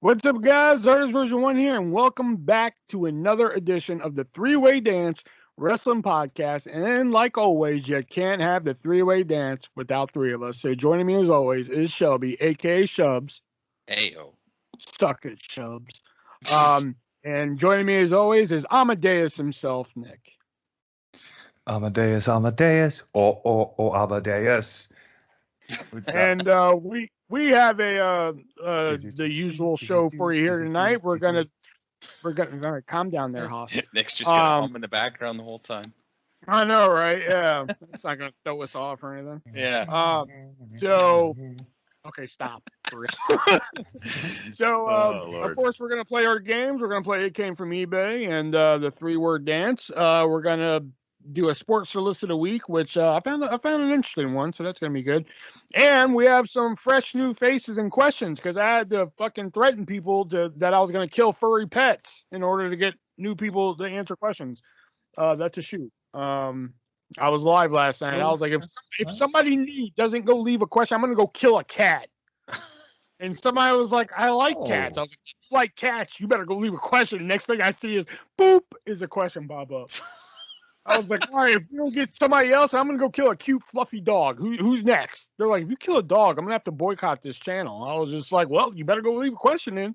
What's up, guys? ArtistVersion1 here, and welcome back to another edition of the Three-Way Dance Wrestling Podcast. And like always, you can't have the three-way dance without three of us. So joining me as always is Shelby, a.k.a. Shubs. Ayo. Suck it, Shubs. And joining me as always is Amadeus himself, Nick. Amadeus. Oh, Amadeus. And we have the usual show for you here tonight. We're gonna calm down there, Hoff. Nick's just gonna hum in the background the whole time. I know, right? Yeah, it's not gonna throw us off or anything. Yeah. So okay, stop. So of course we're gonna play our games. We're gonna play It Came From eBay and the 3-word dance. We're gonna do a Sportster list of the week, which I found an interesting one, so that's gonna be good. And we have some fresh new faces and questions because I had to fucking threaten people that I was gonna kill furry pets in order to get new people to answer questions. That's a shoot. I was live last night. I was like, if somebody new doesn't go leave a question, I'm gonna go kill a cat. And somebody was like, I like cats. I was like, if you like cats, you better go leave a question. Next thing I see is boop is a question pop up. I was like, all right, if you don't get somebody else, I'm gonna go kill a cute fluffy dog. Who's next? They're like, if you kill a dog, I'm gonna have to boycott this channel. I was just like, well, you better go leave a question in.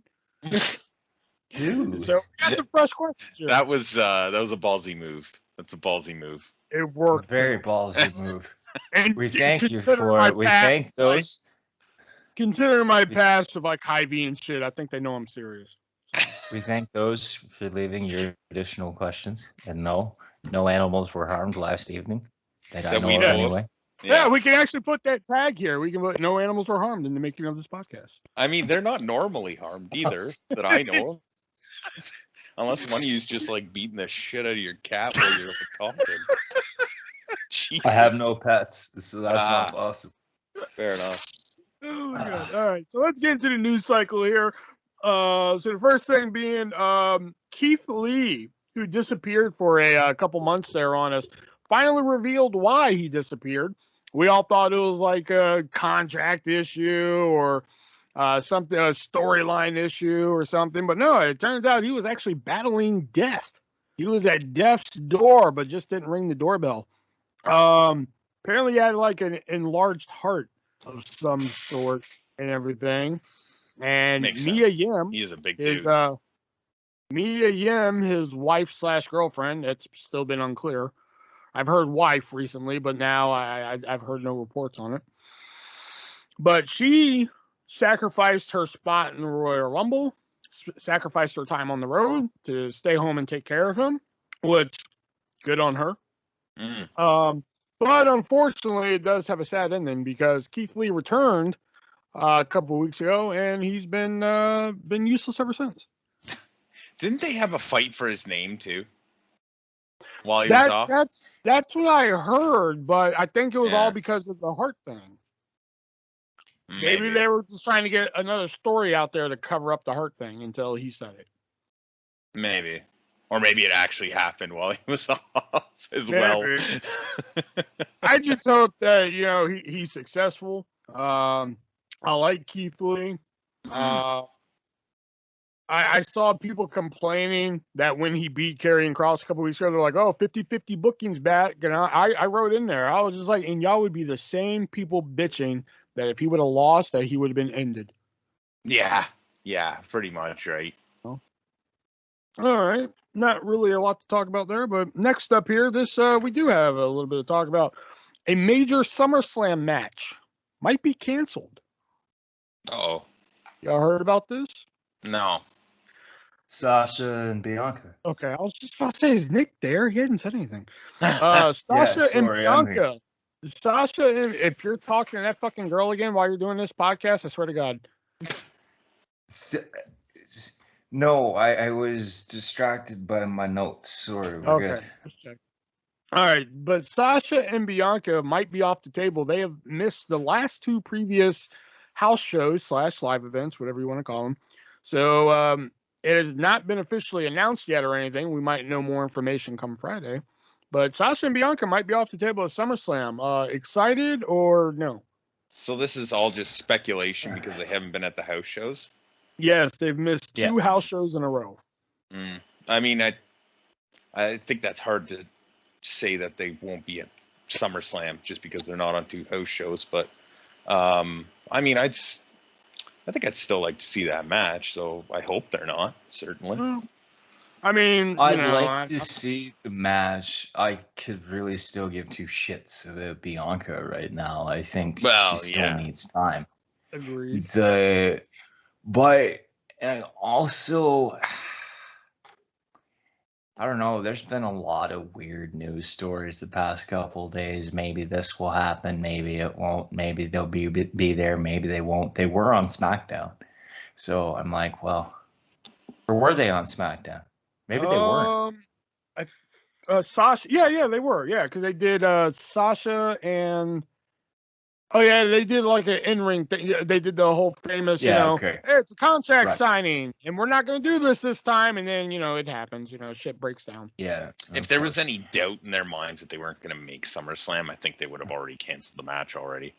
Dude. So we got some fresh questions here. That was a ballsy move. That's a ballsy move. It worked. Very ballsy move. And We thank you for it. We thank those. Considering my past of like Hy-Vee and shit, I think they know I'm serious. We thank those for leaving your additional questions. And no animals were harmed last evening. That I know of anyway. Yeah, we can actually put that tag here. We can put no animals were harmed in the making of this podcast. I mean, they're not normally harmed either, that I know of. Unless one of you's just like beating the shit out of your cat while you're like, talking. Jesus. I have no pets, so that's not possible. Fair enough. Oh my god! All right, so let's get into the news cycle here. So the first thing being Keith Lee, who disappeared for a couple months there on us, finally revealed why he disappeared. We all thought it was like a contract issue or something, a storyline issue or something, but no, it turns out he was actually battling death. He was at death's door, but just didn't ring the doorbell. Apparently he had like an enlarged heart of some sort and everything. And Makes Mia sense. Yim, He is a big dude. Mia Yim, his wife/girlfriend, it's still been unclear. I've heard wife recently, but now I've heard no reports on it. But she sacrificed her spot in the Royal Rumble, sacrificed her time on the road to stay home and take care of him, which good on her. But unfortunately, it does have a sad ending because Keith Lee returned a couple of weeks ago, and he's been useless ever since. Didn't they have a fight for his name too? While he was off? That's what I heard, but I think it was all because of the heart thing. Maybe they were just trying to get another story out there to cover up the heart thing until he said it. Maybe. Or maybe it actually happened while he was off as well. I just hope that, he's successful. I like Keith Lee. I saw people complaining that when he beat Karrion Kross a couple weeks ago, they're like, oh, 50-50 bookings back. And I wrote in there. I was just like, and y'all would be the same people bitching that if he would have lost, that he would have been ended. Yeah, pretty much, right? All right. Not really a lot to talk about there, but next up here, we do have a little bit to talk about. A major SummerSlam match might be canceled. Uh-oh. Y'all heard about this? No. Sasha and Bianca. Okay, I was just about to say, is Nick there? He hadn't said anything. Sasha and Bianca. Sasha, if you're talking to that fucking girl again while you're doing this podcast, I swear to God. No, I was distracted by my notes. Sorry, we're good. Let's check. All right, but Sasha and Bianca might be off the table. They have missed the last two previous house shows / live events, whatever you want to call them. So it has not been officially announced yet or anything. We might know more information come Friday. But Sasha and Bianca might be off the table at SummerSlam. Excited or no? So this is all just speculation because they haven't been at the house shows? Yes, they've missed Yeah. 2 house shows in a row. I mean, I think that's hard to say that they won't be at SummerSlam just because they're not on 2 house shows. But I mean, I think I'd still like to see that match. So I hope they're not. Certainly. Well, I mean, I'd like to see the match. I could really still give 2 shits about Bianca right now. I think she still needs time. Agreed. But also, I don't know. There's been a lot of weird news stories the past couple of days. Maybe this will happen. Maybe it won't. Maybe they'll be there. Maybe they won't. They were on SmackDown, so I'm like, well, or were they on SmackDown? Maybe they weren't. Sasha. Yeah, they were. Yeah, because they did Sasha and. Oh yeah, they did like an in-ring thing. They did the whole famous, Okay. hey, it's a contract signing, and we're not going to do this time. And then it happens. Shit breaks down. Yeah. If there was any doubt in their minds that they weren't going to make SummerSlam, I think they would have already canceled the match already.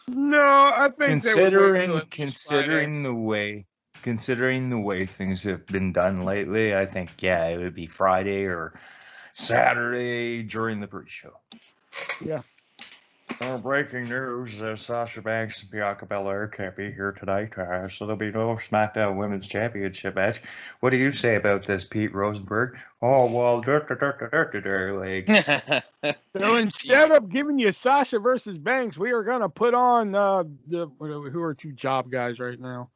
No, I think considering the way things have been done lately, I think it would be Friday or Saturday during the pre-show. Yeah. Breaking news: Sasha Banks and Bianca Belair can't be here tonight, so there'll be no SmackDown Women's Championship match. What do you say about this, Pete Rosenberg? Oh well, like. So instead of giving you Sasha versus Banks, we are gonna put on who are 2 job guys right now.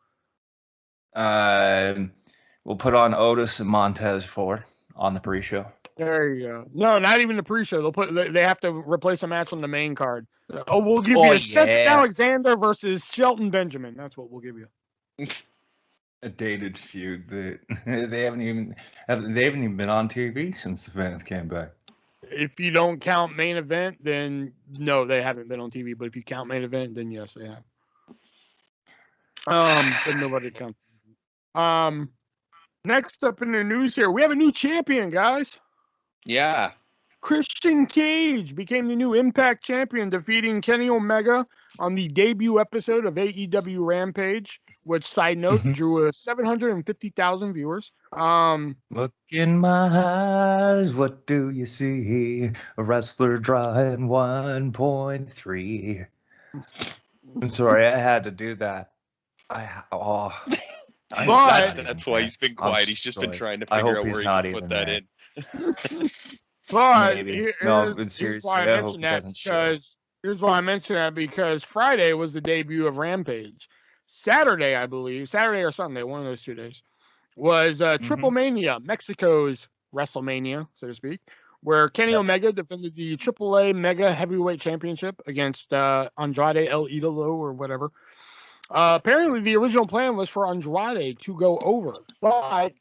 We'll put on Otis and Montez Ford on the pre-show. There you go. No, not even the pre-show. They have to replace a match on the main card. We'll give you Cedric Alexander versus Shelton Benjamin. That's what we'll give you. A dated feud that they haven't even been on TV since the fans came back. If you don't count main event, then no, they haven't been on TV. But if you count main event, then yes, they have. But nobody counts. Next up in the news here, we have a new champion, guys. Yeah. Christian Cage became the new Impact champion, defeating Kenny Omega on the debut episode of AEW Rampage, which, side note, drew 750,000 viewers. Look in my eyes, what do you see? A wrestler drawing 1.3. I'm sorry, I had to do that. That's why he's been quiet. He's just been trying to figure out where he can put that in. But here's why I mentioned that because Friday was the debut of Rampage. Saturday, I believe, Saturday or Sunday, one of those 2 days, was Triple Mania, Mexico's WrestleMania, so to speak, where Kenny Omega defended the AAA Mega Heavyweight Championship against Andrade El Idolo or whatever. Apparently, the original plan was for Andrade to go over, but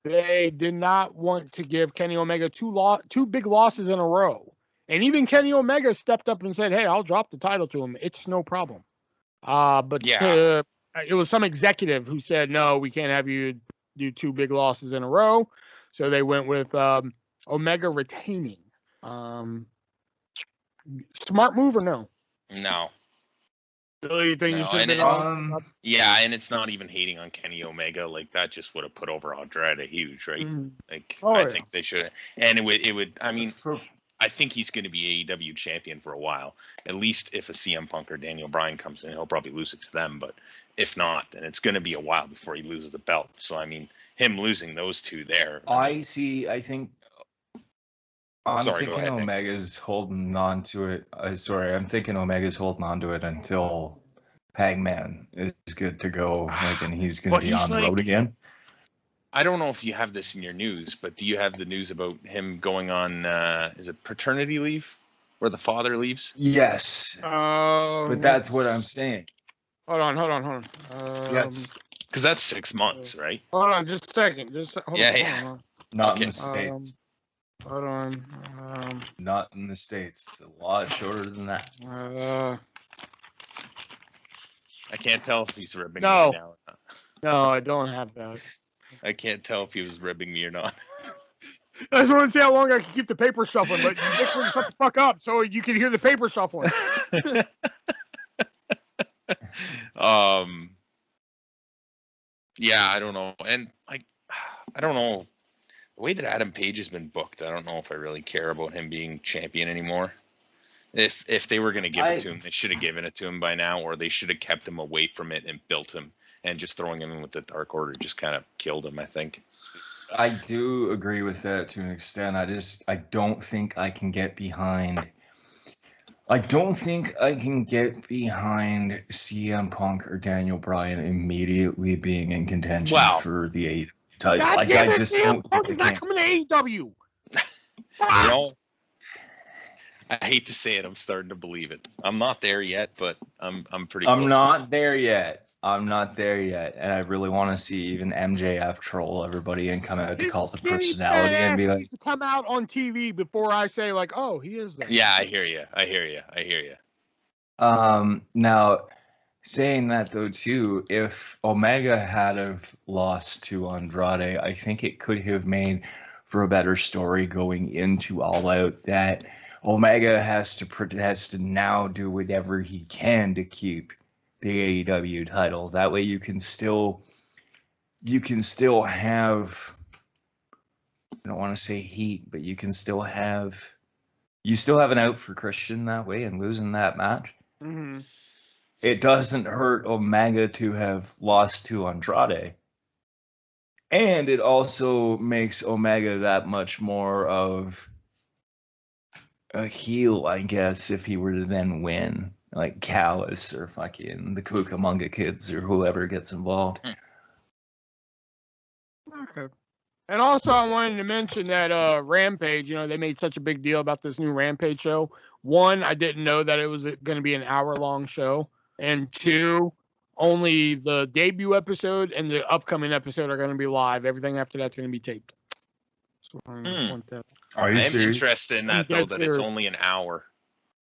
they did not want to give Kenny Omega 2 big losses in a row. And even Kenny Omega stepped up and said, hey, I'll drop the title to him. It's no problem. It was some executive who said, no, we can't have you do 2 big losses in a row. So they went with Omega retaining. Smart move or no? No. Really, you think and it's not even hating on Kenny Omega. Like, that just would have put over Andrade huge, right? I think they should. And it would. I mean, I think he's going to be AEW champion for a while. At least if a CM Punk or Daniel Bryan comes in, he'll probably lose it to them. But if not, then it's going to be a while before he loses the belt. So I mean, him losing those 2 there. I'm thinking Omega's holding on to it. I'm thinking Omega's holding on to it until Hangman is good to go, and he's going to be on the road again. I don't know if you have this in your news, but do you have the news about him going on, is it paternity leave, where the father leaves? Yes. But that's what I'm saying. Hold on. Yes. Because that's 6 months, right? Hold on, just a second. Hold on. Not in the States. Hold on. Not in the States. It's a lot shorter than that. I can't tell if he's ribbing me now or not. No, I don't have that. I can't tell if he was ribbing me or not. I just want to see how long I can keep the paper shuffling, but you shut the fuck up so you can hear the paper shuffling. Yeah, I don't know. And like, I don't know. The way that Adam Page has been booked, I don't know if I really care about him being champion anymore. If they were going to give it to him, they should have given it to him by now, or they should have kept him away from it and built him. And just throwing him in with the Dark Order just kind of killed him, I think. I do agree with that to an extent. I don't think I can get behind. I don't think I can get behind CM Punk or Daniel Bryan immediately being in contention for the AEW title. God like damn I it, just CM don't Punk think is not coming to AEW. You know, I hate to say it, I'm starting to believe it. I'm not there yet, but I'm pretty. I'm not there yet. I'm not there yet, and I really want to see even MJF troll everybody and come out to Cult of Personality and be like, needs to come out on TV before I say like, oh, he is there. Yeah, I hear you. Now, saying that though too, if Omega had have lost to Andrade, I think it could have made for a better story going into All Out that Omega has to now do whatever he can to keep the AEW title. That way you can still have, I don't want to say heat, but you still have an out for Christian that way, and losing that match. Mm-hmm. It doesn't hurt Omega to have lost to Andrade. And it also makes Omega that much more of a heel, I guess, if he were to then win. Like Callis or fucking the Cucamonga Kids or whoever gets involved. Okay. And also, I wanted to mention that Rampage, they made such a big deal about this new Rampage show. One, I didn't know that it was going to be an hour-long show. And two, only the debut episode and the upcoming episode are going to be live. Everything after that's going to be taped. So Are you I'm serious? interested in that, though, that it's only an hour.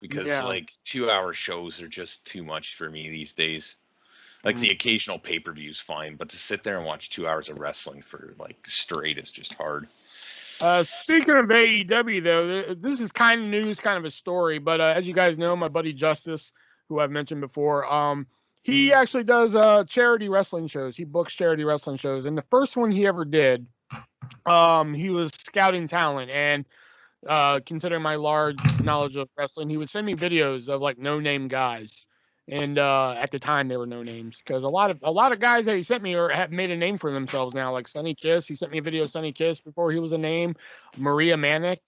Because, 2-hour shows are just too much for me these days. Like, the occasional pay-per-view's fine, but to sit there and watch 2 hours of wrestling for, straight is just hard. Speaking of AEW, though, this is kind of news, kind of a story, but as you guys know, my buddy Justice, who I've mentioned before, he actually does charity wrestling shows. He books charity wrestling shows, and the first one he ever did, he was scouting talent, and considering my large knowledge of wrestling, he would send me videos of no-name guys. And at the time, they were no names because a lot of guys that he sent me have made a name for themselves now. Like Sonny Kiss, he sent me a video of Sonny Kiss before he was a name. Maria Manic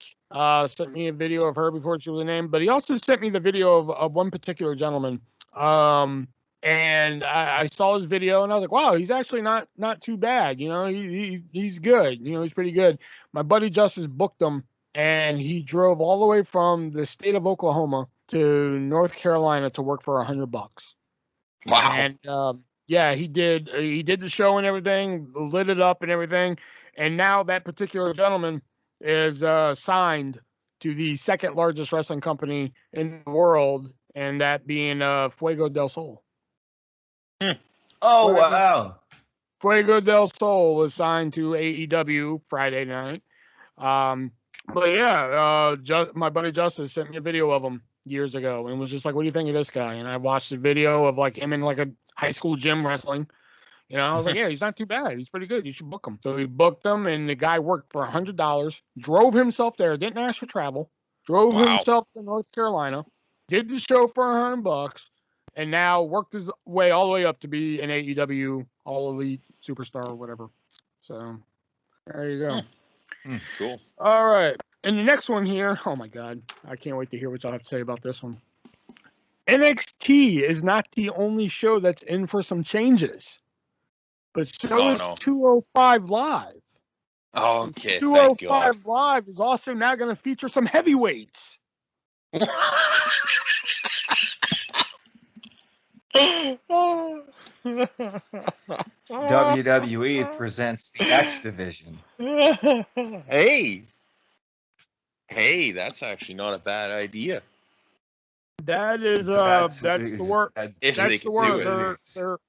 sent me a video of her before she was a name. But he also sent me the video of one particular gentleman. And I saw his video and I was like, wow, he's actually not too bad. He's good. He's pretty good. My buddy Justice booked him, and he drove all the way from the state of Oklahoma to North Carolina to work for $100. Wow. And he did the show and everything, lit it up and everything. And now that particular gentleman is signed to the second largest wrestling company in the world, and that being Fuego del Sol. Oh, wow. Fuego del Sol was signed to AEW Friday night. But yeah, my buddy Justice sent me a video of him years ago and was just like, what do you think of this guy? And I watched a video of him in a high school gym wrestling. I was like, yeah, he's not too bad. He's pretty good. You should book him. So we booked him, and the guy worked for $100, drove himself there, didn't ask for travel, drove himself to North Carolina, did the show for $100, and now worked his way all the way up to be an AEW All Elite Superstar or whatever. So there you go. Cool. All right. And the next one here, oh my God, I can't wait to hear what y'all have to say about this one. NXT is not the only show that's in for some changes, but so is 205 Live. Oh, okay. 205 Live is also now going to feature some heavyweights. WWE presents the X Division. Hey, that's actually not a bad idea. That is that's the word. That's the word.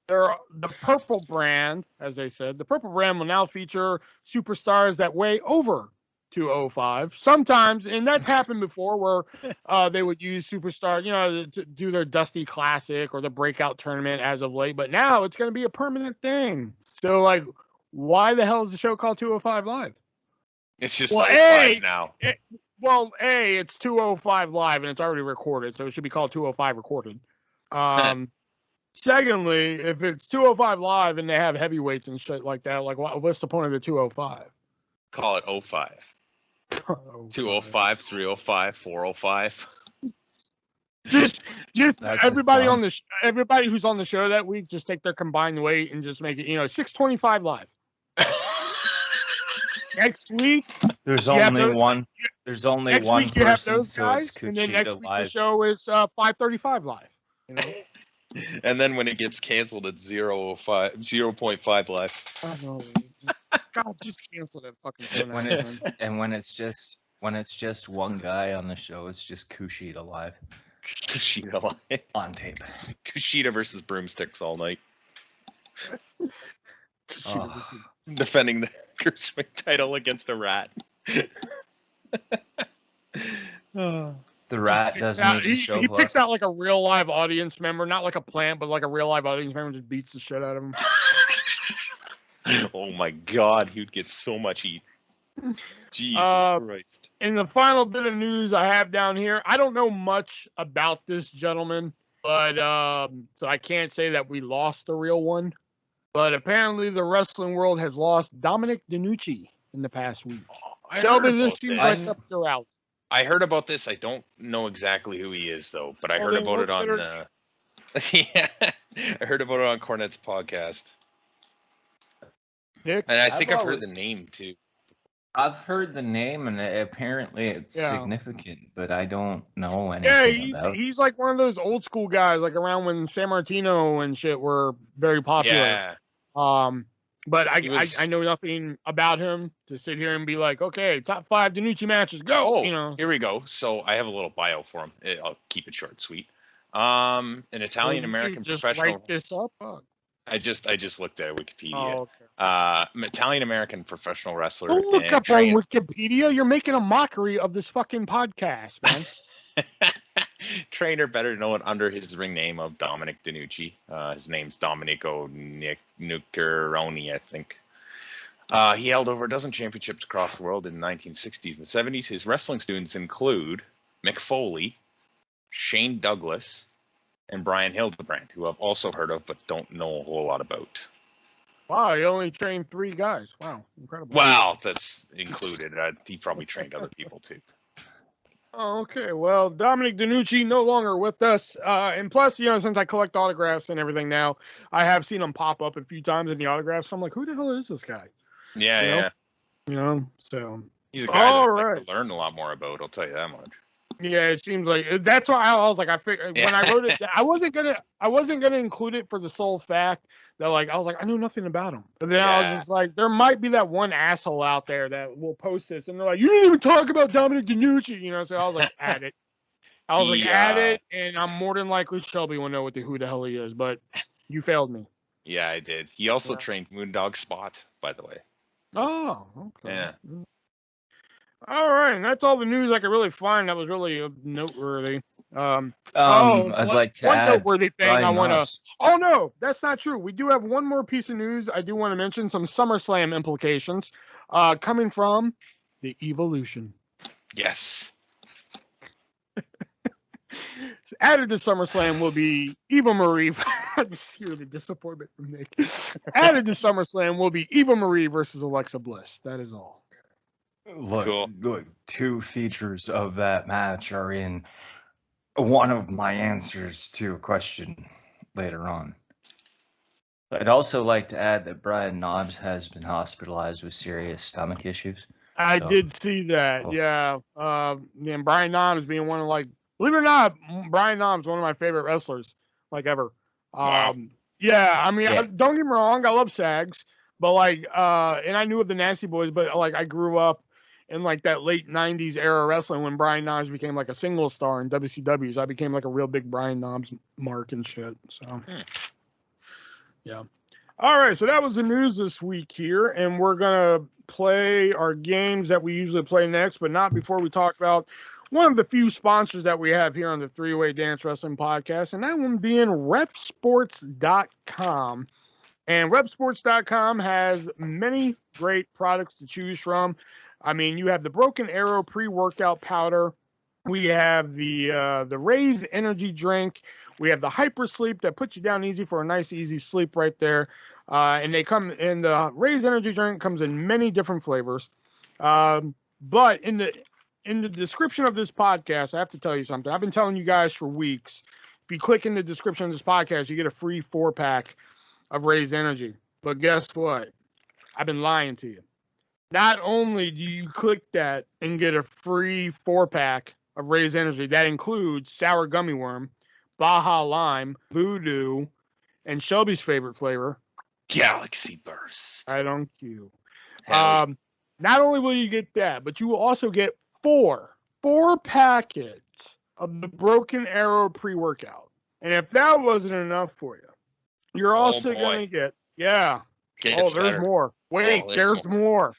They're the Purple brand, as they said. The Purple brand will now feature superstars that weigh over 205. Sometimes, and that's happened before, where they would use superstar, to do their Dusty Classic or the Breakout Tournament as of late. But now it's going to be a permanent thing. So, like, why the hell is the show called 205 Live? It's just 05 now. It's 205 Live, and it's already recorded, so it should be called 205 Recorded. Secondly, if it's 205 Live and they have heavyweights and shit like that, like, what's the point of the 205? Call it 05. 205, 305, 405. Just everybody everybody who's on the show that week, just take their combined weight and just make it, 625 Live. Next week, there's only one person, so it's Kushida and then next week Live. The show is 535 Live. And then when it gets canceled, it's 0.5 Live. Oh no! God, just cancel that fucking show. When it's just one guy on the show, it's just Kushida Live. Kushida Live on tape. Kushida versus broomsticks all night. Defending the cruiserweight title against a rat. The rat doesn't even show up. He picks out like a real live audience member, not like a plant, but like a real live audience member, and just beats the shit out of him. Oh my God, he'd get so much heat. Jesus Christ. In the final bit of news I have down here, I don't know much about this gentleman, but so I can't say that we lost the real one. But apparently the wrestling world has lost Dominic DeNucci in the past week. Shelby, this seems like up your alley. I heard about this. I don't know exactly who he is, though, but I heard about it on yeah, I heard about it on Cornette's podcast. Nick? And I think I've heard the name, too. I've heard the name, and apparently it's significant, but I don't know anything about it. He's like one of those old school guys, like around when San Martino and shit were very popular. Yeah. But I know nothing about him to sit here and be like, okay, top 5 DeNucci matches, go. Oh, here we go. So I have a little bio for him. I'll keep it short and sweet. An Italian-American professional. Write this up? I just looked at Wikipedia. Oh, okay. Italian-American professional wrestler. Don't look up on Wikipedia. You're making a mockery of this fucking podcast, man. Trainer better known under his ring name of Dominic DeNucci. His name's Domenico Nuccheroni, I think. He held over a dozen championships across the world in the 1960s and 70s. His wrestling students include Mick Foley, Shane Douglas, and Brian Hildebrand, who I've also heard of but don't know a whole lot about. Wow, he only trained 3 guys. Wow, incredible. Wow, that's included. He probably trained other people too. Oh, okay. Well, Dominic DeNucci no longer with us. And plus, since I collect autographs and everything now, I have seen him pop up a few times in the autographs. So I'm like, who the hell is this guy? Yeah, So he's a guy that I'd like to learn a lot more about. I'll tell you that much. Yeah, it seems like that's why I was like, I figured when I wrote it, I wasn't gonna include it for the sole fact that I was like, I knew nothing about him. But then I was just like, there might be that one asshole out there that will post this and they're like, you didn't even talk about Dominic DeNucci, So I was like, add it. Add it, and I'm more than likely Shelby will know who the hell he is. But you failed me. Yeah, I did. He also trained Moondog Spot, by the way. Oh, okay. Yeah. All right, and that's all the news I could really find that was really noteworthy. I'd like to add noteworthy thing I want to. Oh no, that's not true. We do have one more piece of news. I do want to mention some SummerSlam implications, coming from the Evolution. Yes. Added to SummerSlam will be Eva Marie. I just hear the disappointment from Nick. Added to SummerSlam will be Eva Marie versus Alexa Bliss. That is all. Look, 2 features of that match are in one of my answers to a question later on. I'd also like to add that Brian Knobbs has been hospitalized with serious stomach issues. I did see that. Yeah. And Brian Knobbs being one of believe it or not, Brian Knobbs one of my favorite wrestlers ever. Wow. Don't get me wrong, I love Sags, but and I knew of the Nasty Boys, but I grew up in that late 90s era wrestling when Brian Knobbs became a single star in WCW. So I became a real big Brian Knobbs mark and shit. So yeah. All right, so that was the news this week here, and we're gonna play our games that we usually play next, but not before we talk about one of the few sponsors that we have here on the Three-Way Dance Wrestling Podcast, and that one being repsports.com. And repsports.com has many great products to choose from. I mean, you have the Broken Arrow pre-workout powder. We have the Raise energy drink. We have the Hyper Sleep that puts you down easy for a nice, easy sleep right there. And they come in the Raise energy drink comes in many different flavors. But in the description of this podcast, I have to tell you something. I've been telling you guys for weeks. If you click in the description of this podcast, you get a free 4-pack of Raise energy. But guess what? I've been lying to you. Not only do you click that and get a free 4-pack of Raise energy, that includes sour gummy worm, Baja Lime, Voodoo, and Shelby's favorite flavor, Galaxy Burst. Right on cue. Not only will you get that, but you will also get four packets of the Broken Arrow pre-workout. And if that wasn't enough for you, you're also going to get, there's better. more. Wait, there's more.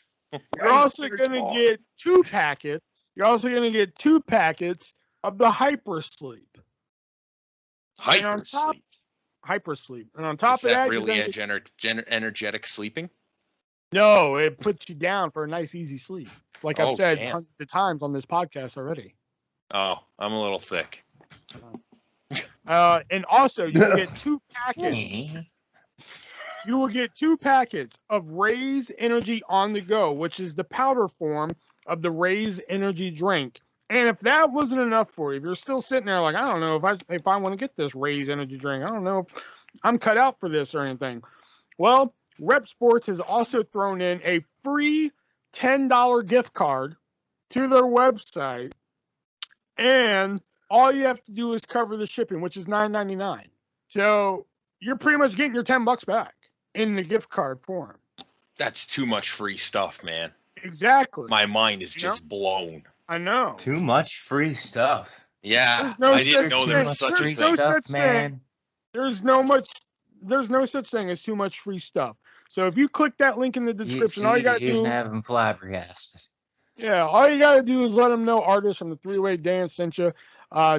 You're also going to get 2 packets. You're also going to get 2 packets of the Hyper Sleep. Hyper Sleep. And on top of that, really energetic sleeping? No, it puts you down for a nice, easy sleep. Like I've said hundreds of times on this podcast already. Oh, I'm a little thick. And also, you get 2 packets. You will get 2 packets of Raise Energy on the go, which is the powder form of the Raise Energy drink. And if that wasn't enough for you, if you're still sitting there like, I don't know if I want to get this Raise Energy drink, I don't know if I'm cut out for this or anything. Well, Rep Sports has also thrown in a free $10 gift card to their website, and all you have to do is cover the shipping, which is $9.99. So you're pretty much getting your $10 back in the gift card form. That's too much free stuff, man. Exactly. My mind is just blown. I know. Too much free stuff. Yeah, I didn't know there was such a thing. Stuff, man. There's no such thing as too much free stuff. So if you click that link in the description, all you got to do... have them flabbergasted. Yeah, all you got to do is let them know Artist from the Three-Way Dance sent you.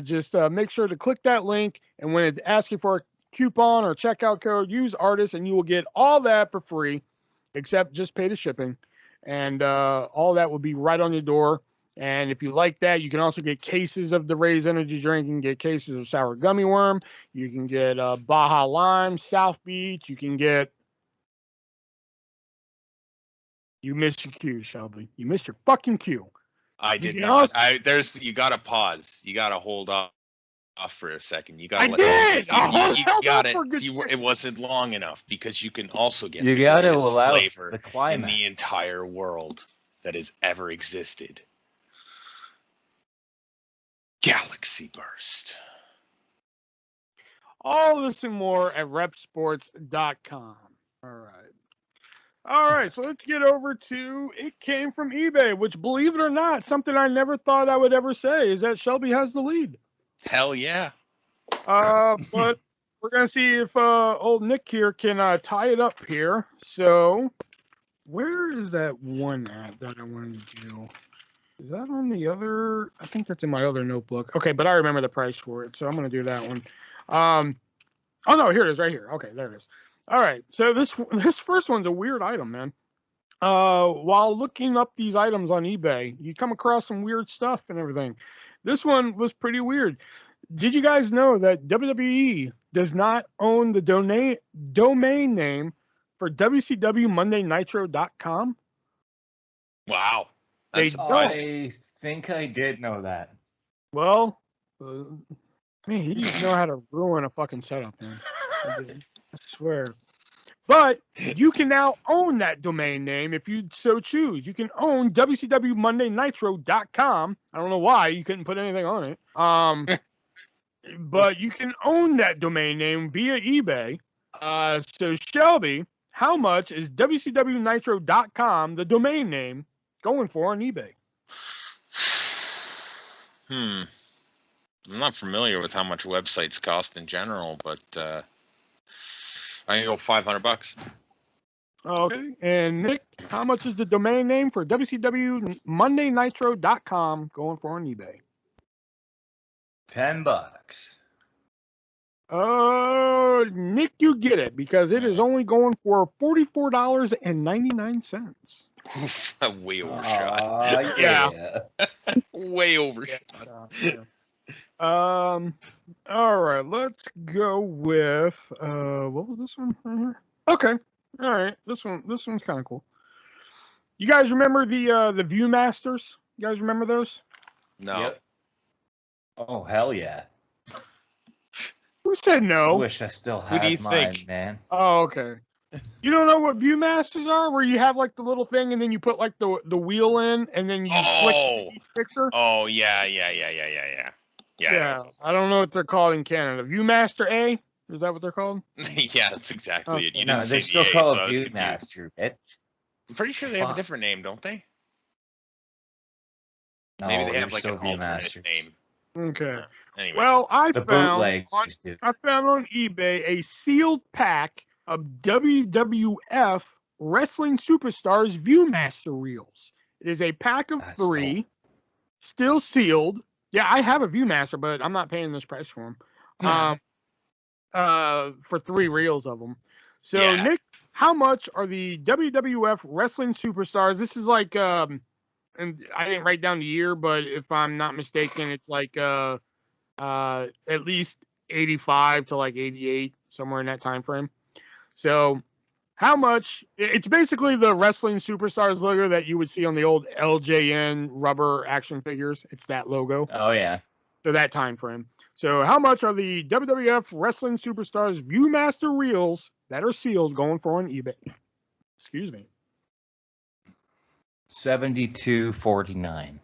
Just make sure to click that link, and when it asks you for a coupon or checkout code, use Artist, and you will get all that for free, except just pay the shipping. And all that will be right on your door. And if you like that, you can also get cases of the Raise Energy drink. You can get cases of sour gummy worm. You can get Baja Lime, South Beach. You can get... You missed your cue, Shelby. You missed your fucking cue. I did not. You gotta pause. You gotta hold off for a second. You gotta. It wasn't long enough because you can also get the greatest flavor in the entire world that has ever existed. Galaxy Burst. All this and more at repsports.com. All right, so let's get over to It Came From eBay, which, believe it or not, something I never thought I would ever say is that Shelby has the lead. Hell yeah. But we're going to see if old Nick here can tie it up here. So where is that one at that I wanted to do? Is that on the other? I think that's in my other notebook. Okay, but I remember the price for it, so I'm going to do that one. Oh, no, here it is right here. Okay, there it is. All right, so this first one's a weird item, man. While looking up these items on eBay, you come across some weird stuff and everything. This one was pretty weird. Did you guys know that WWE does not own the domain name for WCWMondayNitro.com? Wow. I think I did know that. Well, man, you just know how to ruin a fucking setup, man. I swear. But you can now own that domain name if you so choose. You can own WCWMondayNitro.com. I don't know why you couldn't put anything on it. But you can own that domain name via eBay. So Shelby, how much is WCWNitro.com, the domain name, going for on eBay? I'm not familiar with how much websites cost in general, but I can go $500. Okay. And Nick, how much is the domain name for WCWMondayNitro.com going for on eBay? $10. Nick, you get it because it is only going for $44.99. Way overshot. Yeah. Way overshot. Yeah. All right, let's go with what was this one right here? Okay. All right. This one's kind of cool. You guys remember the Viewmasters? You guys remember those? No. Yep. Oh, hell yeah. Who said no? I wish I still had mine, man. Oh, okay. You don't know what Viewmasters are? Where you have like the little thing and then you put like the wheel in and then you click each picture? Oh, yeah. Yeah, I don't know what they're called in Canada. Viewmaster A? Is that what they're called? Yeah, that's exactly it. You No, didn't they're say still the A, called so I was Viewmaster, bitch. I'm pretty sure they have a different name, don't they? No, Maybe they have like an still alternate name. Okay. Anyway. Well, I found on eBay a sealed pack of WWF Wrestling Superstars Viewmaster reels. It is a pack of 3, still sealed. Yeah, I have a Viewmaster, but I'm not paying this price for them. For 3 reels of them. So, Nick, how much are the WWF Wrestling Superstars? This is like, and I didn't write down the year, but if I'm not mistaken, it's like at least 85 to like 88, somewhere in that time frame. So, how much? It's basically the Wrestling Superstars logo that you would see on the old LJN rubber action figures. It's that logo. Oh, yeah. So that time frame. So how much are the WWF Wrestling Superstars Viewmaster reels that are sealed going for on eBay? Excuse me. $72.49.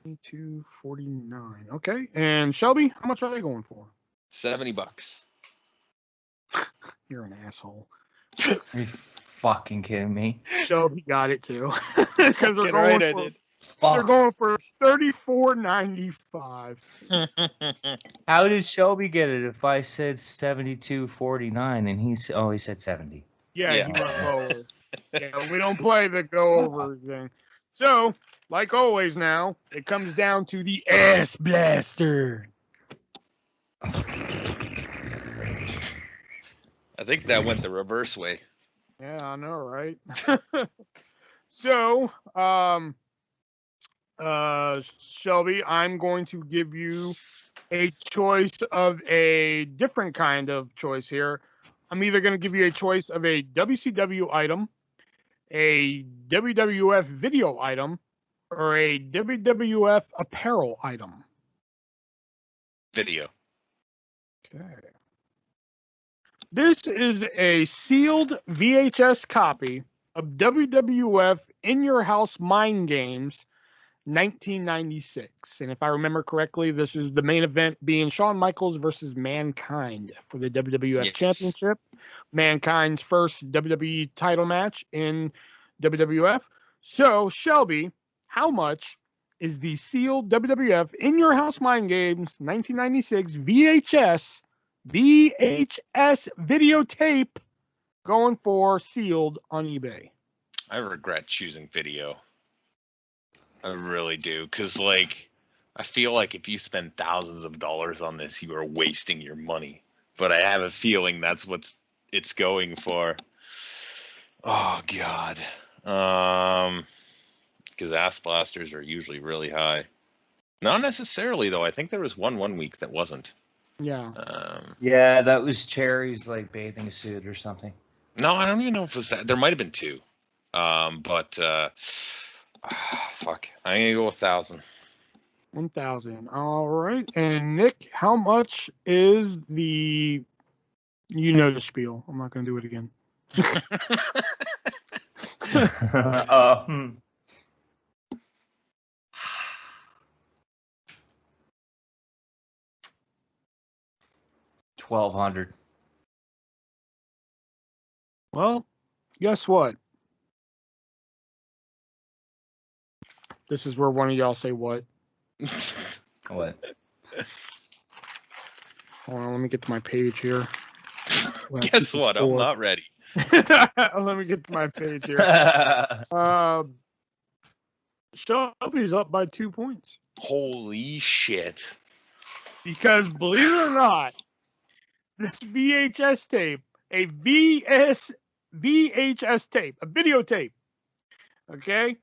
$72.49. Okay. And Shelby, how much are they going for? $70. You're an asshole. Are you fucking kidding me? Shelby got it too. Because they're going they're going for $34.95. How did Shelby get it if I said $72.49 and he said 70? Yeah. He went lower. Yeah, we don't play the go over thing. So, like always now, it comes down to the ass blaster. I think that went the reverse way. Yeah, I know, right? So, Shelby, I'm going to give you a choice of a different kind of choice here. I'm either going to give you a choice of a WCW item, a WWF video item, or a WWF apparel item. Video. Okay. This is a sealed VHS copy of WWF In Your House Mind Games 1996. And if I remember correctly, this is the main event being Shawn Michaels versus Mankind for the WWF Championship. Mankind's first WWE title match in WWF. So, Shelby, how much is the sealed WWF In Your House Mind Games 1996 VHS videotape going for sealed on eBay? I regret choosing video. I really do, because like I feel like if you spend thousands of dollars on this, you are wasting your money. But I have a feeling that's what it's going for. Oh God, because ass blasters are usually really high. Not necessarily though. I think there was one week that wasn't. Yeah. Yeah, that was Cherry's like bathing suit or something. No, I don't even know if it was that. There might have been 2. But fuck. I'm gonna go 1,000. 1,000. All right. And Nick, how much is the? You know the spiel. I'm not gonna do it again. $1,200. Well, guess what? This is where one of y'all say what. What? Hold on, let me get to my page here. Guess what? I'm not ready. Let me get to my page here. Shelby's up by 2 points. Holy shit. Because believe it or not, this VHS tape, a VHS tape, a videotape. Okay.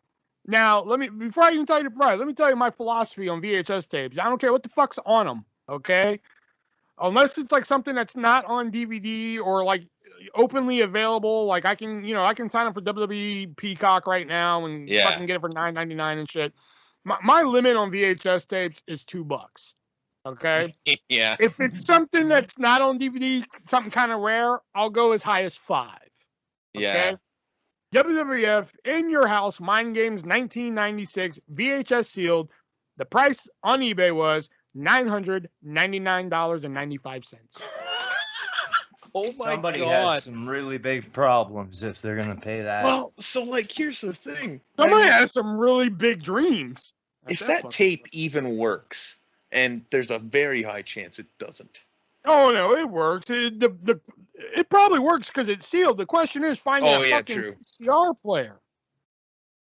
Now, before I even tell you the price, let me tell you my philosophy on VHS tapes. I don't care what the fuck's on them. Okay. Unless it's like something that's not on DVD or like openly available. Like I can sign up for WWE Peacock right now and fucking get it for $9.99 and shit. My limit on VHS tapes is $2. Okay. Yeah. If it's something that's not on DVD, something kind of rare, I'll go as high as $5. Okay? Yeah. WWF In Your House Mind Games 1996 VHS sealed. The price on eBay was $999.95. Oh my Somebody God. has some really big problems if they're gonna pay that. Well, so like, here's the thing. Somebody has some really big dreams. If that tape even works, and there's a very high chance it doesn't. Oh no, it works. It probably works because it's sealed. The question is finding a fucking VCR player.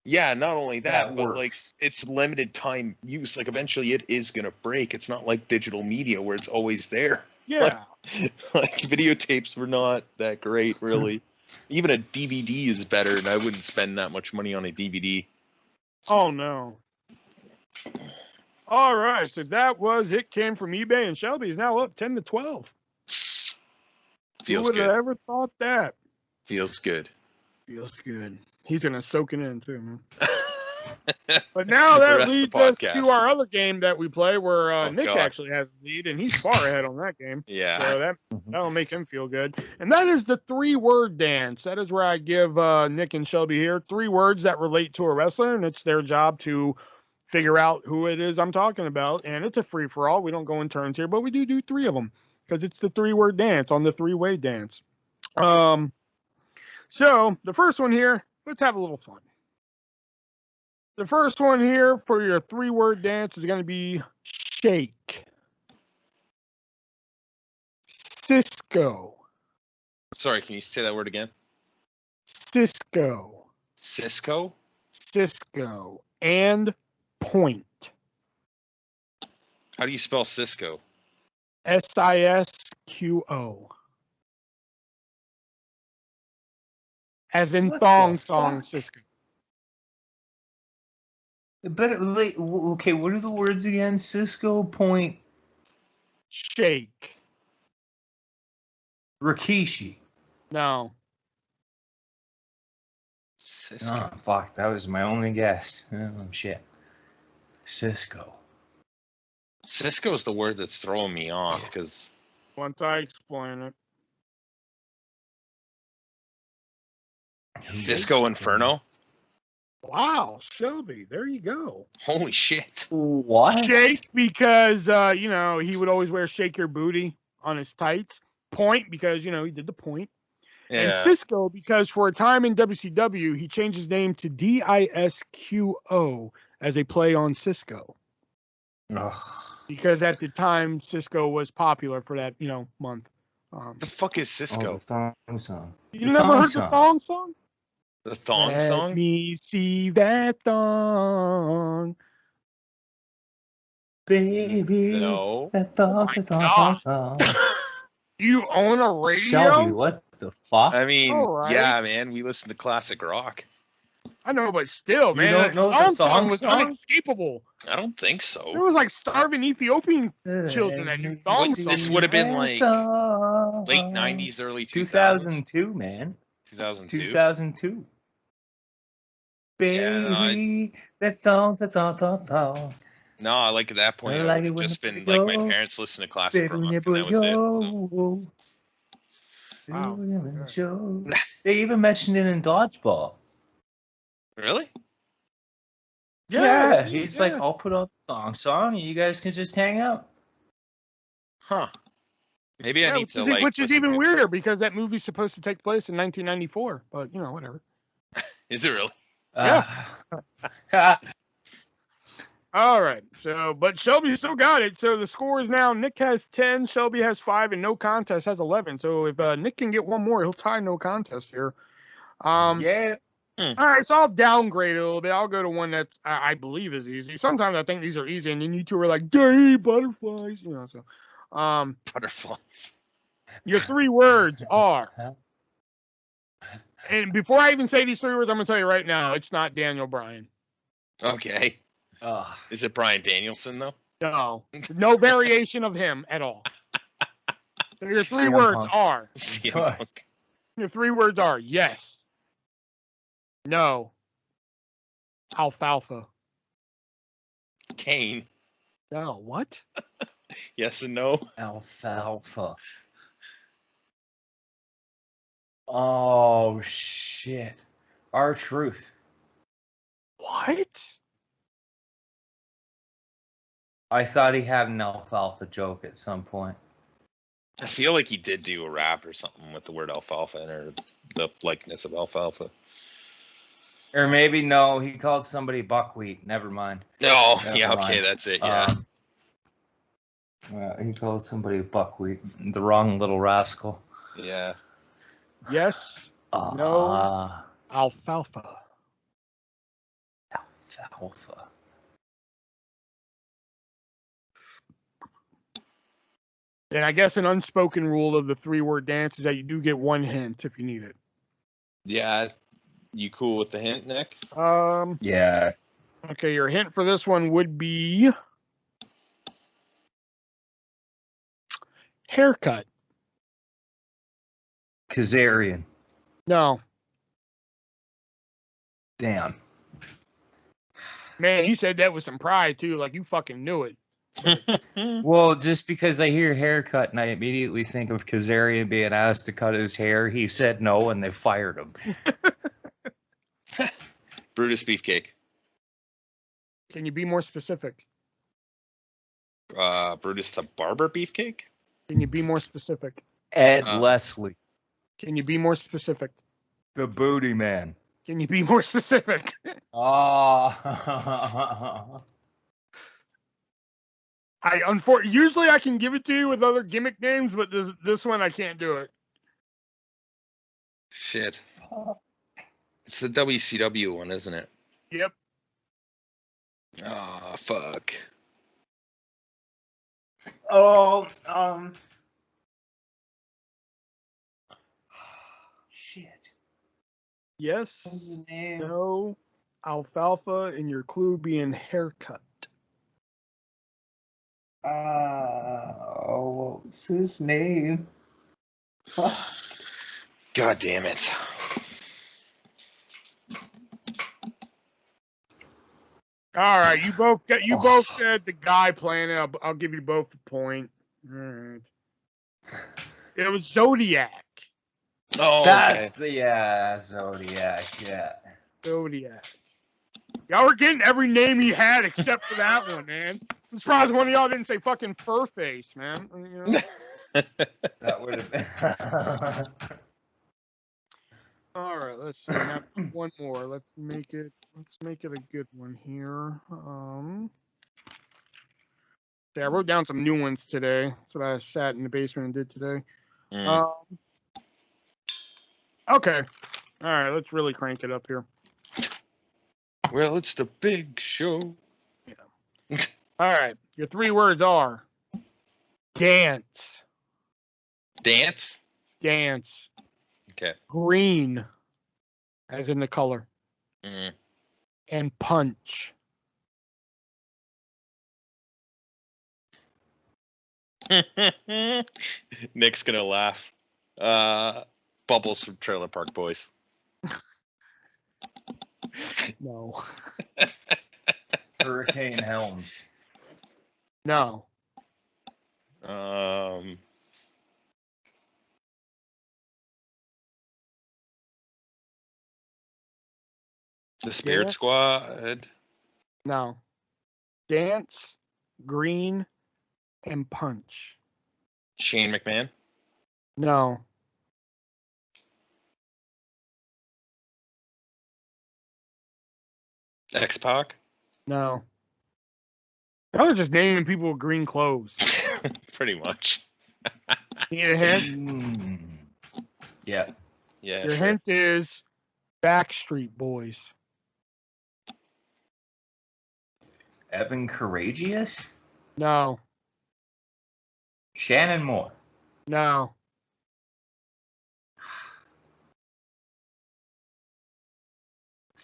Yeah, not only that, but like it's limited time use. Like eventually it is gonna break. It's not like digital media where it's always there. Yeah. like videotapes were not that great, really. Even a DVD is better, and I wouldn't spend that much money on a DVD. Oh no. All right, so that was It Came From eBay, and Shelby's now up 10-12. Feels Who would good. have ever thought that? Feels good. Feels good. He's gonna soak it in too, man. But now that leads us to our other game that we play, where Nick actually has the lead, and he's far ahead on that game. Yeah. So that'll make him feel good. And that is the 3-word dance. That is where I give Nick and Shelby here 3 words that relate to a wrestler, and it's their job to figure out who it is I'm talking about. And it's a free-for-all. We don't go in turns here, but we do 3 of them because it's the 3-word dance on the 3-way dance. So the first one here, let's have a little fun. The first one here for your 3-word dance is going to be shake. Cisco. Sorry, can you say that word again? Cisco. Cisco? Cisco. And point. How do you spell Cisco? SISQO. As in thong song Cisco. But okay, what are the words again? Cisco, point, shake, Rikishi. No. Cisco. Oh fuck, that was my only guess. Oh shit. Cisco. Cisco is the word that's throwing me off because once I explain it. Disco Inferno. Wow, Shelby, there you go. Holy shit. What? Shake because, he would always wear Shake Your Booty on his tights. Point because, he did the point. Yeah. And Cisco because for a time in WCW, he changed his name to DISQO as a play on Cisco. Ugh. Because at the time, Cisco was popular for that, month. The fuck is Cisco? Oh, the thong song. You never heard the thong song? The thong song? Let me see that thong. Baby. No. That thong. You own a radio? Shelby, what the fuck? I mean, yeah, man. We listen to classic rock. I know, but still, man. You don't know the thong was song? unescapable. I don't think so. There was like starving Ethiopian children that knew thong songs. This would have been like late 90s, early 2000s. 2002, man. 2002. 2002. Baby, that thong. No, I like at that point. It would have just been like my parents listen to classic rock, and that was it. So. Wow. They even mentioned it in Dodgeball. Really? Yeah, he's like, I'll put on the song, and you guys can just hang out. Huh. Maybe I need to like. Which is even weirder because that movie's supposed to take place in 1994, but whatever. Is it really? Yeah. All right. So, but Shelby still got it. So the score is now Nick has 10, Shelby has 5, and no contest has 11. So if Nick can get one more, he'll tie no contest here. Yeah. All right, so I'll downgrade it a little bit. I'll go to one that I believe is easy. Sometimes I think these are easy, and then you two are like, "Gay butterflies," So. Butterflies. Your 3 words are. And before I even say these 3 words, I'm going to tell you right now, it's not Daniel Bryan. Okay. Is it Bryan Danielson, though? No. No variation of him at all. So your 3 CM words Punk. are. CM Punk. Your 3 words are yes, no, alfalfa. Kane. No, what? Yes and no. Alfalfa. Oh, shit. R-Truth. What? I thought he had an alfalfa joke at some point. I feel like he did do a rap or something with the word alfalfa in or the likeness of alfalfa. Or maybe, no, he called somebody buckwheat. Never mind. Oh, Never yeah, mind. okay, that's it, yeah. He called somebody buckwheat. The wrong little rascal. Yeah. Yes, no, alfalfa. Alfalfa. And I guess an unspoken rule of the 3-word dance is that you do get 1 hint if you need it. Yeah. You cool with the hint, Nick? Yeah. Okay, your hint for this one would be haircut. Kazarian. No. Damn. Man, you said that with some pride, too. Like, you fucking knew it. Well, just because I hear haircut and I immediately think of Kazarian being asked to cut his hair, he said no and they fired him. Brutus Beefcake. Can you be more specific? Brutus the Barber Beefcake? Can you be more specific? Ed Leslie. Can you be more specific? The Booty Man. Can you be more specific? Oh. Usually I can give it to you with other gimmick names, but this one I can't do it. Shit. It's the WCW one, isn't it? Yep. Oh, fuck. Oh, shit. Yes. What was his name? No. Alfalfa, and your clue being haircut. What was his name? God damn it. All right, you both said the guy playing it. I'll give you both a point. All right. It was Zodiac. Oh, That's okay. Zodiac, yeah. Zodiac. Y'all were getting every name he had except for that one, man. I'm surprised one of y'all didn't say fucking Furface, man. You know? That would have been. All right, let's see. Now one more. Let's make it a good one here. Yeah, I wrote down some new ones today. That's what I sat in the basement and did today. Okay. All right, let's really crank it up here. Well, it's the big show. Yeah. All right. Your 3 words are dance. Dance? Dance. Okay. Green, as in the color. Mm. And punch. Nick's gonna laugh. Bubbles from Trailer Park Boys. No. Hurricane Helms. No. The Spirit Squad. No. Dance, green, and punch. Shane McMahon. No. X-Pac. No. I was just naming people with green clothes. Pretty much. Need a hint? Yeah. Yeah. Your hint is Backstreet Boys. Evan Courageous? No. Shannon Moore. No.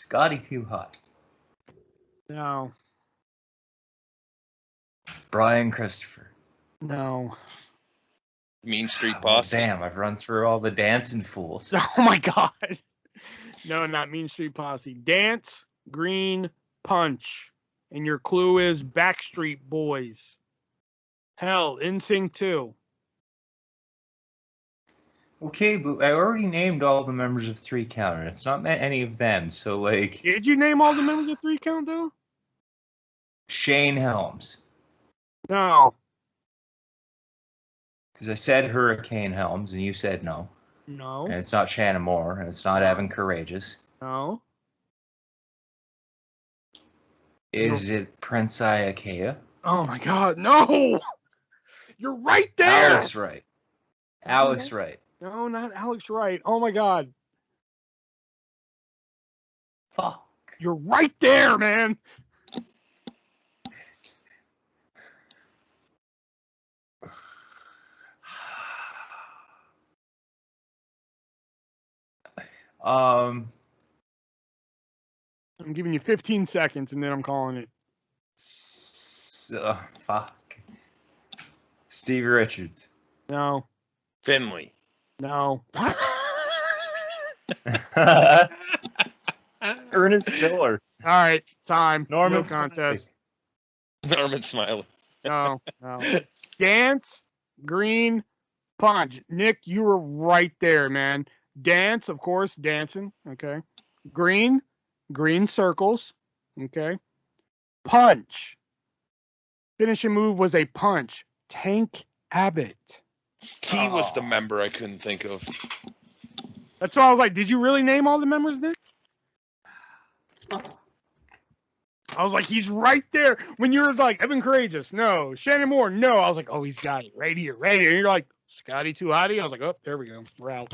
Scotty Too Hot. No. Brian Christopher. No. Mean Street Well, Posse. damn, I've run through all the dancing fools. Oh my God. No, not Mean Street Posse. Dance, Green, Punch. And your clue is Backstreet Boys. Hell, NSYNC 2. Okay, but I already named all the members of 3 Count, and it's not meant any of them, so like... Did you name all the members of 3 Count, though? Shane Helms. No. Because I said Hurricane Helms, and you said no. No. And it's not Shannon Moore, and it's not Evan Courageous. No. Is it Prince Iakea? Oh my God, no! You're right there! Alex Wright. Alex Wright. No, not Alex Wright. Oh my God. Fuck. You're right there, man. I'm giving you 15 seconds and then I'm calling it. Fuck. Stevie Richards. No. Finley. No. What? Ernest Miller. All right, time. Norman No contest. Norman Smiley. No. Dance, Green, Punch. Nick, you were right there, man. Dance, of course, dancing. Okay. Green circles. Okay. Punch. Finishing move was a punch. Tank Abbott. He was the member I couldn't think of. That's why I was like, did you really name all the members, Nick? I was like, he's right there. When you were like, Evan Courageous, no. Shannon Moore, no. I was like, oh, he's got it right here. And you're like, Scotty Too Hotty? I was like, oh, there we go. We're out.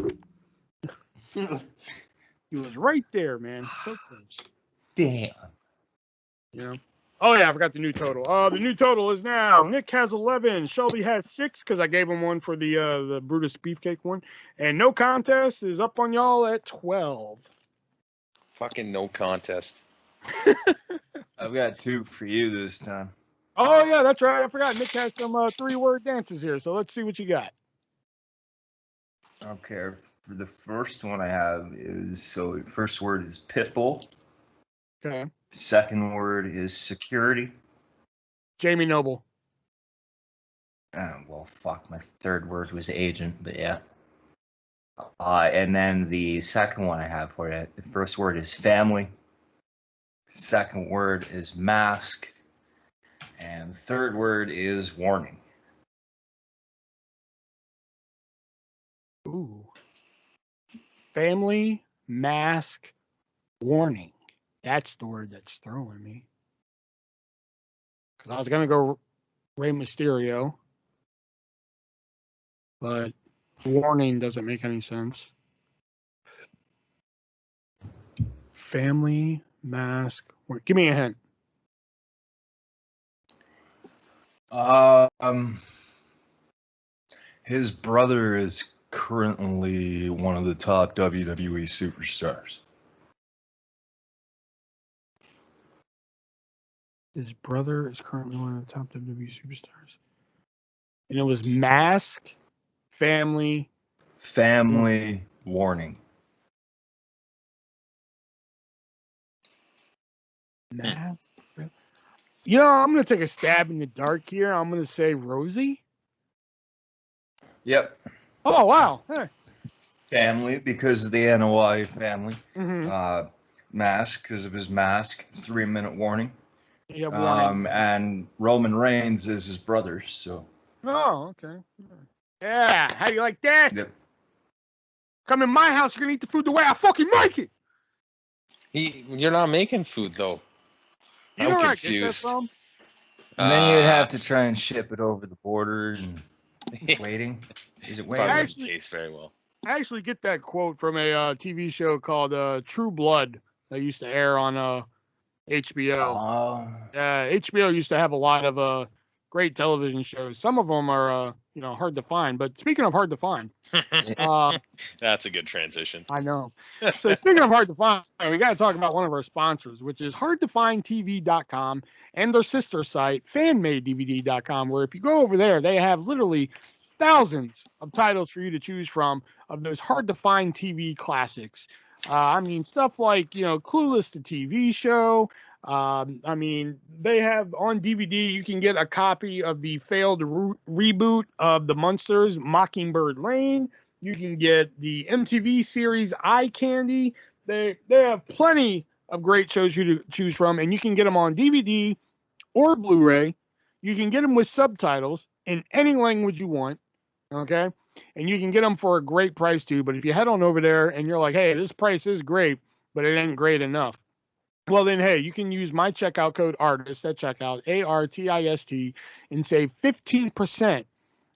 He was right there, man. So close. Damn. You know? Oh, yeah, I forgot the new total. The new total is now, Nick has 11. Shelby has 6 because I gave him one for the Brutus Beefcake one. And no contest is up on y'all at 12. Fucking no contest. I've got 2 for you this time. Oh, yeah, that's right. I forgot. Nick has some 3-word dances here. So let's see what you got. Okay, for the first one I have first word is Pitbull. Okay. Second word is security. Jamie Noble. Well, fuck, my third word was agent, but yeah. And then the second one I have for you, the first word is family. Second word is mask. And the third word is warning. Ooh. Family, mask, warning. That's the word that's throwing me. Because I was going to go Rey Mysterio. But warning doesn't make any sense. Family, mask, warning. Give me a hint. His brother is currently one of the top WWE superstars. His brother is currently one of the top WWE superstars. And it was mask, family, warning. Mask. You know, I'm going to take a stab in the dark here. I'm going to say Rosie. Yep. Oh, wow. Hey. Family, because of the NOI family. Mm-hmm. Mask, because of his mask. 3-minute warning. Yeah, warning. And Roman Reigns is his brother, so. Oh, okay. Yeah, how do you like that? Yep. Come in my house, you're going to eat the food the way I fucking make it. You're not making food, though. You know where I get that from? And then you'd have to try and ship it over the border and waiting. Is it waiting? Probably doesn't taste very well. I actually get that quote from a TV show called True Blood that used to air on HBO. Oh. HBO used to have a lot of great television shows. Some of them are, hard to find. But speaking of hard to find, that's a good transition. I know. So speaking of hard to find, we got to talk about one of our sponsors, which is hardtofindtv.com and their sister site, fanmadedvd.com, where if you go over there, they have literally thousands of titles for you to choose from of those hard to find TV classics. Stuff like, Clueless, the TV show. They have on DVD, you can get a copy of the failed reboot of The Munsters, Mockingbird Lane. You can get the MTV series Eye Candy. They have plenty of great shows you to choose from, and you can get them on DVD or Blu-ray. You can get them with subtitles in any language you want, okay? And you can get them for a great price too. But if you head on over there and you're like, hey, this price is great, but it ain't great enough, well then, hey, you can use my checkout code ARTIST at checkout, ARTIST, and save 15%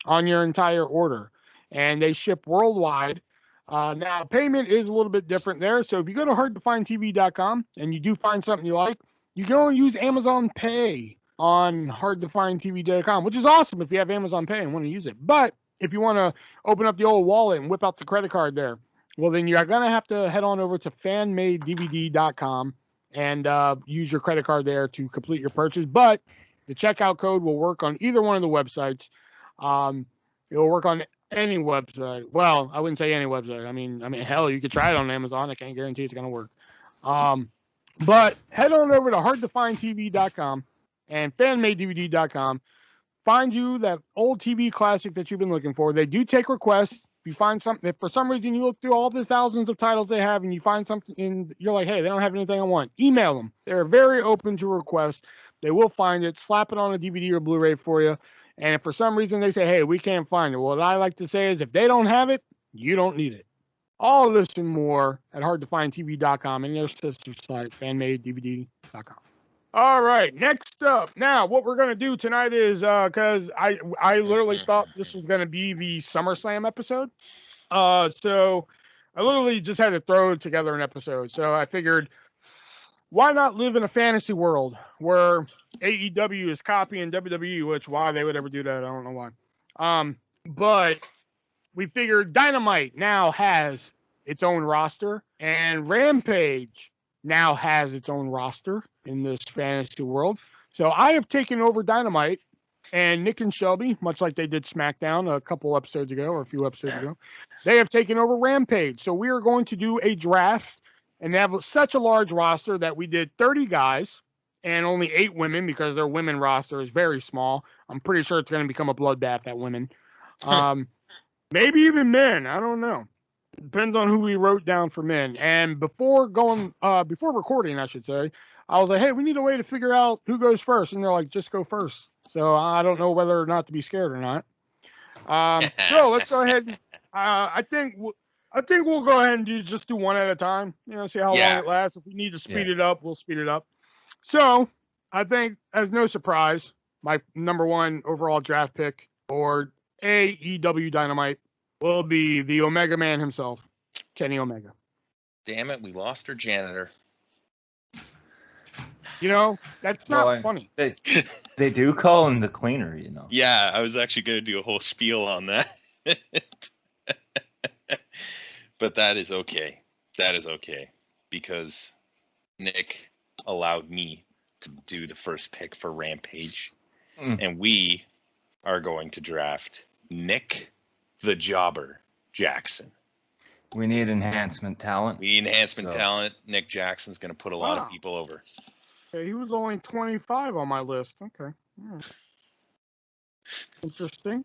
on your entire order. And they ship worldwide. Now, payment is a little bit different there. So if you go to hardtofindtv.com and you do find something you like, you can only use Amazon Pay on hardtofindtv.com, which is awesome if you have Amazon Pay and want to use it. But if you want to open up the old wallet and whip out the credit card there, well, then you're going to have to head on over to fanmadedvd.com and use your credit card there to complete your purchase. But the checkout code will work on either one of the websites. It will work on any website. Well, I wouldn't say any website. I mean, hell, you could try it on Amazon. I can't guarantee it's going to work. But head on over to hardtofindtv.com and fanmadedvd.com. Find you that old TV classic that you've been looking for. They do take requests. If you find something, if for some reason you look through all the thousands of titles they have and you find something and you're like, hey, they don't have anything I want, email them. They're very open to requests. They will find it, slap it on a DVD or Blu-ray for you. And if for some reason they say, hey, we can't find it, what I like to say is if they don't have it, you don't need it. All of this and more at hardtofindtv.com and their sister site, fanmadedvd.com. All right, next up. Now, what we're going to do tonight is, because I literally thought this was going to be the SummerSlam episode. So I literally just had to throw together an episode. So I figured, why not live in a fantasy world where AEW is copying WWE, which why they would ever do that, I don't know why. But we figured Dynamite now has its own roster, and Rampage now has its own roster in this fantasy world. So I have taken over Dynamite, and Nick and Shelby, much like they did SmackDown a couple episodes ago or a few episodes ago, they have taken over Rampage. So we are going to do a draft, and they have such a large roster that we did 30 guys and only 8 women because their women roster is very small. I'm pretty sure it's going to become a bloodbath at women. Maybe even men. I don't know. Depends on who we wrote down for men. And before recording, I should say, I was like, hey, we need a way to figure out who goes first. And they're like, just go first. So I don't know whether or not to be scared or not. So let's go ahead. I think we'll go ahead and just do one at a time. See how long it lasts. If we need to speed it up, we'll speed it up. So I think, as no surprise, my number one overall draft pick for AEW Dynamite will be the Omega Man himself, Kenny Omega. Damn it, we lost our janitor. That's not funny. They do call him the cleaner, Yeah, I was actually going to do a whole spiel on that. But that is okay. That is okay. Because Nick allowed me to do the first pick for Rampage. And we are going to draft Nick the Jobber Jackson. We need enhancement talent. Talent. Nick Jackson's going to put a lot of people over. Okay, he was only 25 on my list. Okay. Interesting.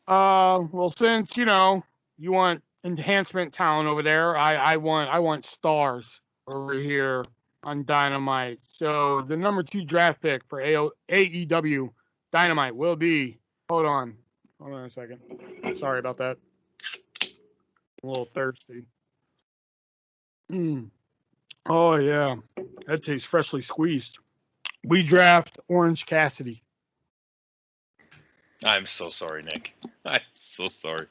Well, since, you want enhancement talent over there, I want stars over here on Dynamite. So the number 2 draft pick for AEW Dynamite will be, hold on a second. Sorry about that. I'm a little thirsty. Oh, yeah. That tastes freshly squeezed. We draft Orange Cassidy. I'm so sorry, Nick. I'm so sorry.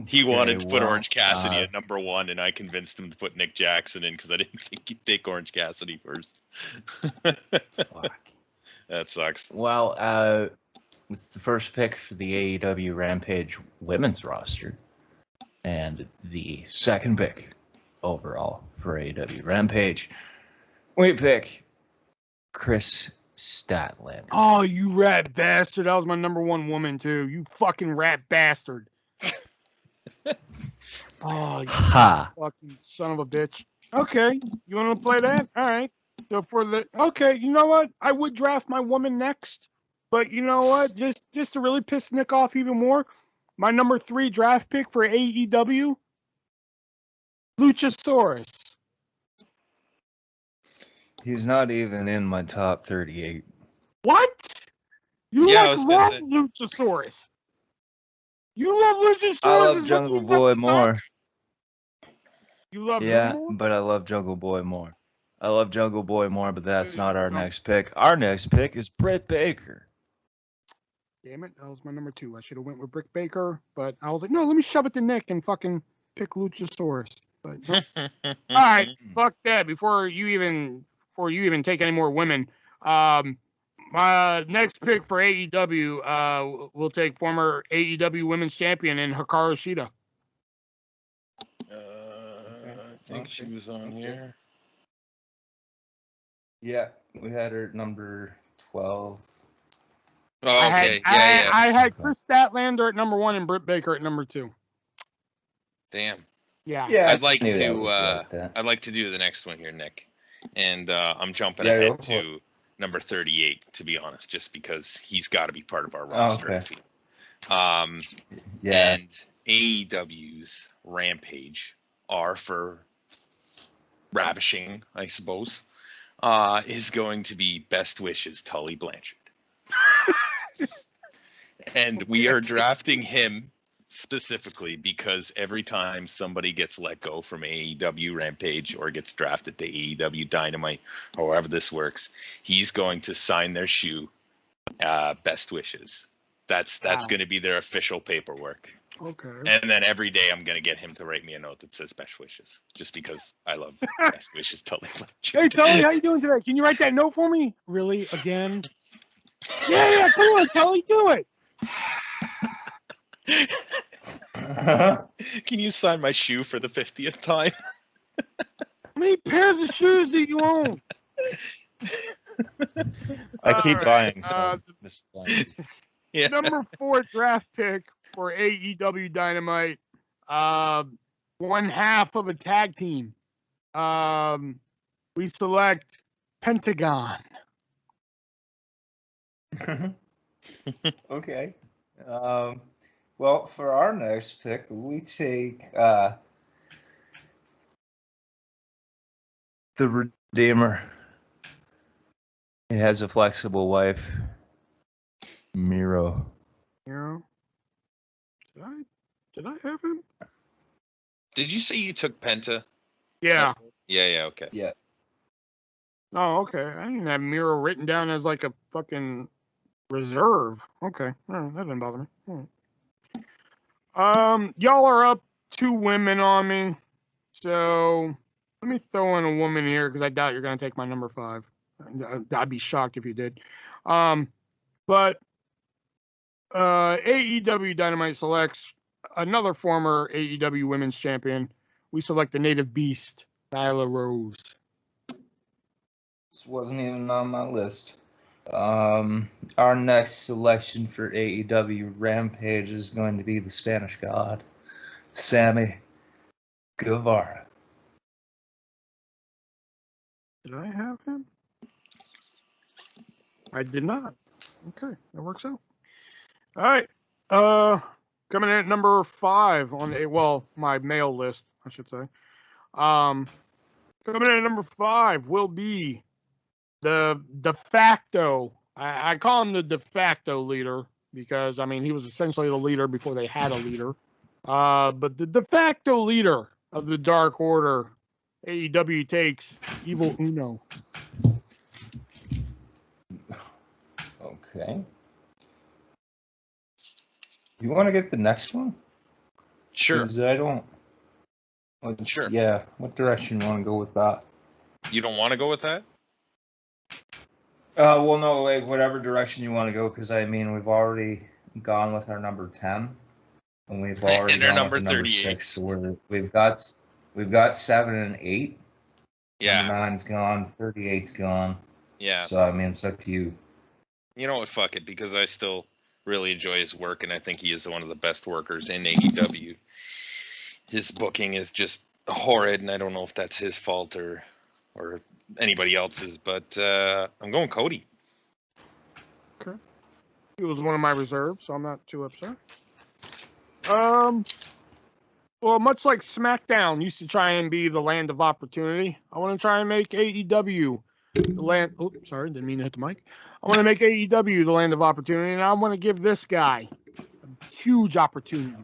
He wanted to put Orange Cassidy at number 1, and I convinced him to put Nick Jackson in because I didn't think he'd take Orange Cassidy first. Fuck. That sucks. Well, it's the first pick for the AEW Rampage women's roster, and the second pick overall for AEW Rampage. We pick Chris Statlander. Oh, you rat bastard! That was my number one woman too. You fucking rat bastard. Oh, you fucking son of a bitch. Okay, you want to play that? All right. So okay, you know what? I would draft my woman next, but you know what? Just to really piss Nick off even more, my number 3 draft pick for AEW, Luchasaurus. He's not even in my top 38. What? You Yeah, love Luchasaurus. You love Luchasaurus. I love Jungle Boy more. You love him more? But I love Jungle Boy more. I love Jungle Boy more, but that's not our next pick. Our next pick is Britt Baker. Damn it, that was my number 2. I should have went with Britt Baker, but I was like, no, let me shove it to Nick and fucking pick Luchasaurus. But all right, fuck that. Before you even take any more women, my next pick for AEW, we'll take former AEW Women's Champion in Hikaru Shida. I think she was on here. Yeah, we had her at number 12. Oh, okay. I had Chris Statlander at number 1 and Britt Baker at number 2. Damn. Yeah. I'd like to do the next one here, Nick. And I'm jumping ahead to number 38, to be honest, just because he's got to be part of our roster. And AEW's Rampage are for ravishing, I suppose, is going to be Best Wishes Tully Blanchard. And we are drafting him specifically because every time somebody gets let go from AEW Rampage or gets drafted to AEW Dynamite, however this works, he's going to sign their shoe, Best Wishes. That's going to be their official paperwork. Okay. And then every day I'm going to get him to write me a note that says Best Wishes, just because I love Best Wishes Tully Blanchard. Hey, Tully, how you doing today? Can you write that note for me? Really? Again? Yeah, come on, Tully, do it. Can you sign my shoe for the 50th time? How many pairs of shoes do you own? I keep buying some. Yeah. Number 4 draft pick for AEW Dynamite. 1/2 of a tag team. We select Pentagon. Okay. Well, for our next pick, we take the Redeemer. He has a flexible wife, Miro. Miro? Did I have him? Did you say you took Penta? Yeah. Yeah, okay. Yeah. Oh, okay. I didn't have Miro written down as like a fucking reserve. Okay. All right, that didn't bother me. All right. Y'all are up 2 women on me. So let me throw in a woman here because I doubt you're going to take my number 5. I'd be shocked if you did. But AEW Dynamite selects another former AEW Women's Champion. We select the Native Beast, Nyla Rose. This wasn't even on my list. Our next selection for AEW Rampage is going to be the Spanish God, Sammy Guevara. Did I have him? I did not. Okay, that works out. All right. Coming in at number 5 on my male list, I should say. Coming in at number 5 will be the de facto. I call him the de facto leader because he was essentially the leader before they had a leader. But the de facto leader of the Dark Order, AEW takes Evil Uno. Okay. You want to get the next one? Sure. Because I don't. Sure. Yeah. What direction you want to go with that? You don't want to go with that? Well, no, like whatever direction you want to go, because I mean we've already gone with our number 10, and we've already and our gone with number the number 38. 6. So we've got 7 and 8. Yeah. Number 9's gone. 38's gone. Yeah. So I mean, it's up to you. You know what? Fuck it, because I still really enjoy his work, and I think he is one of the best workers in AEW. His booking is just horrid, and I don't know if that's his fault or anybody else's, but I'm going Cody. Okay. He was one of my reserves, so I'm not too upset. Well, much like SmackDown used to try and be the land of opportunity, I want to try and make AEW the land. Oh, sorry, didn't mean to hit the mic. I want to make AEW the land of opportunity, and I want to give this guy a huge opportunity.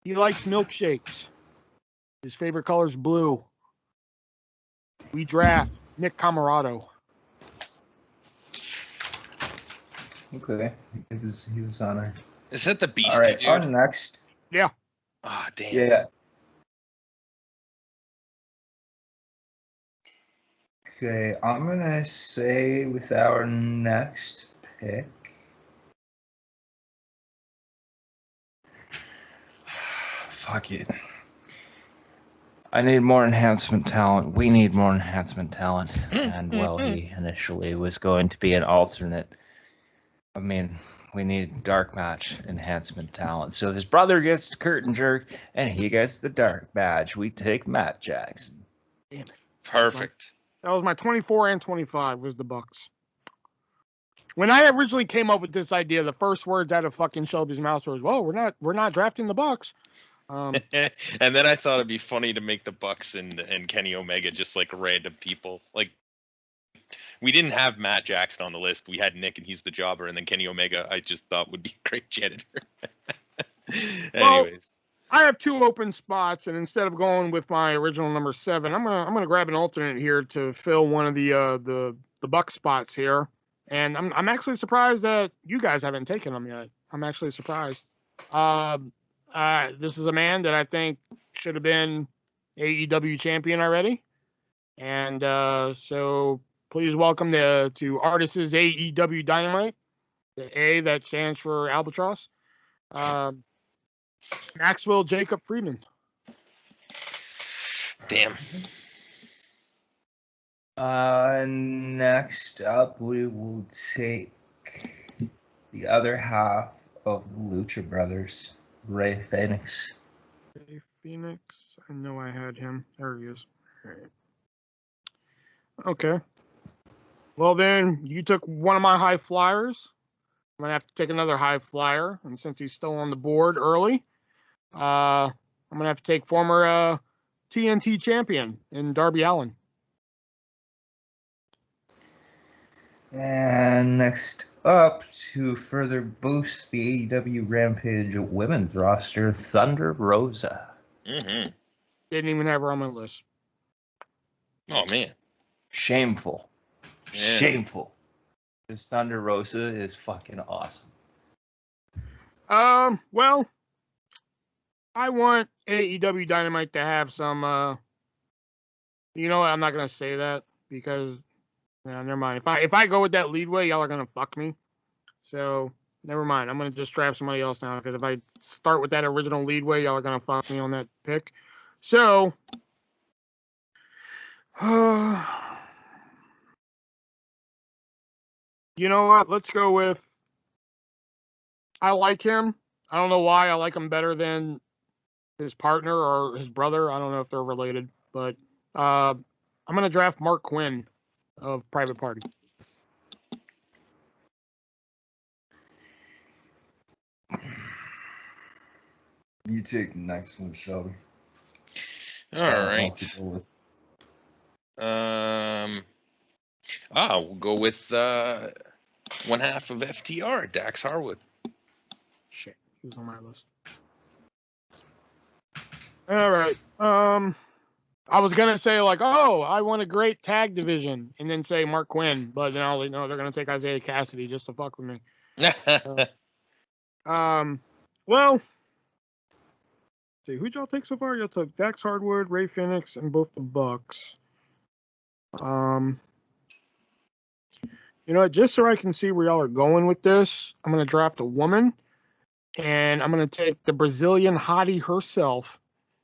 He likes milkshakes. His favorite color is blue. We draft Nick Camarado. Okay, he was on our. Is that the Beastie All right, dude? our next. Yeah. Ah, damn. Yeah. Okay, I'm gonna say with our next pick. Fuck it. I need more enhancement talent. We need more enhancement talent. And well, he initially was going to be an alternate. I mean, we need dark match enhancement talent. So his brother gets the curtain jerk, and he gets the dark badge. We take Matt Jackson. Damn it. Perfect. That was my 24 and 25 was the Bucks. When I originally came up with this idea, the first words out of fucking Shelby's mouth was, "Well, we're not drafting the Bucks." And then I thought it'd be funny to make the Bucks and Kenny Omega just like random people. Like, we didn't have Matt Jackson on the list. We had Nick, and he's the jobber, and then Kenny Omega I just thought would be a great janitor. Anyways. Well, I have 2 open spots, and instead of going with my original number 7, I'm gonna grab an alternate here to fill one of the Buck spots here. And I'm actually surprised that you guys haven't taken him yet. I'm actually surprised. This is a man that I think should have been AEW champion already, and so please welcome to Artist's AEW Dynamite. The A that stands for Albatross. Maxwell Jacob Friedman. Damn. Next up, we will take the other half of the Lucha Brothers, Ray Phoenix. Ray Phoenix. I know I had him. There he is. All right. Okay. Well, then you took one of my high flyers. I'm gonna have to take another high flyer, and since he's still on the board early, I'm gonna have to take former TNT champion in Darby Allin. And next up, to further boost the AEW Rampage women's roster, Thunder Rosa. Mm-hmm. Didn't even have her on my list. Oh, man. Shameful. Yeah. Shameful. This Thunder Rosa is fucking awesome. Well, I want AEW Dynamite to have some, you know what, I'm not going to say that because, yeah, never mind. If I go with that leadway, y'all are going to fuck me. So, never mind. I'm going to just draft somebody else now because if I start with that original leadway, y'all are going to fuck me on that pick. So, you know what? Let's go with, I like him. I don't know why I like him better than his partner or his brother. I don't know if they're related, but I'm going to draft Mark Quinn of Private Party. You take the next one, Shelby. All right. We'll go with one half of FTR, Dax Harwood. Shit, he was on my list. All right. I was gonna say like, oh, I want a great tag division, and then say Mark Quinn, but then I was like, no, they're gonna take Isaiah Cassidy just to fuck with me. Well, see, who'd y'all take so far? Y'all took Dax Hardwood, Ray Phoenix, and both the Bucks. You know what? Just so I can see where y'all are going with this, I'm going to draft a woman, and I'm going to take the Brazilian hottie herself,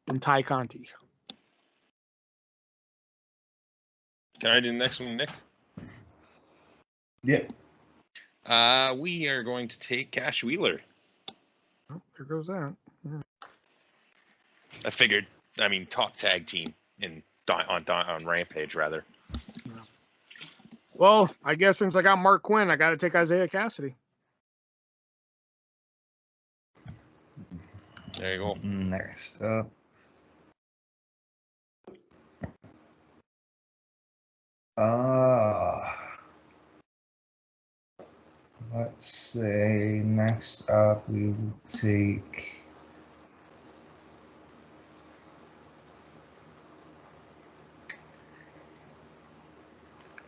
in Ty Conti. Can I do the next one, Nick? Yeah. We are going to take Cash Wheeler. Oh, there goes that. Yeah. I figured. I mean, top tag team on Rampage, rather. Yeah. Well, I guess since I got Mark Quinn, I got to take Isaiah Cassidy. There you go. Next up. Let's say next up we will take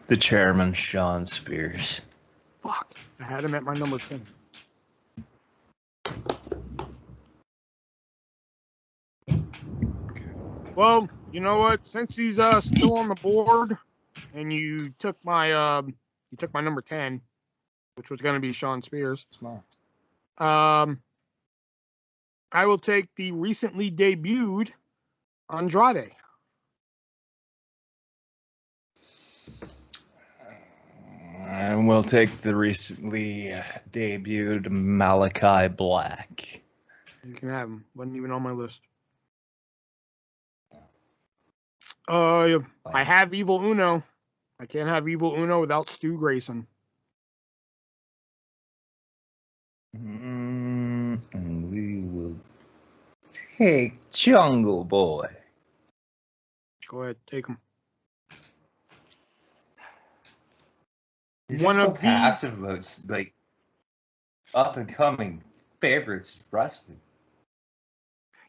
The chairman, Sean Spears. Fuck. I had him at my number 10. Well, you know what? Since he's still on the board, and you took my number 10, which was going to be Sean Spears. I will take the recently debuted Andrade. And we'll take the recently debuted Malachi Black. You can have him. Wasn't even on my list. I have Evil Uno. I can't have Evil Uno without Stu Grayson. and we will take Jungle Boy. Go ahead, take him. You're One just so of the- passive about like up and coming favorites wrestling.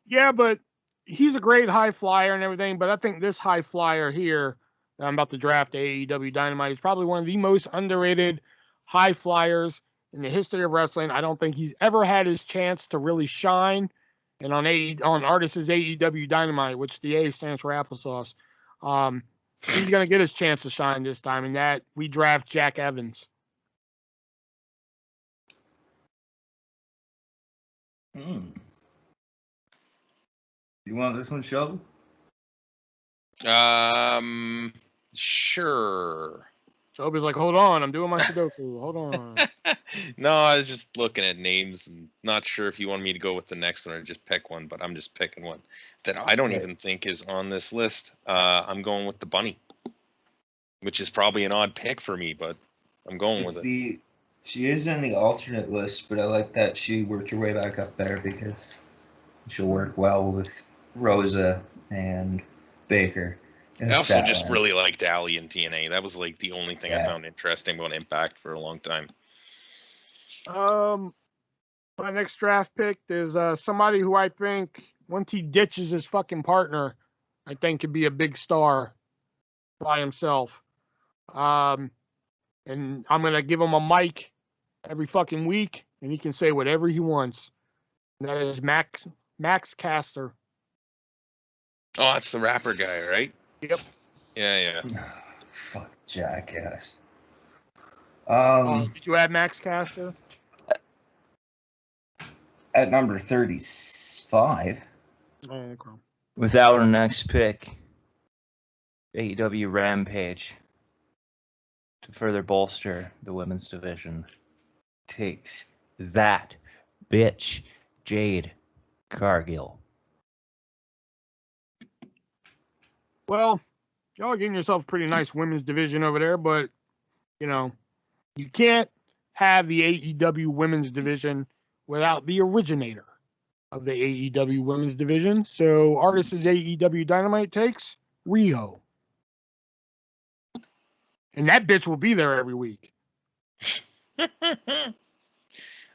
Yeah, but he's a great high flyer and everything, but I think this high flyer here that I'm about to draft, AEW Dynamite, is probably one of the most underrated high flyers in the history of wrestling. I don't think he's ever had his chance to really shine. And on Artist's AEW Dynamite, which the A stands for applesauce, he's going to get his chance to shine this time, and that we draft Jack Evans. You want this one, Shelby? Sure. Shelby's like, hold on, I'm doing my Sudoku. Hold on. No, I was just looking at names and not sure if you want me to go with the next one or just pick one, but I'm just picking one that I don't even think is on this list. I'm going with the Bunny, which is probably an odd pick for me, but I'm going with it. She is in the alternate list, but I like that she worked her way back up there because she'll work well with Rosa and Baker. I also just really liked Allie in TNA. That was like the only thing I found interesting about Impact for a long time. My next draft pick is somebody who I think once he ditches his fucking partner, I think could be a big star by himself. And I'm gonna give him a mic every fucking week, and he can say whatever he wants. And that is Max Caster. Oh, that's the rapper guy, right? Yep. Yeah. Fuck jackass. Did you add Max Caster? At number 35. Oh, okay. With our next pick, AEW Rampage, to further bolster the women's division, takes that bitch, Jade Cargill. Well, y'all are getting yourself a pretty nice women's division over there, but, you know, you can't have the AEW women's division without the originator of the AEW women's division. So Artist's AEW Dynamite takes Rio. And that bitch will be there every week.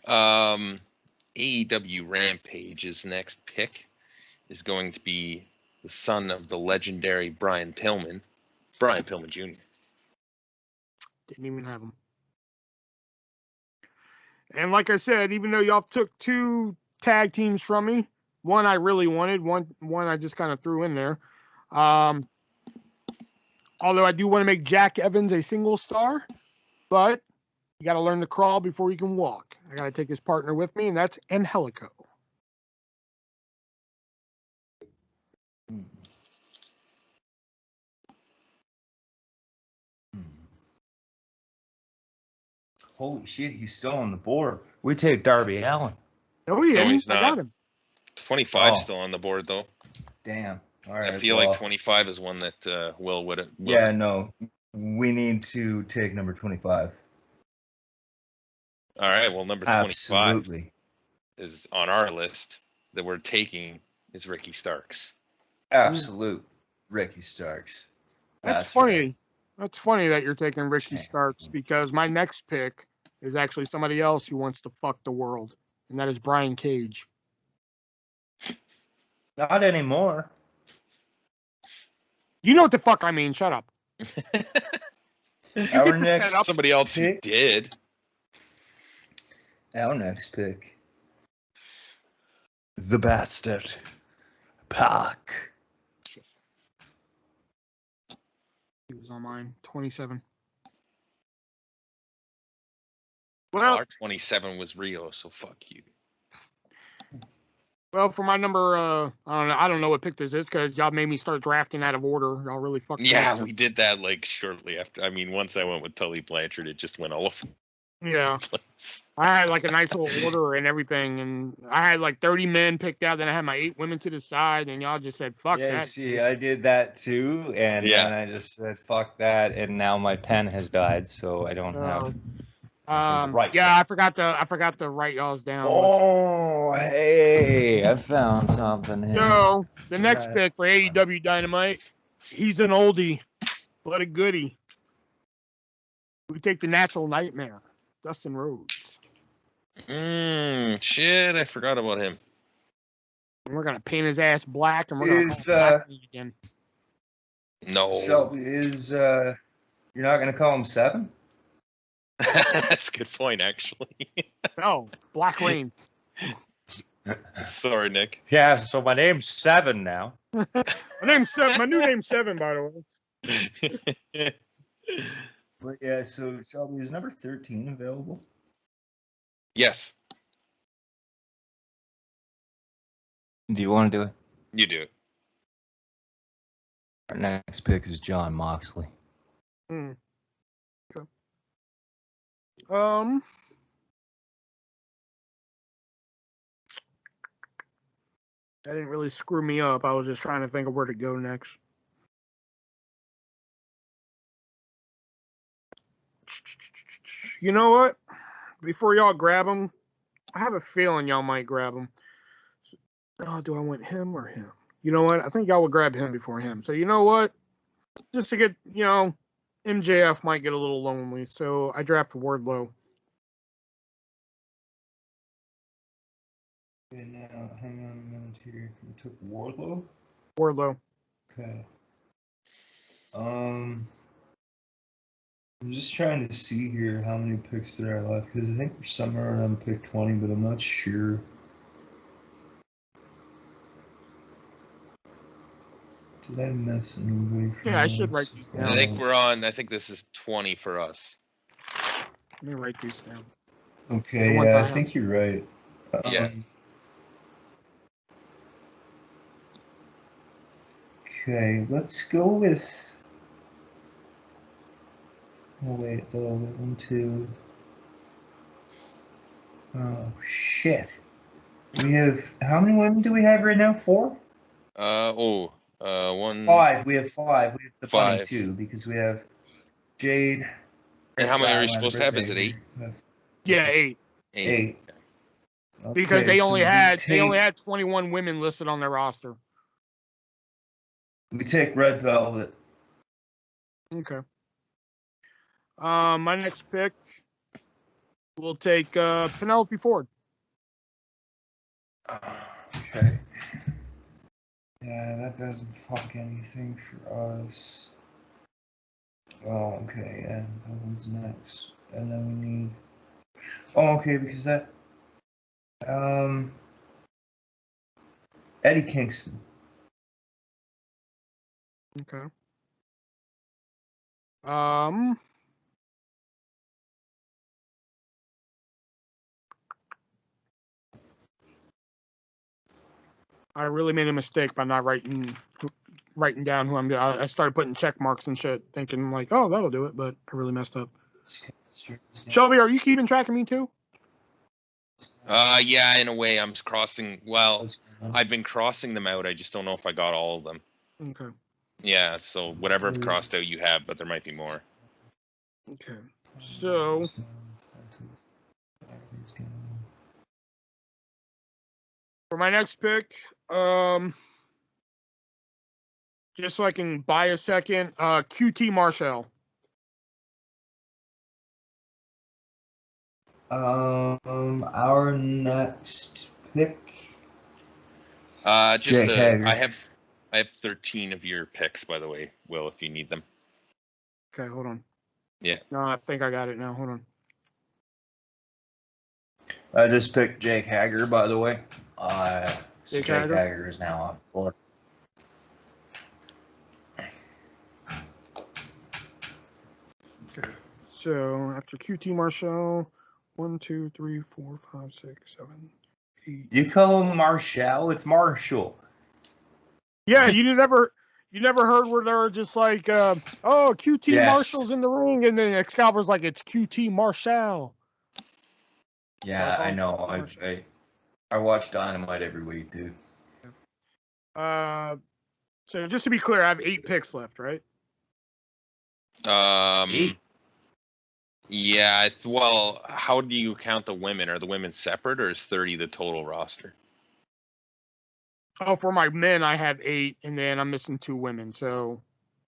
AEW Rampage's next pick is going to be the son of the legendary Brian Pillman Jr. Didn't even have him. And like I said, even though y'all took 2 tag teams from me, one I really wanted, one I just kind of threw in there. Although I do want to make Jack Evans a single star, But you got to learn to crawl before you can walk. I got to take his partner with me, and that's Angelico. Holy shit, he's still on the board. We take Darby Allin. No, he No, isn't. he's I not. got him. 25 still on the board, though. Damn. All right. I feel like 25 is one that Will would have. Yeah, no. We need to take number 25. All right. Well, number 25 Absolutely. is on our list that we're taking is Ricky Starks. Absolute Ricky Starks. That's funny. Right. That's funny that you're taking Ricky Starks because my next pick is actually somebody else who wants to fuck the world, and that is Brian Cage. Not anymore. You know what the fuck I mean. Shut up. Our next somebody else who did. Our next pick. The Bastard. Pac. He was on mine. 27. Well, our 27 was Rio, so fuck you. Well, for my number, I don't know what pick this is because y'all made me start drafting out of order. Y'all really fucked me up. We did that like shortly after. I mean, once I went with Tully Blanchard, it just went all over. Yeah. I had like a nice little order and everything, and I had like 30 men picked out. Then I had my 8 women to the side, and y'all just said, fuck that. Yeah, see, I did that too, and then I just said, fuck that, and now my pen has died, so I don't have... Yeah, I forgot to write y'all's down. Oh, hey, I found something here. So, the next pick for AEW Dynamite, he's an oldie, but a goodie. We take the Natural Nightmare, Dustin Rhodes. Shit, I forgot about him. And we're going to paint his ass black, and we're going to call him again. No. So, you're not going to call him 7? That's a good point, actually. No, Black Rain. Sorry, Nick. Yeah, so my name's 7 now. My new name's 7, by the way. But yeah, so Shelby, is number 13 available? Yes. Do you want to do it? You do it. Our next pick is John Moxley. Okay. That didn't really screw me up. I was just trying to think of where to go next. You know what? Before y'all grab him, I have a feeling y'all might grab him. Oh, do I want him or him? You know what? I think y'all would grab him before him. So you know what? Just to get, MJF might get a little lonely. So I draft Wardlow. Okay, now, hang on a minute here. You took Wardlow? Wardlow. Okay. I'm just trying to see here how many picks there are left, because I think we're somewhere around pick 20, but I'm not sure. Did I miss anybody? Yeah, I should write these down. I think this is 20 for us. Let me write these down. Okay, yeah, I think you're right. Yeah. Okay, let's go with... Oh, wait, though, 1, 2... Oh, shit. We have... How many women do we have right now? 4? 1... 5. We have 5. We have the 5. bunny, too, because we have Jade... And how many are we supposed to have? Is it 8? Yeah, 8. 8. Okay, because they only had 21 women listed on their roster. We take Red Velvet. Okay. My next pick, we'll take Penelope Ford. Okay. Yeah, that doesn't fuck anything for us. Oh, okay, yeah, that one's next. And then we need... Oh, okay, because that... Eddie Kingston. Okay. I really made a mistake by not writing down who I'm doing. I started putting check marks and shit, thinking like, oh, that'll do it, but I really messed up. Shelby, are you keeping track of me too? Yeah, in a way, I'm crossing. Well, I've been crossing them out. I just don't know if I got all of them. Okay. Yeah, so whatever I've crossed out, you have, but there might be more. Okay. So. For my next pick, just so I can buy a second, QT Marshall. Our next pick. Just Jake Hager. I have 13 of your picks, by the way, Will, if you need them. Okay, hold on. Yeah. No, I think I got it now. Hold on. I just picked Jake Hager, by the way. So Jake Jake Hager? Hager is now off the board. Okay. So after QT Marshall, 1, 2, 3, 4, 5, 6, 7, 8. You call him Marshall? It's Marshall. Yeah, you never heard where they were just like, oh, QT Yes. Marshall's in the ring, and then Excalibur's like, it's QT Marshall. Yeah, I know. I watch Dynamite every week, dude. So just to be clear, I have 8 picks left, right? 8? Yeah. Well, how do you count the women? Are the women separate, or is 30 the total roster? Oh, for my men, I have 8, and then I'm missing 2 women, so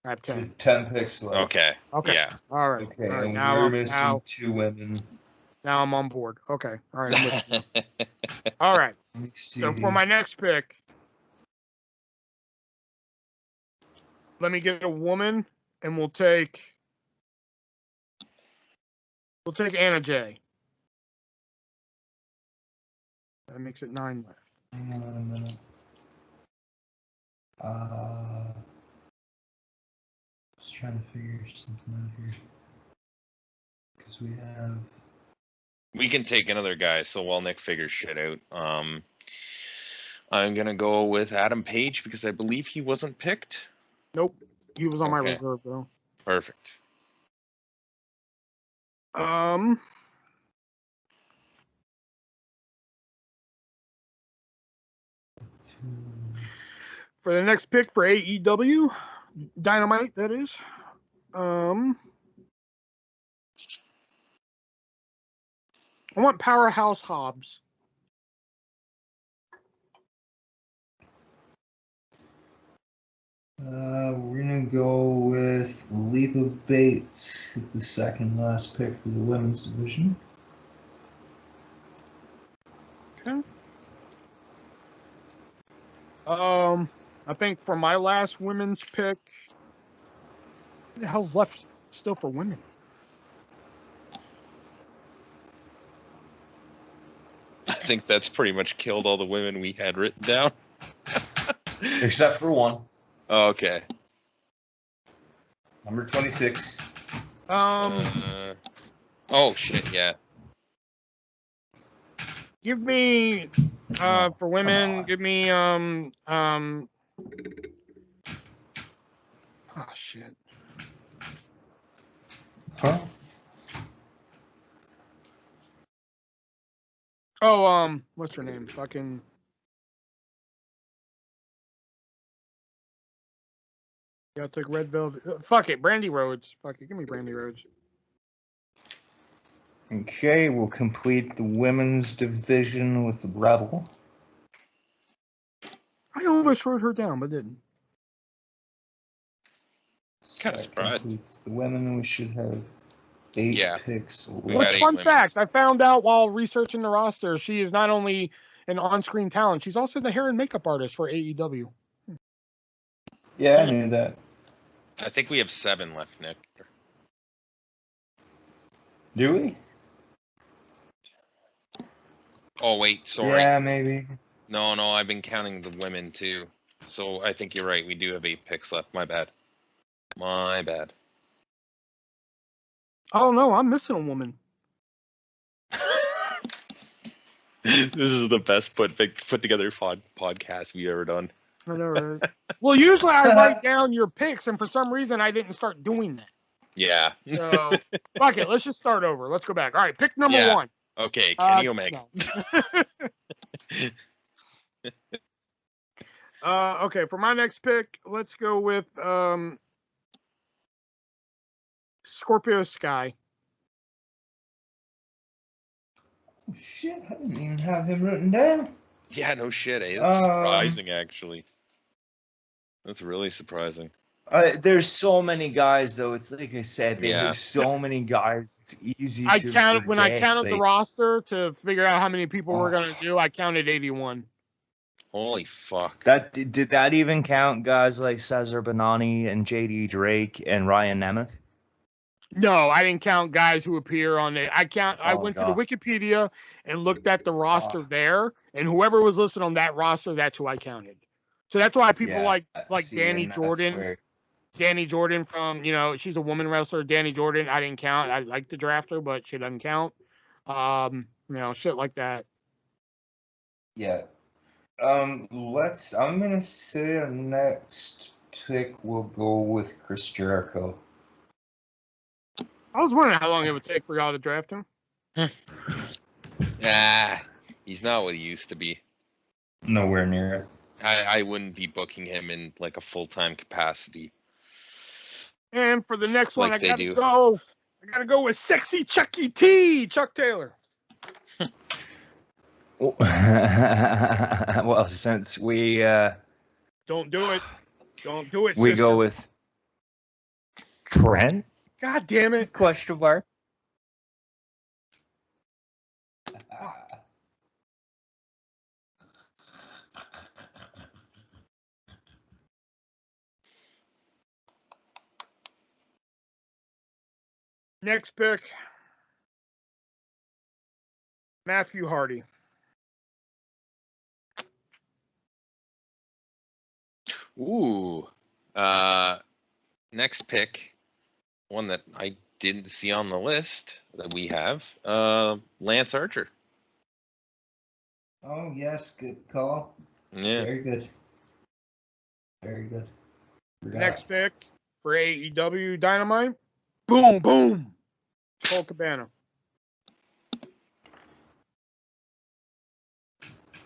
I have 10. 10 picks left. Okay. Okay. Yeah. All right. Okay, All right. and Now we're I'm missing 2 women. Now I'm on board. Okay. All right. I'm with you. All right. Let me see. So for my next pick, let me get a woman, and we'll take Anna Jay. That makes it 9 left. Hang on a minute. Just trying to figure something out here. Because we have. We can take another guy. So while Nick figures shit out, I'm gonna go with Adam Page because I believe he wasn't picked. Nope. He was on my Okay. reserve though. Perfect. For the next pick for AEW, Dynamite, that is. I want Powerhouse Hobbs. We're gonna go with Leva Bates, the second last pick for the women's division. Okay. I think for my last women's pick, what the hell's left still for women? I think that's pretty much killed all the women we had written down. Except for one. Oh, okay. Number 26. Oh shit, yeah. Give me for women, give me oh shit. Huh? Oh, what's her name? Fucking yeah, I took Red Velvet. Fuck it, Brandy Rhodes. Fuck it, give me Brandy Rhodes. Okay, we'll complete the women's division with the Rebel. I almost wrote her down, but didn't. Kind of surprised. Completes the women. We should have 8 picks. What's fun fact? I found out while researching the roster, she is not only an on-screen talent, she's also the hair and makeup artist for AEW. Yeah, I knew that. I think we have 7 left, Nick. Do we? Oh wait, sorry. Yeah, maybe. No, I've been counting the women too. So I think you're right. We do have 8 picks left. My bad. Oh no, I'm missing a woman. This is the best put together podcast we've ever done. I know, right? Well, usually I write down your picks, and for some reason I didn't start doing that. Yeah. So, fuck it. Let's just start over. Let's go back. All right, pick number one. Okay, Kenny Omega. No. Okay, for my next pick, let's go with Scorpio Sky. Oh, shit, I didn't even have him written down. Yeah, no shit. It's surprising, actually. That's really surprising. There's so many guys, though. It's like I said, there's so many guys. It's easy to forget. When I counted the roster to figure out how many people we're gonna do, I counted 81. Holy fuck! Did that even count guys like Cesar Bonani and JD Drake and Ryan Nemeth? No, I didn't count guys who appear on it. I went to the Wikipedia and looked at the roster there, and whoever was listed on that roster, that's who I counted. So that's why people like Danny Jordan. Danny Jordan from, she's a woman wrestler. Danny Jordan, I didn't count. I like to draft her, but she doesn't count. Shit like that. Yeah. I'm gonna say our next pick will go with Chris Jericho. I was wondering how long it would take for y'all to draft him. He's not what he used to be. Nowhere near it. I wouldn't be booking him in like a full-time capacity. And for the next one, I gotta go with sexy Chucky T, Chuck Taylor. Well, since we don't do it, we sister. Go with Trent. God damn it! Question mark. Next pick, Matthew Hardy. Ooh. Next pick, one that I didn't see on the list that we have, Lance Archer. Oh, yes, good call. Yeah. Very good. Very good. Next pick for AEW Dynamite. Boom, boom. Colt Cabana.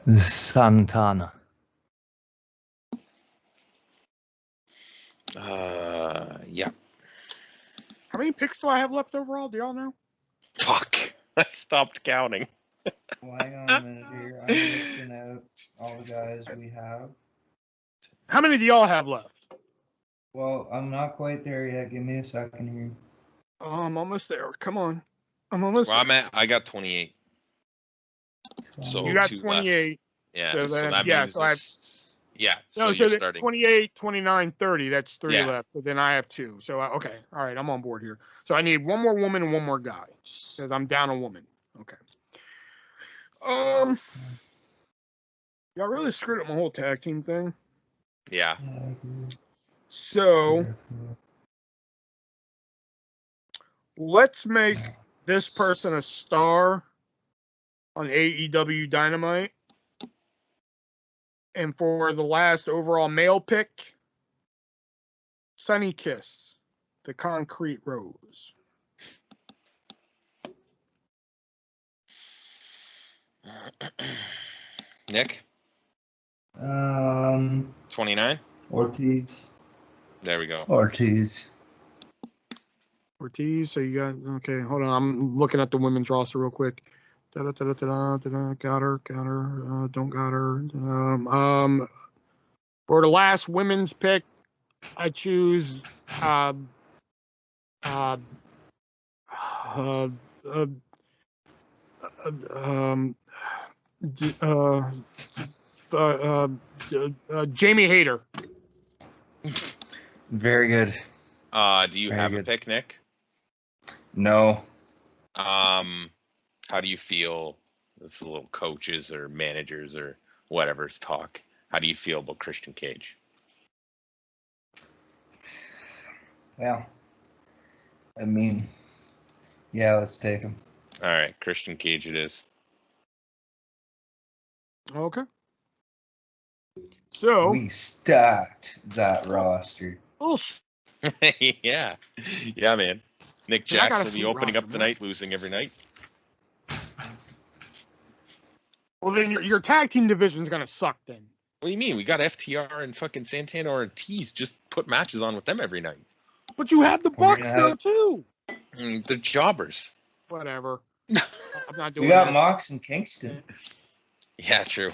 Santana. Yeah. How many picks do I have left overall? Do y'all know? Fuck. I stopped counting. Well, hang on a minute here. I'm listing out all the guys we have. How many do y'all have left? Well, I'm not quite there yet. Give me a second here. Oh, I'm almost there. Come on. I'm almost there. I got 28. So you got 28. Left. Yeah. So that means so you're starting 28, 29, 30. That's 3 left. So then I have 2. So okay. All right, I'm on board here. So I need one more woman and one more guy. Because I'm down a woman. Okay. Y'all really screwed up my whole tag team thing. Yeah. So let's make this person a star on AEW Dynamite. And for the last overall male pick, Sunny Kiss, the Concrete Rose. Nick? 29? Ortiz. There we go. Ortiz. So you got, okay, hold on. I'm looking at the women's roster real quick. Got her. Don't got her. For the last women's pick, I choose Jamie Hayter. Very good. Do you have a pick, Nick? No. How do you feel? This is a little coaches or managers or whatever's talk. How do you feel about Christian Cage? Well, I mean, yeah, let's take him. All right, Christian Cage it is. Okay. So we stacked that roster. Oh, yeah, man. Nick I got a Jackson will be sweet opening roster, up tonight, losing every night. well, then your tag team division is gonna suck. Then What do you mean? We got FTR and fucking Santana Ortiz. Just put matches on with them every night. But you have the Bucks there too. They're jobbers. Whatever. I'm not doing. We got this. Mox and Kingston. Yeah, true.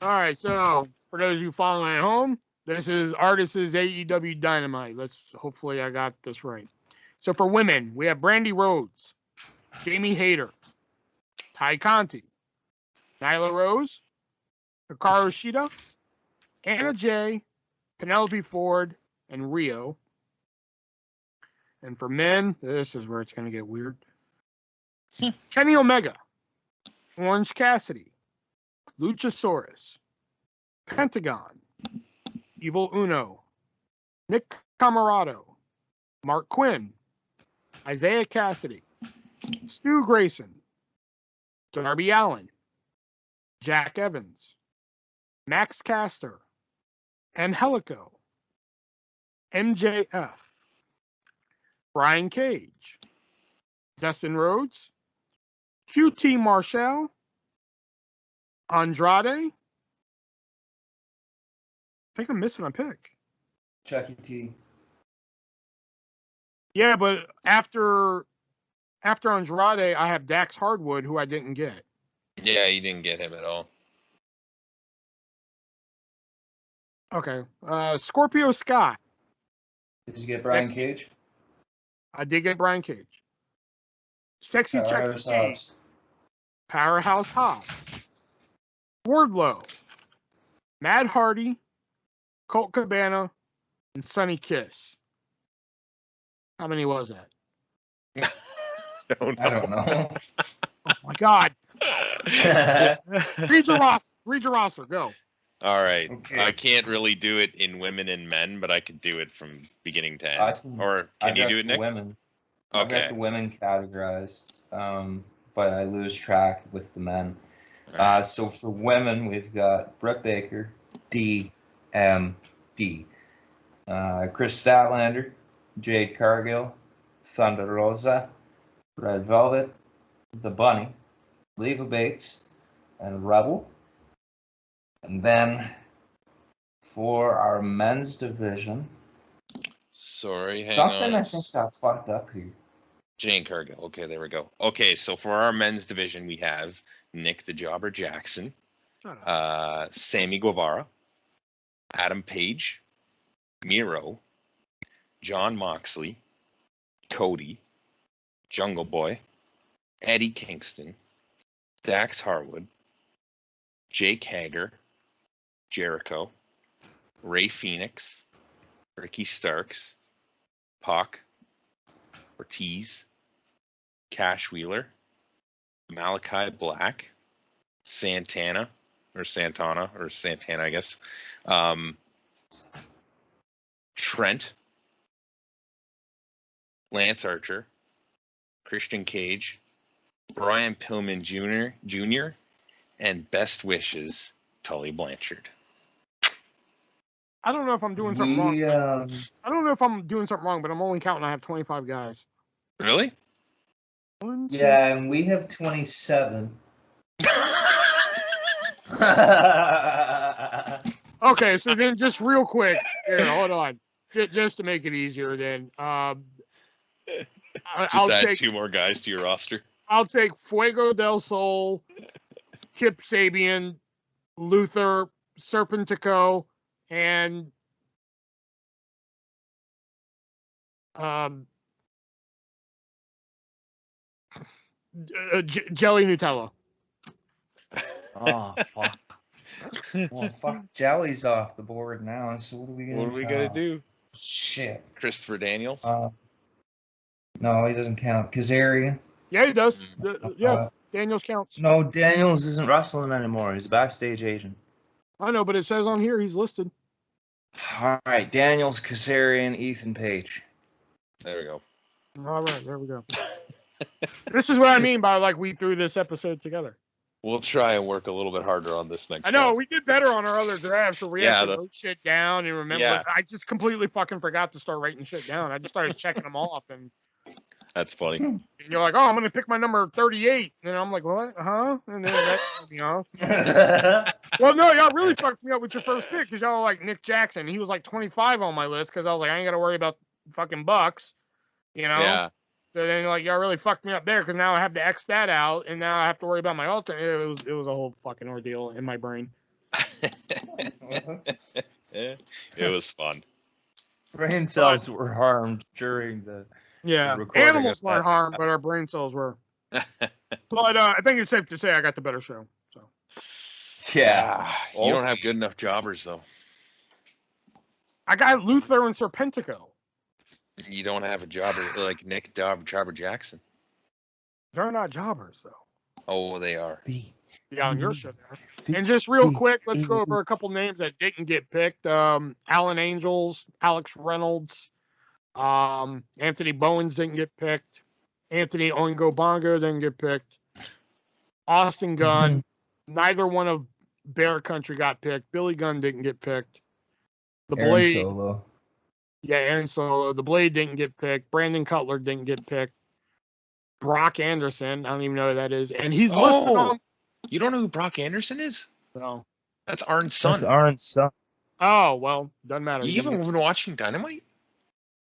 All right. So for those of you following at home, this is Artist's AEW Dynamite. Hopefully I got this right. So for women, we have Brandy Rhodes, Jamie Hayter, Ty Conti, Nyla Rose, Hikaru Shida, Anna Jay, Penelope Ford, and Rio. And for men, this is where it's going to get weird. Kenny Omega, Orange Cassidy, Luchasaurus, Pentagon, Evil Uno, Nick Camarado, Mark Quinn, Isaiah Cassidy, Stu Grayson, Darby Allin, Jack Evans, Max Caster, Angelico, MJF, Brian Cage, Dustin Rhodes, QT Marshall, Andrade. I think I'm missing a pick. Chucky T. Yeah, but after Andrade, I have Dax Hardwood, who I didn't get. Yeah, you didn't get him at all. Okay. Scorpio Sky. Did you get Brian Cage? I did get Brian Cage. Sexy Chucky T. Powerhouse Hobbs. Wardlow. Mad Hardy. Colt Cabana. And Sonny Kiss. How many was that? I don't know. Oh my God. Read your roster. Go. All right. Okay. I can't really do it in women and men, but I could do it from beginning to end. Can you do it, Nick? Women. Okay. I've got the women categorized, but I lose track with the men. Right. So for women, we've got Brooke Baker, DMD, Chris Statlander, Jade Cargill, Thunder Rosa, Red Velvet, The Bunny, Leva Bates, and Rebel. And then for our men's division, hang something on. I think got fucked up here. Jane Cargill. Okay, there we go. Okay, so for our men's division, we have Nick the Jobber Jackson, Sammy Guevara, Adam Page, Miro, John Moxley, Cody, Jungle Boy, Eddie Kingston, Dax Harwood, Jake Hager, Jericho, Ray Phoenix, Ricky Starks, Pac, Ortiz, Cash Wheeler, Malachi Black, Santana, I guess, Trent, Lance Archer, Christian Cage, Brian Pillman Jr., and Best Wishes, Tully Blanchard. I don't know if I'm doing something wrong. I don't know if I'm doing something wrong, but I'm only counting. I have 25 guys. Really? Yeah, and we have 27. Okay, so then just real quick, here, hold on. Just to make it easier, then I'll add take 2 more guys to your roster. I'll take Fuego del Sol, Kip Sabian, Luther, Serpentico, and Jelly Nutella. Oh, fuck. Well, fuck. Jelly's off the board now, so what are we gonna do? Shit. Christopher Daniels? No, he doesn't count. Kazarian? Yeah, he does. Daniels counts. No, Daniels isn't wrestling anymore. He's a backstage agent. I know, but it says on here he's listed. All right, Daniels, Kazarian, Ethan Page. There we go. All right, there we go. This is what I mean by we threw this episode together. We'll try and work a little bit harder on this next. I know we did better on our other drafts, so we had to write shit down and remember. Yeah. I just completely fucking forgot to start writing shit down. I just started checking them off, and that's funny. And you're like, oh, I'm gonna pick my number 38, and I'm like, what? Huh? And then that threw me off. Well, no, y'all really fucked me up with your first pick because y'all were like Nick Jackson. He was like 25 on my list because I was like, I ain't got to worry about fucking Bucks, you know? Yeah. So then, like, y'all really fucked me up there because now I have to X that out, and now I have to worry about my alternate. It was a whole fucking ordeal in my brain. It was fun. Brain cells were harmed during the recording. Animals weren't harmed, but our brain cells were. But I think it's safe to say I got the better show. So. Yeah. You don't have good enough jobbers, though. I got Luther and Serpentico. You don't have a jobber like Nick Jobber Jackson. They're not jobbers, though. Oh, they are. Yeah, on your show there. And just real quick, let's go over a couple names that didn't get picked. Alan Angels, Alex Reynolds, Anthony Bowens didn't get picked. Anthony Oingo Bongo didn't get picked. Austin Gunn, neither one of Bear Country got picked. Billy Gunn didn't get picked. The Aaron Blade. Solo. Yeah, Aaron Solo. The Blade didn't get picked. Brandon Cutler didn't get picked. Brock Anderson, I don't even know who that is. And he's listed on. You don't know who Brock Anderson is? No. That's Arn's son. That's Arn's son. Oh, well, doesn't matter. You haven't been watching Dynamite?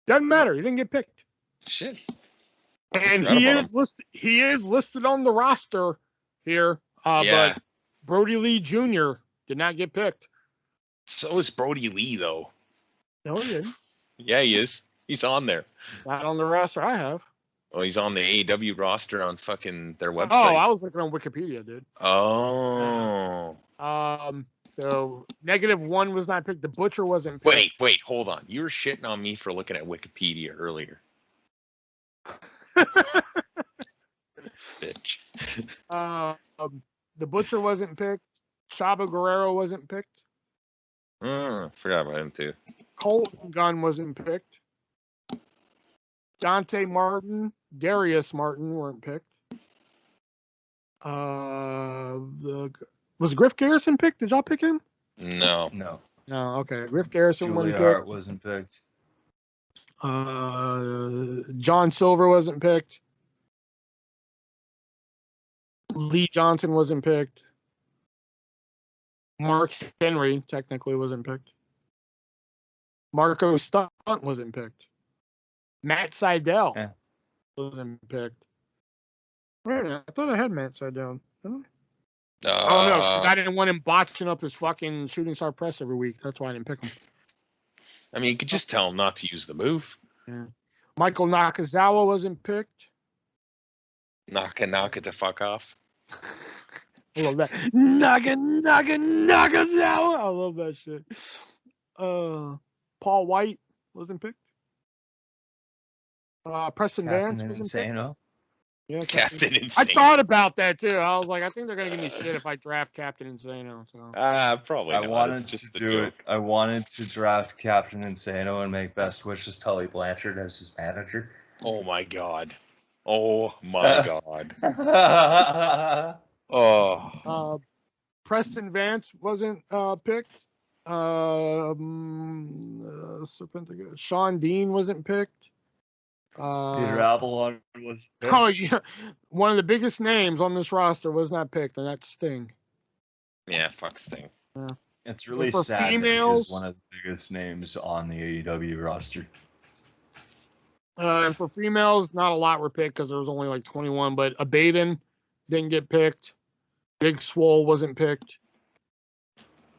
Doesn't matter. He didn't get picked. Shit. And he is listed on the roster here. But Brody Lee Jr. did not get picked. So is Brody Lee, though. No, he didn't. Yeah, he is. He's on there. Not on the roster I have. Oh, he's on the AEW roster on fucking their website. Oh, I was looking on Wikipedia, dude. Oh. So -1 was not picked. The Butcher wasn't picked. Wait, hold on. You were shitting on me for looking at Wikipedia earlier. Bitch. The Butcher wasn't picked. Chavo Guerrero wasn't picked. Forgot about him too. Colton Gunn wasn't picked. Dante Martin, Darius Martin weren't picked. Was Griff Garrison picked? Did y'all pick him? No. No, okay. Griff Garrison Julia wasn't Hart picked. wasn't picked. John Silver wasn't picked. Lee Johnson wasn't picked. Mark Henry technically wasn't picked. Marco Stunt wasn't picked. Matt Sydal wasn't picked. Wait a minute, I thought I had Matt Sydal. I don't know, because I didn't want him botching up his fucking Shooting Star Press every week. That's why I didn't pick him. I mean, you could just tell him not to use the move. Yeah. Michael Nakazawa wasn't picked. Knock it the fuck off. I love that. Nakazawa. I love that shit. Paul White wasn't picked. Preston Vance wasn't picked. Yeah, Captain Insano. I thought about that too. I was like, I think they're gonna give me shit if I draft Captain Insano. So. Probably. I wanted to do it. I wanted to draft Captain Insano and make Best Wishes Tully Blanchard as his manager. Oh my god. Oh my god. Preston Vance wasn't picked. Sean Dean wasn't picked. Peter Avalon was picked. Oh yeah, one of the biggest names on this roster was not picked, and that's Sting. Yeah, fuck Sting. Yeah. It's really sad that he is one of the biggest names on the AEW roster. And for females, not a lot were picked because there was only like 21, but Abaddon didn't get picked. Big Swole wasn't picked.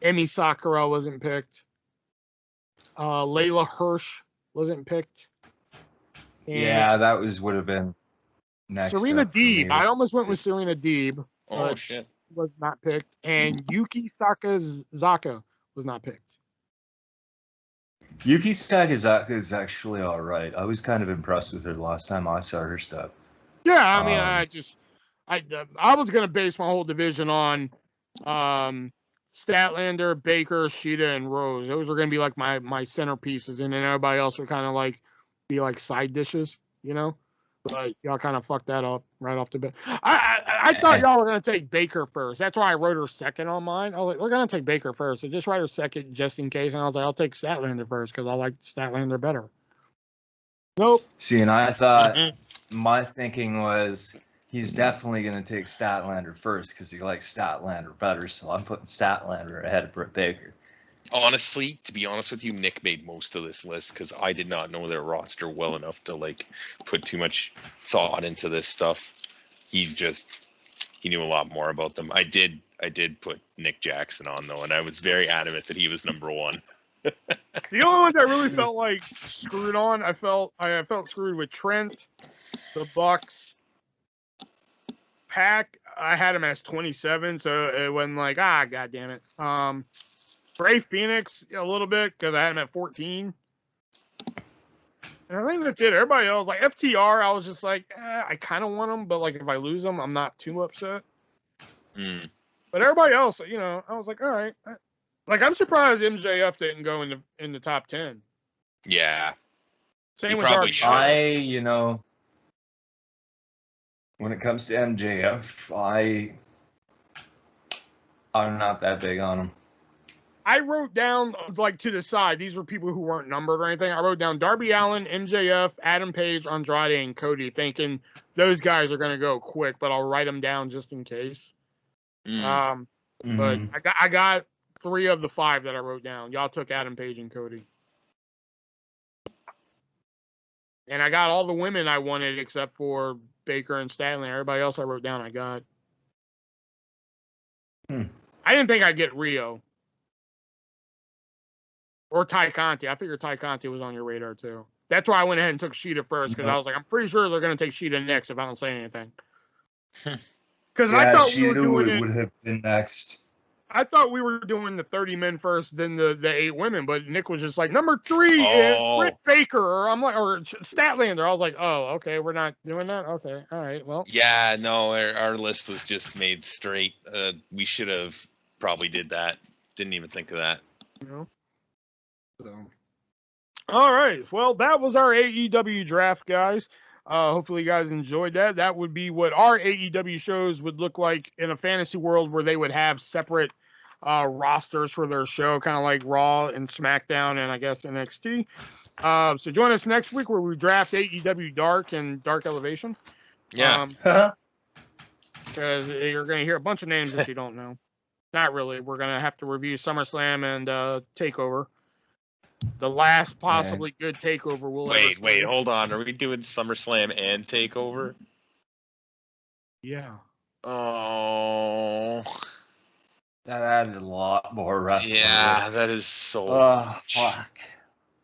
Emi Sakura wasn't picked. Layla Hirsch wasn't picked. And that would have been next. Serena Deeb. I almost went with Serena Deeb. Oh shit. Was not picked. And Yuki Sakazaka was not picked. Yuki Sakazaka is actually all right. I was kind of impressed with her the last time I saw her stuff. Yeah, I mean, I was gonna base my whole division on Statlander, Baker, Sheeta, and Rose. Those were gonna be like my centerpieces, and then everybody else would kind of like be like side dishes, you know. But y'all kind of fucked that up right off the bat. I thought y'all were going to take Baker first. That's why I wrote her second on mine. I was like, we're going to take Baker first. So just write her second just in case. And I was like, I'll take Statlander first because I like Statlander better. Nope. See, and I thought my thinking was he's definitely going to take Statlander first because he likes Statlander better. So I'm putting Statlander ahead of Britt Baker. Honestly, to be honest with you, Nick made most of this list because I did not know their roster well enough to like put too much thought into this stuff. He knew a lot more about them. I did put Nick Jackson on though, and I was very adamant that he was number one. The only ones I really felt like screwed on, I felt screwed with Trent, the Bucks, Pac. I had him as 27, so it wasn't like god damn it. Ray Phoenix a little bit because I had him at 14. And I think that's it. Everybody else, like FTR, I was just like, I kind of want him, but like if I lose him, I'm not too upset. But everybody else, you know, I was like, all right. Like I'm surprised MJF didn't go in the top 10. Yeah. Same with Darby. You know, when it comes to MJF, I'm not that big on him. I wrote down, like, to the side, these were people who weren't numbered or anything. I wrote down Darby Allin, MJF, Adam Page, Andrade, and Cody, thinking those guys are going to go quick, but I'll write them down just in case. But I got 3 of the 5 that I wrote down. Y'all took Adam Page and Cody. And I got all the women I wanted except for Baker and Statlander. Everybody else I wrote down I got. I didn't think I'd get Rio. Or Ty Conti. I figured Ty Conti was on your radar, too. That's why I went ahead and took Sheeta first, because I was like, I'm pretty sure they're going to take Sheeta next if I don't say anything. Because I thought Sheeta would have been next. I thought we were doing the 30 men first, then the 8 women, but Nick was just like, number 3 is Britt Baker, or Statlander. I was like, oh, okay, we're not doing that? Okay, all right, well. Yeah, no, our list was just made straight. We should have probably did that. Didn't even think of that. You know? So, all right. Well, that was our AEW draft, guys. Hopefully you guys enjoyed that. That would be what our AEW shows would look like in a fantasy world where they would have separate rosters for their show, kind of like Raw and SmackDown and I guess NXT. So join us next week where we draft AEW Dark and Dark Elevation. Yeah. Because you're going to hear a bunch of names that you don't know. Not really. We're going to have to review SummerSlam and TakeOver. The last possibly good TakeOver we'll ever see. Wait, hold on. Are we doing SummerSlam and TakeOver? Yeah. Oh. That added a lot more wrestling. Yeah, that is so much. Fuck.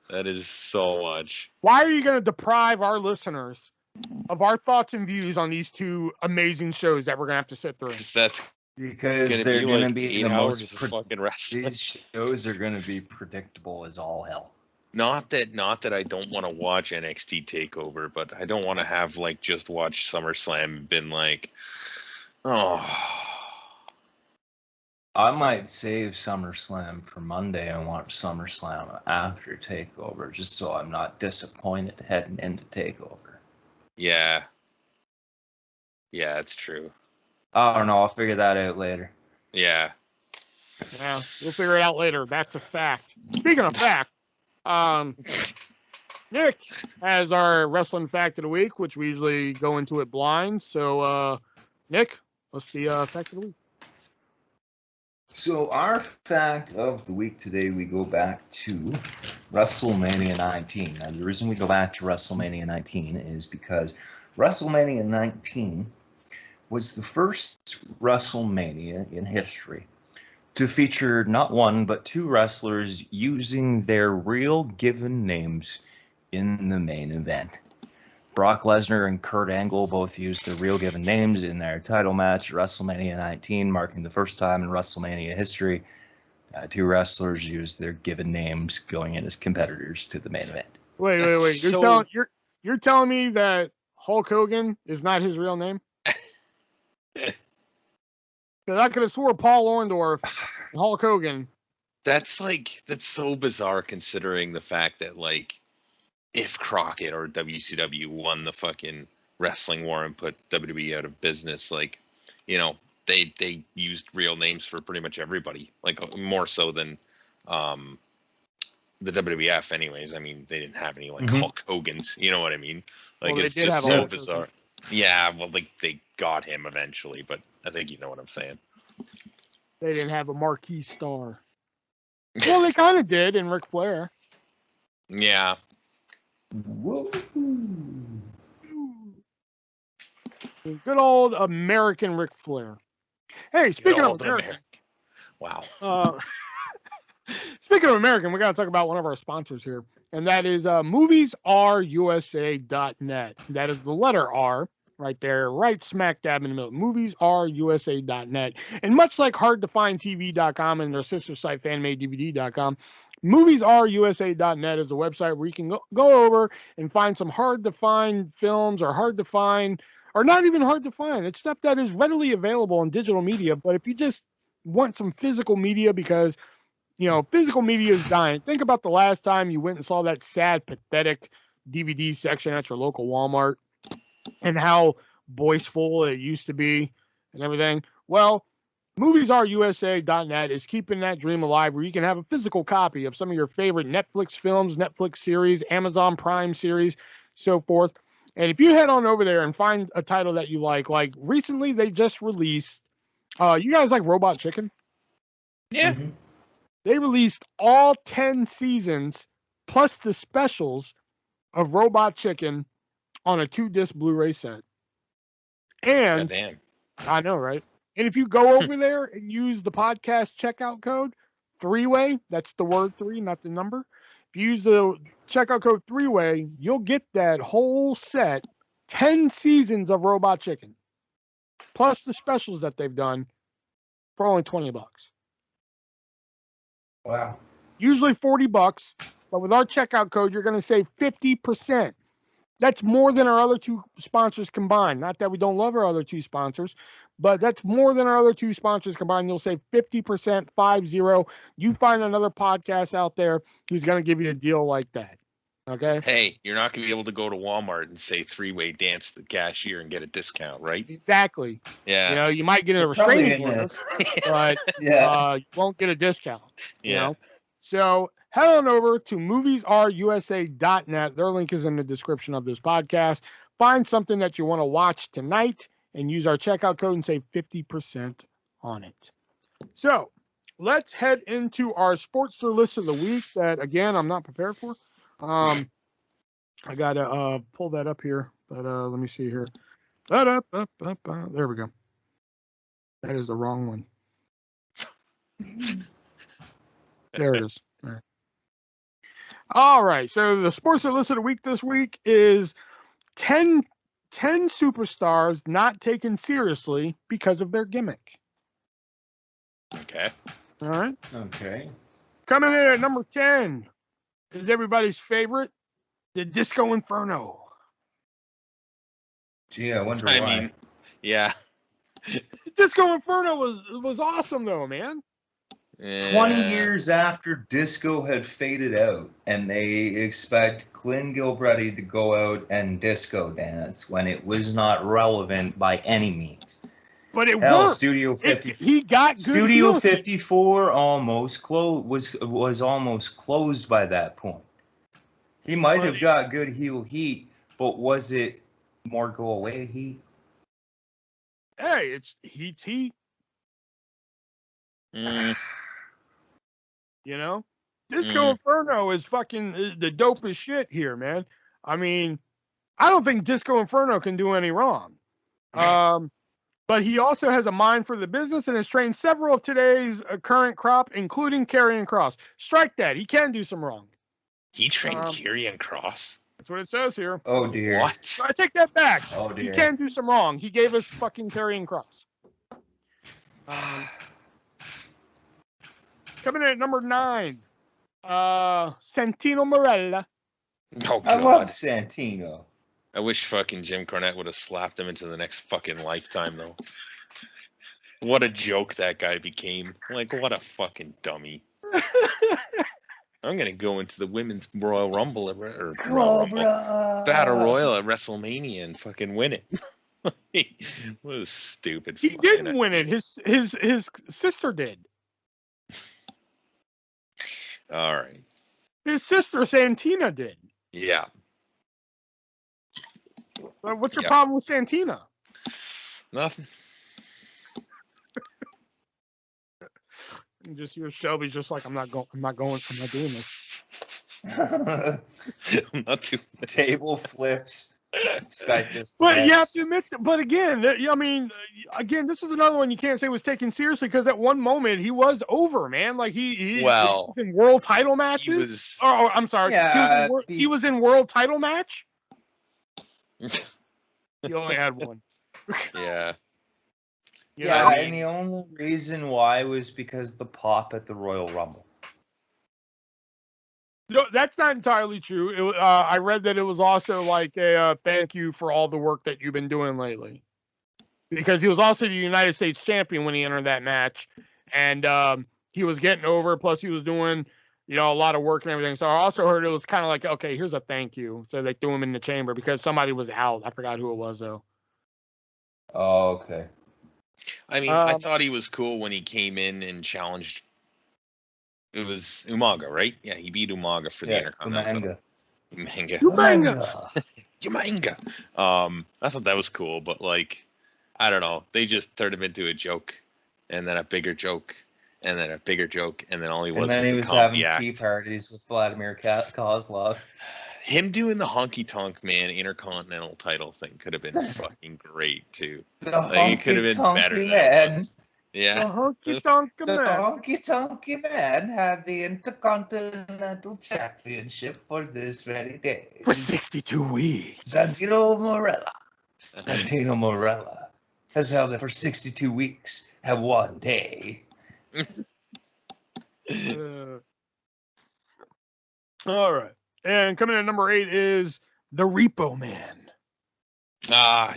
That is so much. Why are you going to deprive our listeners of our thoughts and views on these 2 amazing shows that we're going to have to sit through? Because they're going to be the most fucking wrestling. These shows are going to be predictable as all hell. Not that I don't want to watch NXT TakeOver, but I don't want to have like just watch SummerSlam and been like, oh. I might save SummerSlam for Monday and watch SummerSlam after TakeOver, just so I'm not disappointed heading into TakeOver. Yeah. Yeah, it's true. I don't know. I'll figure that out later. Yeah. Yeah, we'll figure it out later. That's a fact. Speaking of fact, Nick has our wrestling fact of the week, which we usually go into it blind. So, Nick, what's the fact of the week? So our fact of the week today, we go back to WrestleMania 19. Now, the reason we go back to WrestleMania 19 is because WrestleMania 19 was the first WrestleMania in history to feature not 1 but 2 wrestlers using their real given names in the main event. Brock Lesnar and Kurt Angle both used their real given names in their title match at WrestleMania 19, marking the first time in WrestleMania history 2 wrestlers used their given names going in as competitors to the main event. Wait. You're telling me that Hulk Hogan is not his real name? Because I could have swore Paul Orndorff, Hulk Hogan. That's so bizarre considering the fact that like if Crockett or WCW won the fucking wrestling war and put WWE out of business, like you know, they used real names for pretty much everybody, like more so than the WWF anyways. I mean, they didn't have any like Hulk Hogan's, you know what I mean? Like, well, it's just so bizarre. Yeah, well, like they got him eventually, but I think you know what I'm saying. They didn't have a marquee star. Well, they kind of did in Ric Flair. Yeah. Woo. Good old American Ric Flair. Hey, speaking of American. Wow. Speaking of American, we got to talk about one of our sponsors here, and that is moviesrusa.net. That is the letter R right there, right smack dab in the middle. moviesrusa.net. And much like hardtofindtv.com and their sister site fanmadedvd.com, moviesrusa.net is a website where you can go over and find some hard to find films, or hard to find, or not even hard to find. It's stuff that is readily available in digital media, but if you just want some physical media, because you know, physical media is dying. Think about the last time you went and saw that sad, pathetic DVD section at your local Walmart and how boastful it used to be and everything. Well, moviesrusa.net is keeping that dream alive, where you can have a physical copy of some of your favorite Netflix films, Netflix series, Amazon Prime series, so forth. And if you head on over there and find a title that you like recently they just released, you guys like Robot Chicken? Yeah. Mm-hmm. They released all 10 seasons plus the specials of Robot Chicken on a 2-disc Blu-ray set. And damn. I know, right? And if you go over there and use the podcast checkout code 3-way, that's the word 3, not the number. If you use the checkout code 3-way, you'll get that whole set, 10 seasons of Robot Chicken, plus the specials that they've done for only $20. Wow. Usually $40, but with our checkout code, you're going to save 50%. That's more than our other two sponsors combined. Not that we don't love our other two sponsors, but that's more than our other two sponsors combined. You'll save 50%, 50. You find another podcast out there who's going to give you a deal like that. Okay? Hey, you're not going to be able to go to Walmart and say 3-way dance to the cashier and get a discount, right? Exactly. Yeah. You know, you might get a restraining order, but you won't get a discount. You know? So head on over to moviesrusa.net. Their link is in the description of this podcast. Find something that you want to watch tonight and use our checkout code and save 50% on it. So let's head into our Sportster list of the week that, again, I'm not prepared for. I got to pull that up here, but let me see here. There we go. That is the wrong one. There it is. All right. So the sports that listed a week this week is 10 superstars not taken seriously because of their gimmick. Okay. All right. Okay. Coming in at number 10 is everybody's favorite, the Disco Inferno. Gee, I wonder why. I mean, yeah. Disco Inferno was awesome though, man. 20 years after disco had faded out, and they expect Glenn Gilbride to go out and disco dance when it was not relevant by any means. But it Hell, worked. Studio 50. He got good Studio heels. 54 almost was almost closed by that point. He might have got good heel heat, but was it more go away heat? Hey, heat's heat. You know, Disco Inferno is fucking the dopest shit here, man. I mean, I don't think Disco Inferno can do any wrong. But he also has a mind for the business and has trained several of today's current crop, including Karrion Kross. Strike that. He can do some wrong. He trained Karrion Kross? That's what it says here. Oh, dear. What? So I take that back. Oh, dear. He can do some wrong. He gave us fucking Karrion Kross. Coming in at number 9, Santino Marella. Oh, God. I love Santino. I wish fucking Jim Cornette would have slapped him into the next fucking lifetime, though. What a joke that guy became. Like, what a fucking dummy. I'm going to go into the Women's Royal Rumble or Battle Royal at WrestleMania and fucking win it. What a stupid. He didn't win it. His sister did. All right. His sister Santina did. Yeah. What's your problem with Santina? Nothing. Just your Shelby's just like I'm not doing this. I'm not doing this. Table flips. Skype disconnects. But you have to admit, but again, I mean, this is another one you can't say was taken seriously because at one moment he was over, man. Like he was in world title matches. I'm sorry. Yeah, he was in world title match. He only had one. Yeah. And the only reason why was because the pop at the Royal Rumble. No, that's not entirely true. I read that it was also like a thank you for all the work that you've been doing lately. Because he was also the United States champion when he entered that match. And he was getting over, plus he was doing, a lot of work and everything. So I also heard it was kind of like, okay, here's a thank you. So they threw him in the chamber because somebody was out. I forgot who it was, though. Oh, okay. I mean, I thought he was cool when he came in and challenged. It was Umaga, right? Yeah, he beat Umaga for the Intercontinental. Umanga. I thought that was cool, but like, I don't know. They just turned him into a joke, and then a bigger joke, and then a bigger joke, and then all he was. And then he was having tea parties with Vladimir Kozlov. Him doing the honky tonk man Intercontinental title thing could have been fucking great too. It could have been better than it was. Yeah. The honky tonk man. The honky tonky man had the Intercontinental Championship for this very day. For 62 weeks. Santino Marella has held it for 62 weeks and 1 day. All right. And coming in at number 8 is the Repo Man.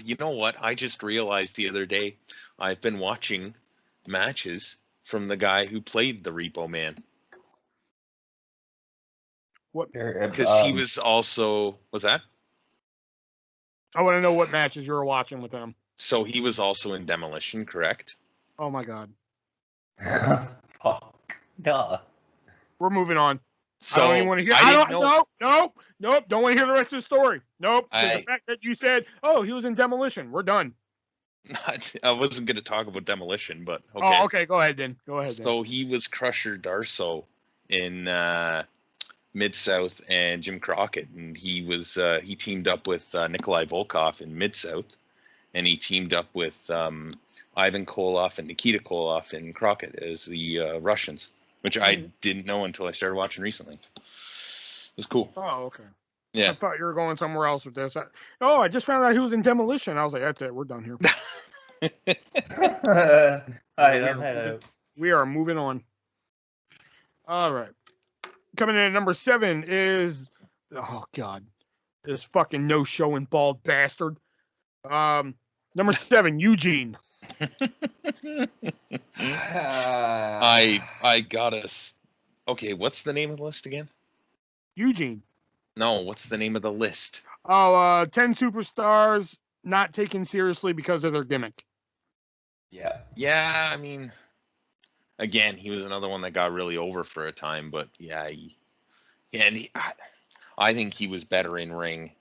You know what? I just realized the other day I've been watching matches from the guy who played the Repo Man. What? Because he was also... Was that? I want to know what matches you were watching with him. So he was also in Demolition, correct? Oh, my God. Fuck. Duh. We're moving on. So I don't even want to hear. Nope. Don't want to hear the rest of the story. Nope. The fact that you said, "Oh, he was in Demolition," we're done. I wasn't going to talk about Demolition, but okay. Oh, okay. Go ahead then. So he was Crusher Darso in Mid-South and Jim Crockett, and he teamed up with Nikolai Volkov in Mid-South, and he teamed up with Ivan Koloff and Nikita Koloff in Crockett as the Russians. Which I didn't know until I started watching recently. It was cool. Oh, okay. Yeah. I thought you were going somewhere else with this. I just found out he was in Demolition. I was like, that's it. We're done here. We are moving on. All right. Coming in at number 7 is, oh, God, this fucking no-showing bald bastard. Number 7, Eugene. I got us. Okay, what's the name of the list again? Eugene. No, what's the name of the list? 10 superstars not taken seriously because of their gimmick. Yeah. Yeah, I mean, again, he was another one that got really over for a time, but yeah, I think he was better in ring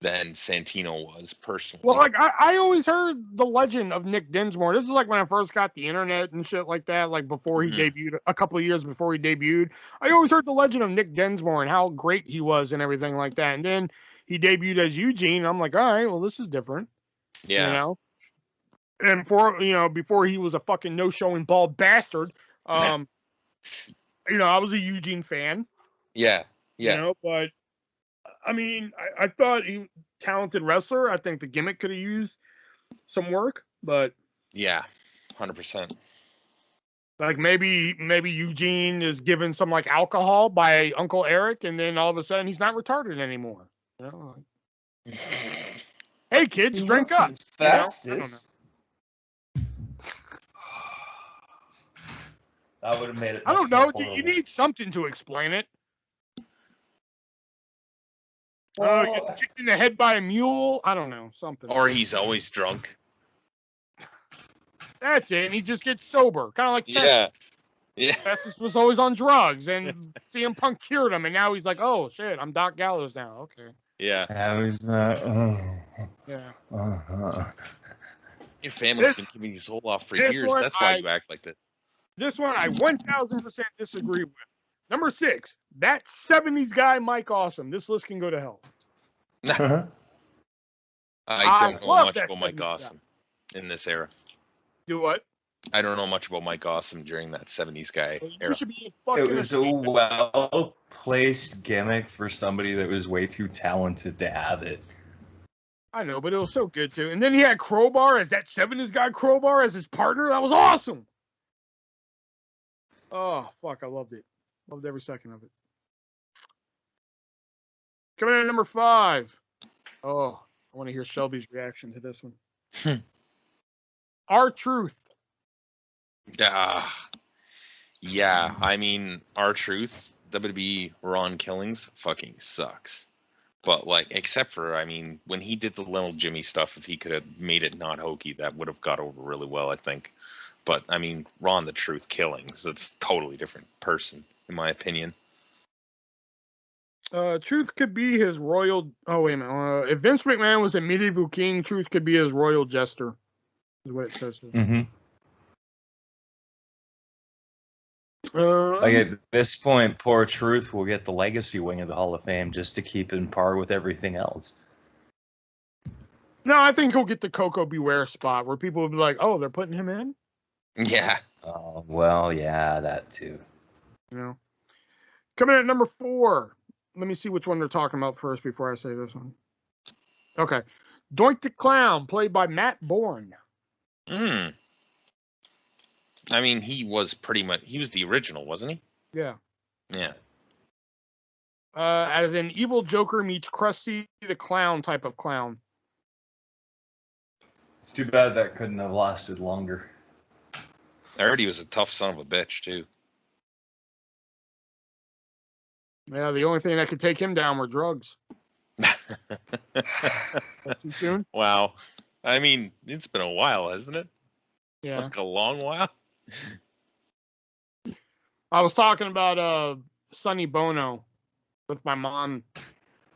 than Santino was personally. Well, like I always heard the legend of Nick Dinsmore. This is like when I first got the internet and shit like that, like before he debuted, a couple of years before he debuted. I always heard the legend of Nick Dinsmore and how great he was and everything like that. And then he debuted as Eugene. I'm like, all right, well, this is different. Yeah. And before he was a fucking no-showing bald bastard, I was a Eugene fan. Yeah. Yeah. But I mean, I thought he was a talented wrestler. I think the gimmick could have used some work, but yeah, 100%. Like maybe Eugene is given some like alcohol by Uncle Eric, and then all of a sudden he's not retarded anymore. Hey kids, drink up. Fastest. I would have made it. I don't know. You need something to explain it. Oh, he gets kicked in the head by a mule. I don't know, something. Or he's always drunk. That's it. And he just gets sober, kind of like Yeah. Yeah. Festus was always on drugs, and CM Punk cured him, and now he's like, oh shit, I'm Doc Gallows now. Okay. Yeah. Now he's Yeah. Your family's been keeping you soul off for years. That's why you act like this. This one I 1000% disagree with. Number 6, that 70s guy, Mike Awesome. This list can go to hell. I don't know much about Mike Awesome in this era. Do what? I don't know much about Mike Awesome during that 70s guy era. It was a well-placed gimmick for somebody that was way too talented to have it. I know, but it was so good too. And then he had Crowbar as that 70s guy, Crowbar as his partner. That was awesome. Oh, fuck, I loved it. Loved every second of it. Coming in at number 5. Oh, I want to hear Shelby's reaction to this one. R-Truth. Yeah, I mean, R-Truth, WWE Ron Killings fucking sucks. But, like, except for, I mean, when he did the little Jimmy stuff, if he could have made it not hokey, that would have got over really well, I think. But, I mean, Ron the Truth Killings, it's a totally different person, in my opinion. Truth could be his royal... Oh, wait a minute. If Vince McMahon was a medieval king, Truth could be his royal jester. Is what it says here. Mm-hmm. Like at this point, poor Truth will get the legacy wing of the Hall of Fame just to keep in par with everything else. No, I think he'll get the Coco Beware spot where people will be like, oh, they're putting him in? Yeah. Oh, well, yeah, that too. You know. Coming in at number 4. Let me see which one they're talking about first before I say this one. Okay. Doink the Clown, played by Matt Bourne. I mean, he was the original, wasn't he? Yeah. Yeah. As an evil Joker meets Krusty the Clown type of clown. It's too bad that couldn't have lasted longer. I heard he was a tough son of a bitch, too. Yeah, the only thing that could take him down were drugs. Too soon? Wow. I mean, it's been a while, hasn't it? Yeah. Like a long while. I was talking about Sonny Bono with my mom.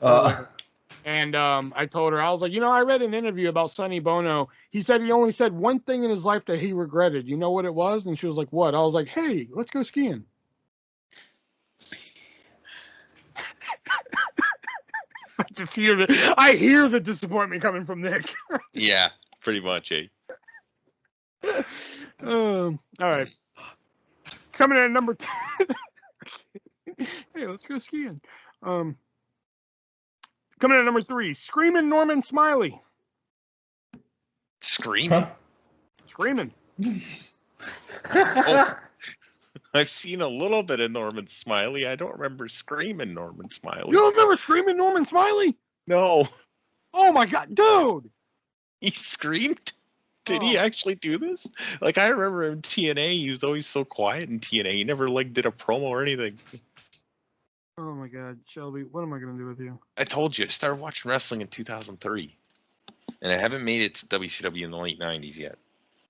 And I told her, I was like, I read an interview about Sonny Bono. He said he only said one thing in his life that he regretted. You know what it was? And she was like, what? I was like, hey, let's go skiing. I hear the disappointment coming from Nick. Yeah, pretty much, eh? All right. Coming in at number 10. Hey, let's go skiing. Coming in at number 3, Screaming Norman Smiley. Screaming? Huh? Screaming. Oh, I've seen a little bit of Norman Smiley. I don't remember Screaming Norman Smiley. You don't remember Screaming Norman Smiley? No. Oh my god, dude! He screamed? Did he actually do this? Like, I remember in TNA, he was always so quiet in TNA. He never, did a promo or anything. Oh my god, Shelby, what am I going to do with you? I told you, I started watching wrestling in 2003. And I haven't made it to WCW in the late 90s yet.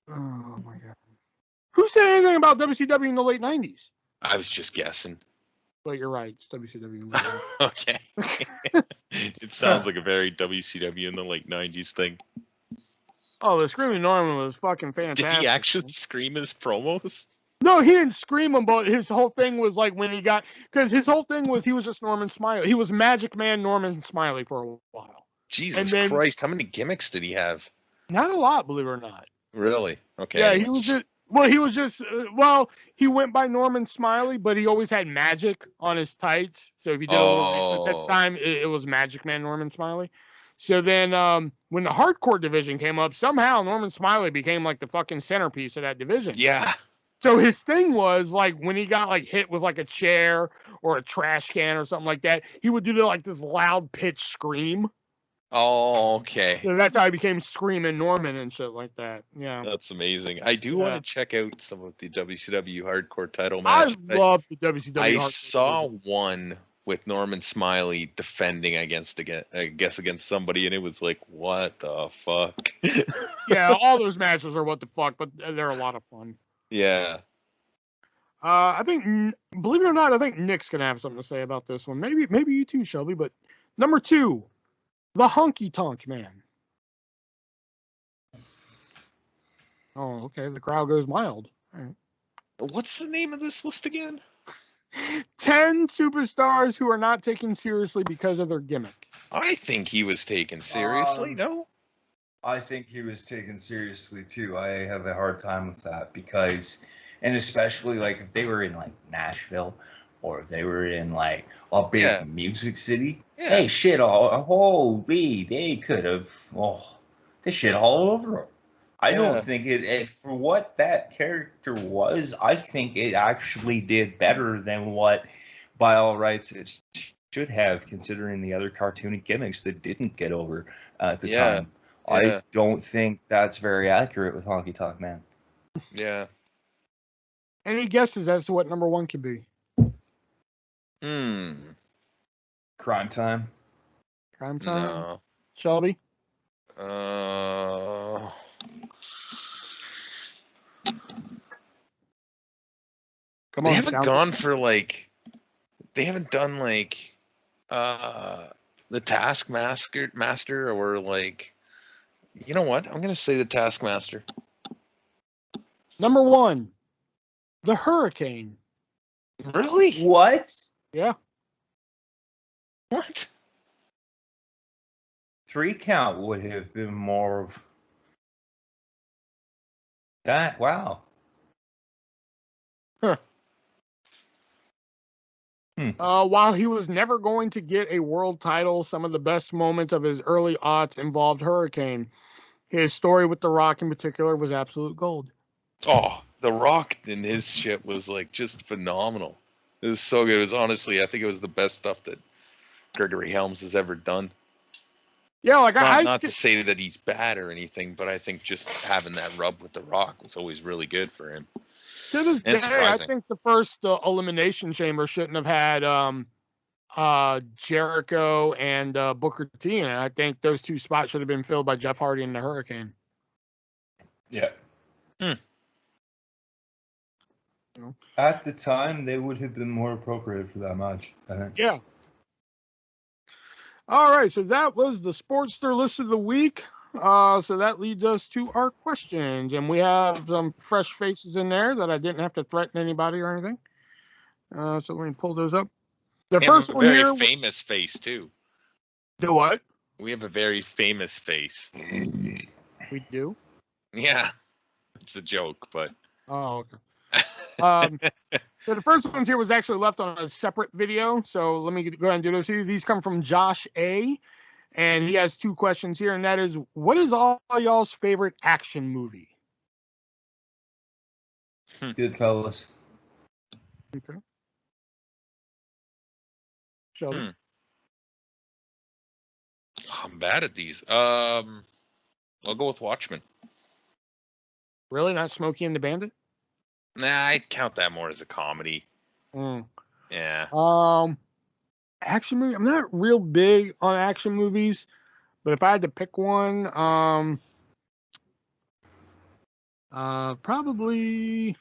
Oh my god. Who said anything about WCW in the late 90s? I was just guessing. But you're right, it's WCW in the late 90s. Okay. It sounds like a very WCW in the late 90s thing. Oh, the Screaming Norman was fucking fantastic. Did he actually scream his promos? No, he didn't scream them, but his whole thing was like when he got... Because his whole thing was he was just Norman Smiley. He was Magic Man Norman Smiley for a while. Jesus Christ, how many gimmicks did he have? Not a lot, believe it or not. Really? Okay. Yeah, he was just... he went by Norman Smiley, but he always had magic on his tights. So if you did a little research at the time, it was Magic Man Norman Smiley. So then when the hardcore division came up, somehow Norman Smiley became like the fucking centerpiece of that division. Yeah. So his thing was like when he got like hit with like a chair or a trash can or something like that, he would do this loud pitch scream. Oh, okay. So that's how he became Screaming Norman and shit like that. Yeah. That's amazing. I do want to check out some of the WCW hardcore title matches. I love the WCW I hardcore saw one with Norman Smiley defending against somebody, and it was like, what the fuck? Yeah, all those matches are what the fuck, but they're a lot of fun. Yeah. I think, believe it or not, I think Nick's gonna have something to say about this one. Maybe you too, Shelby. But number 2, the Honky Tonk Man. Oh, okay. The crowd goes mild. All right. What's the name of this list again? 10 superstars who are not taken seriously because of their gimmick. I think he was taken seriously. No. I think he was taken seriously too. I have a hard time with that because, and especially like if they were in like Nashville or if they were in like a big music city. Yeah. Hey, shit! Holy, they could have. Oh, they shit all over him. I don't think it for what that character was. I think it actually did better than what, by all rights, it should have, considering the other cartoony gimmicks that didn't get over at the time. I don't think that's very accurate with Honky Tonk Man. Yeah. Any guesses as to what number 1 could be? Crime Time. Crime Time? No. Shelby? Come They haven't gone for like, they haven't done like the Taskmaster or like, you know what? I'm gonna say the Taskmaster. Number 1, the Hurricane. Really? What? Yeah. What? 3 count would have been more of that. Wow. Huh. While he was never going to get a world title, some of the best moments of his early aughts involved Hurricane. His story with The Rock in particular was absolute gold. Oh, The Rock in his shit was like just phenomenal. It was so good. It was honestly, I think it was the best stuff that Gregory Helms has ever done. Yeah, like not to say that he's bad or anything, but I think just having that rub with The Rock was always really good for him. To this day, I think the first Elimination Chamber shouldn't have had Jericho and Booker T in it. I think those 2 spots should have been filled by Jeff Hardy and the Hurricane. Yeah. You know? At the time, they would have been more appropriate for that match, I think. Yeah. All right, so that was the Sportster list of the week. So that leads us to our questions, and we have some fresh faces in there that I didn't have to threaten anybody or anything. So let me pull those up. The first one here, very famous face too. The what? We have a very famous face. We do? Yeah, it's a joke, but. Oh, okay. So the first one here was actually left on a separate video. So let me go ahead and do those here. These come from Josh A. And he has 2 questions here. And that is, what is all y'all's favorite action movie? Goodfellas. Okay. Sheldon? I'm bad at these. I'll go with Watchmen. Really? Not Smokey and the Bandit? Nah, I count that more as a comedy. Yeah. Action movie. I'm not real big on action movies, but if I had to pick one, probably.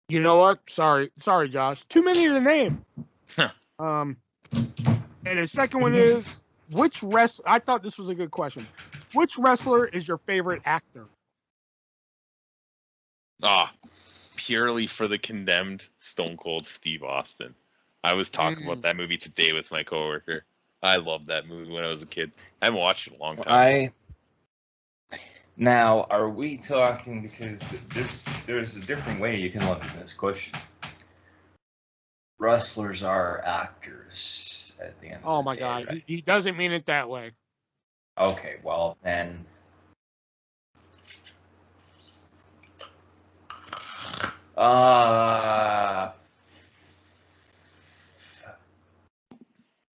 You know what? Sorry, Josh. Too many to name. And the second one is, which wrestler? I thought this was a good question. Which wrestler is your favorite actor? Purely for the Condemned, Stone Cold Steve Austin. I was talking about that movie today with my coworker. I loved that movie when I was a kid. I haven't watched it in a long time. Now, are we talking, because there's a different way you can look at this question. Wrestlers are actors at the end of the day. Oh my God, right? He doesn't mean it that way. Okay, well, then.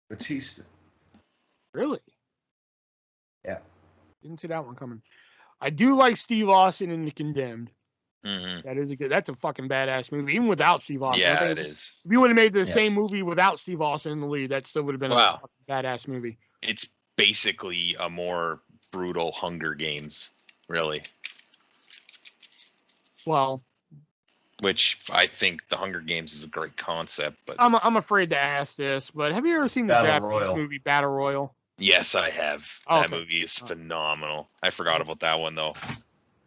Batista. Really? Yeah. Didn't see that one coming. I do like Steve Austin in The Condemned. Mm-hmm. That's a fucking badass movie, even without Steve Austin. Yeah, I think it is. If you would have made the same movie without Steve Austin in the lead, that still would have been a fucking badass movie. It's basically a more brutal Hunger Games, really. Well, which I think the Hunger Games is a great concept, but I'm afraid to ask this, but have you ever seen the Japanese movie Battle Royal? Yes, I have. That movie is phenomenal. I forgot about that one though.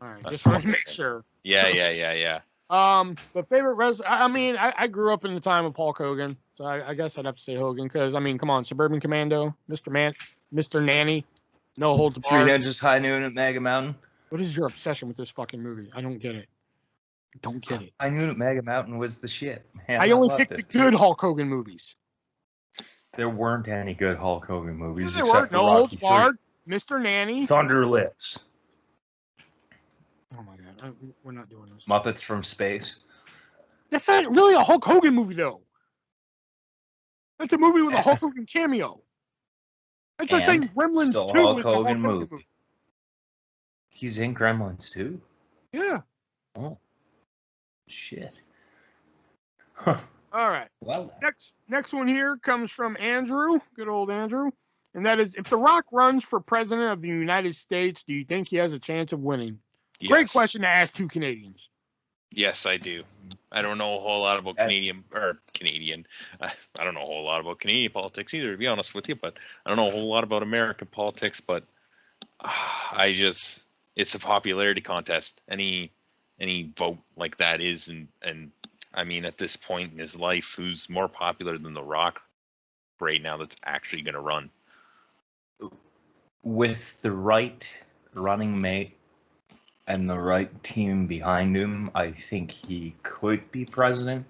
All right, just want to make sure. Yeah. The favorite I grew up in the time of Hulk Hogan, so I guess I'd have to say Hogan because come on, Suburban Commando, Mr. Nanny, No Holds Barred. Three Ninjas High Noon at Mega Mountain. What is your obsession with this fucking movie? I don't get it. I knew that Mega Mountain was the shit. Man, I only picked the good Hulk Hogan movies. There weren't any good Hulk Hogan movies except for No Holds Barred, Mr. Nanny, Thunder Lips. Oh my god, we're not doing this. Muppets from Space. That's not really a Hulk Hogan movie, though. That's a movie with a Hulk Hogan cameo. That's like saying Gremlins 2 Hulk is a Hulk Hogan movie. He's in Gremlins 2? Yeah. Oh. Shit. All right. Well, next one here comes from Andrew, good old Andrew. And that is, if The Rock runs for president of the United States, do you think he has a chance of winning? Yes. Great question to ask two Canadians. Yes, I do. I don't know a whole lot about Canadian. I don't know a whole lot about Canadian politics either, to be honest with you. But I don't know a whole lot about American politics. But it's a popularity contest. Any vote like that is, and I mean, at this point in his life, who's more popular than The Rock right now that's actually going to run? With the right running mate and the right team behind him, I think he could be president.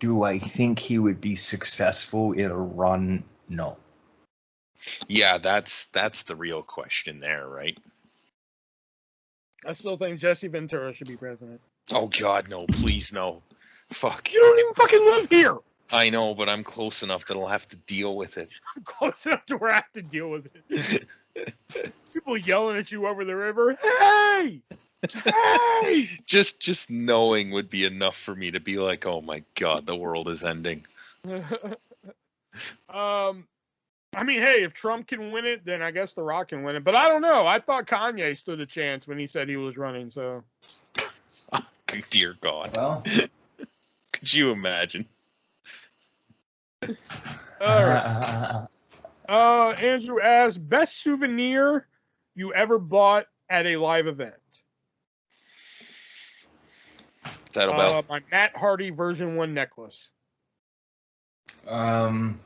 Do I think he would be successful in a run? No. Yeah, that's the real question there, right? I still think Jesse Ventura should be president. Oh God, no! Please, no! Fuck! You don't even fucking live here. I know, but I'm close enough that I'll have to deal with it. I'm close enough to where I have to deal with it. People yelling at you over the river. Hey! Hey! Just knowing would be enough for me to be like, oh my God, the world is ending. I mean, hey, if Trump can win it, then I guess The Rock can win it. But I don't know. I thought Kanye stood a chance when he said he was running. So, dear God, well, could you imagine? All right. Andrew asks, best souvenir you ever bought at a live event? My Matt Hardy version 1 necklace. Come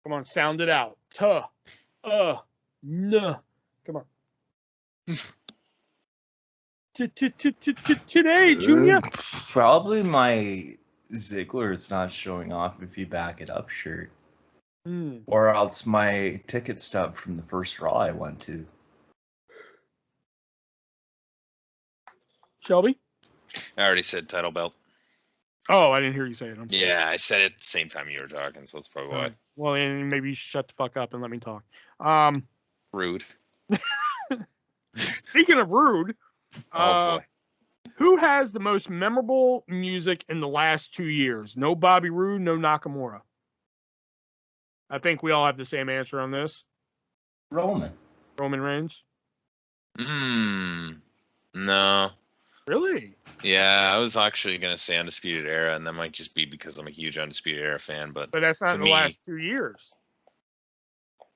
on, sound it out. N. Come on. Today, Junior. Probably my Ziggler It's Not Showing Off If You Back It Up shirt. Or else my ticket stub from the first Raw I went to. Shelby? I already said title belt. Oh, I didn't hear you say it. Yeah, I said it at the same time you were talking, so that's probably why. Well, and maybe you should shut the fuck up and let me talk. Rude. Speaking of rude, oh boy. Who has the most memorable music in the last 2 years? No Bobby Roode, no Nakamura. I think we all have the same answer on this. Roman Reigns? No. Really? Yeah, I was actually going to say Undisputed Era, and that might just be because I'm a huge Undisputed Era fan. But that's not in the last 2 years.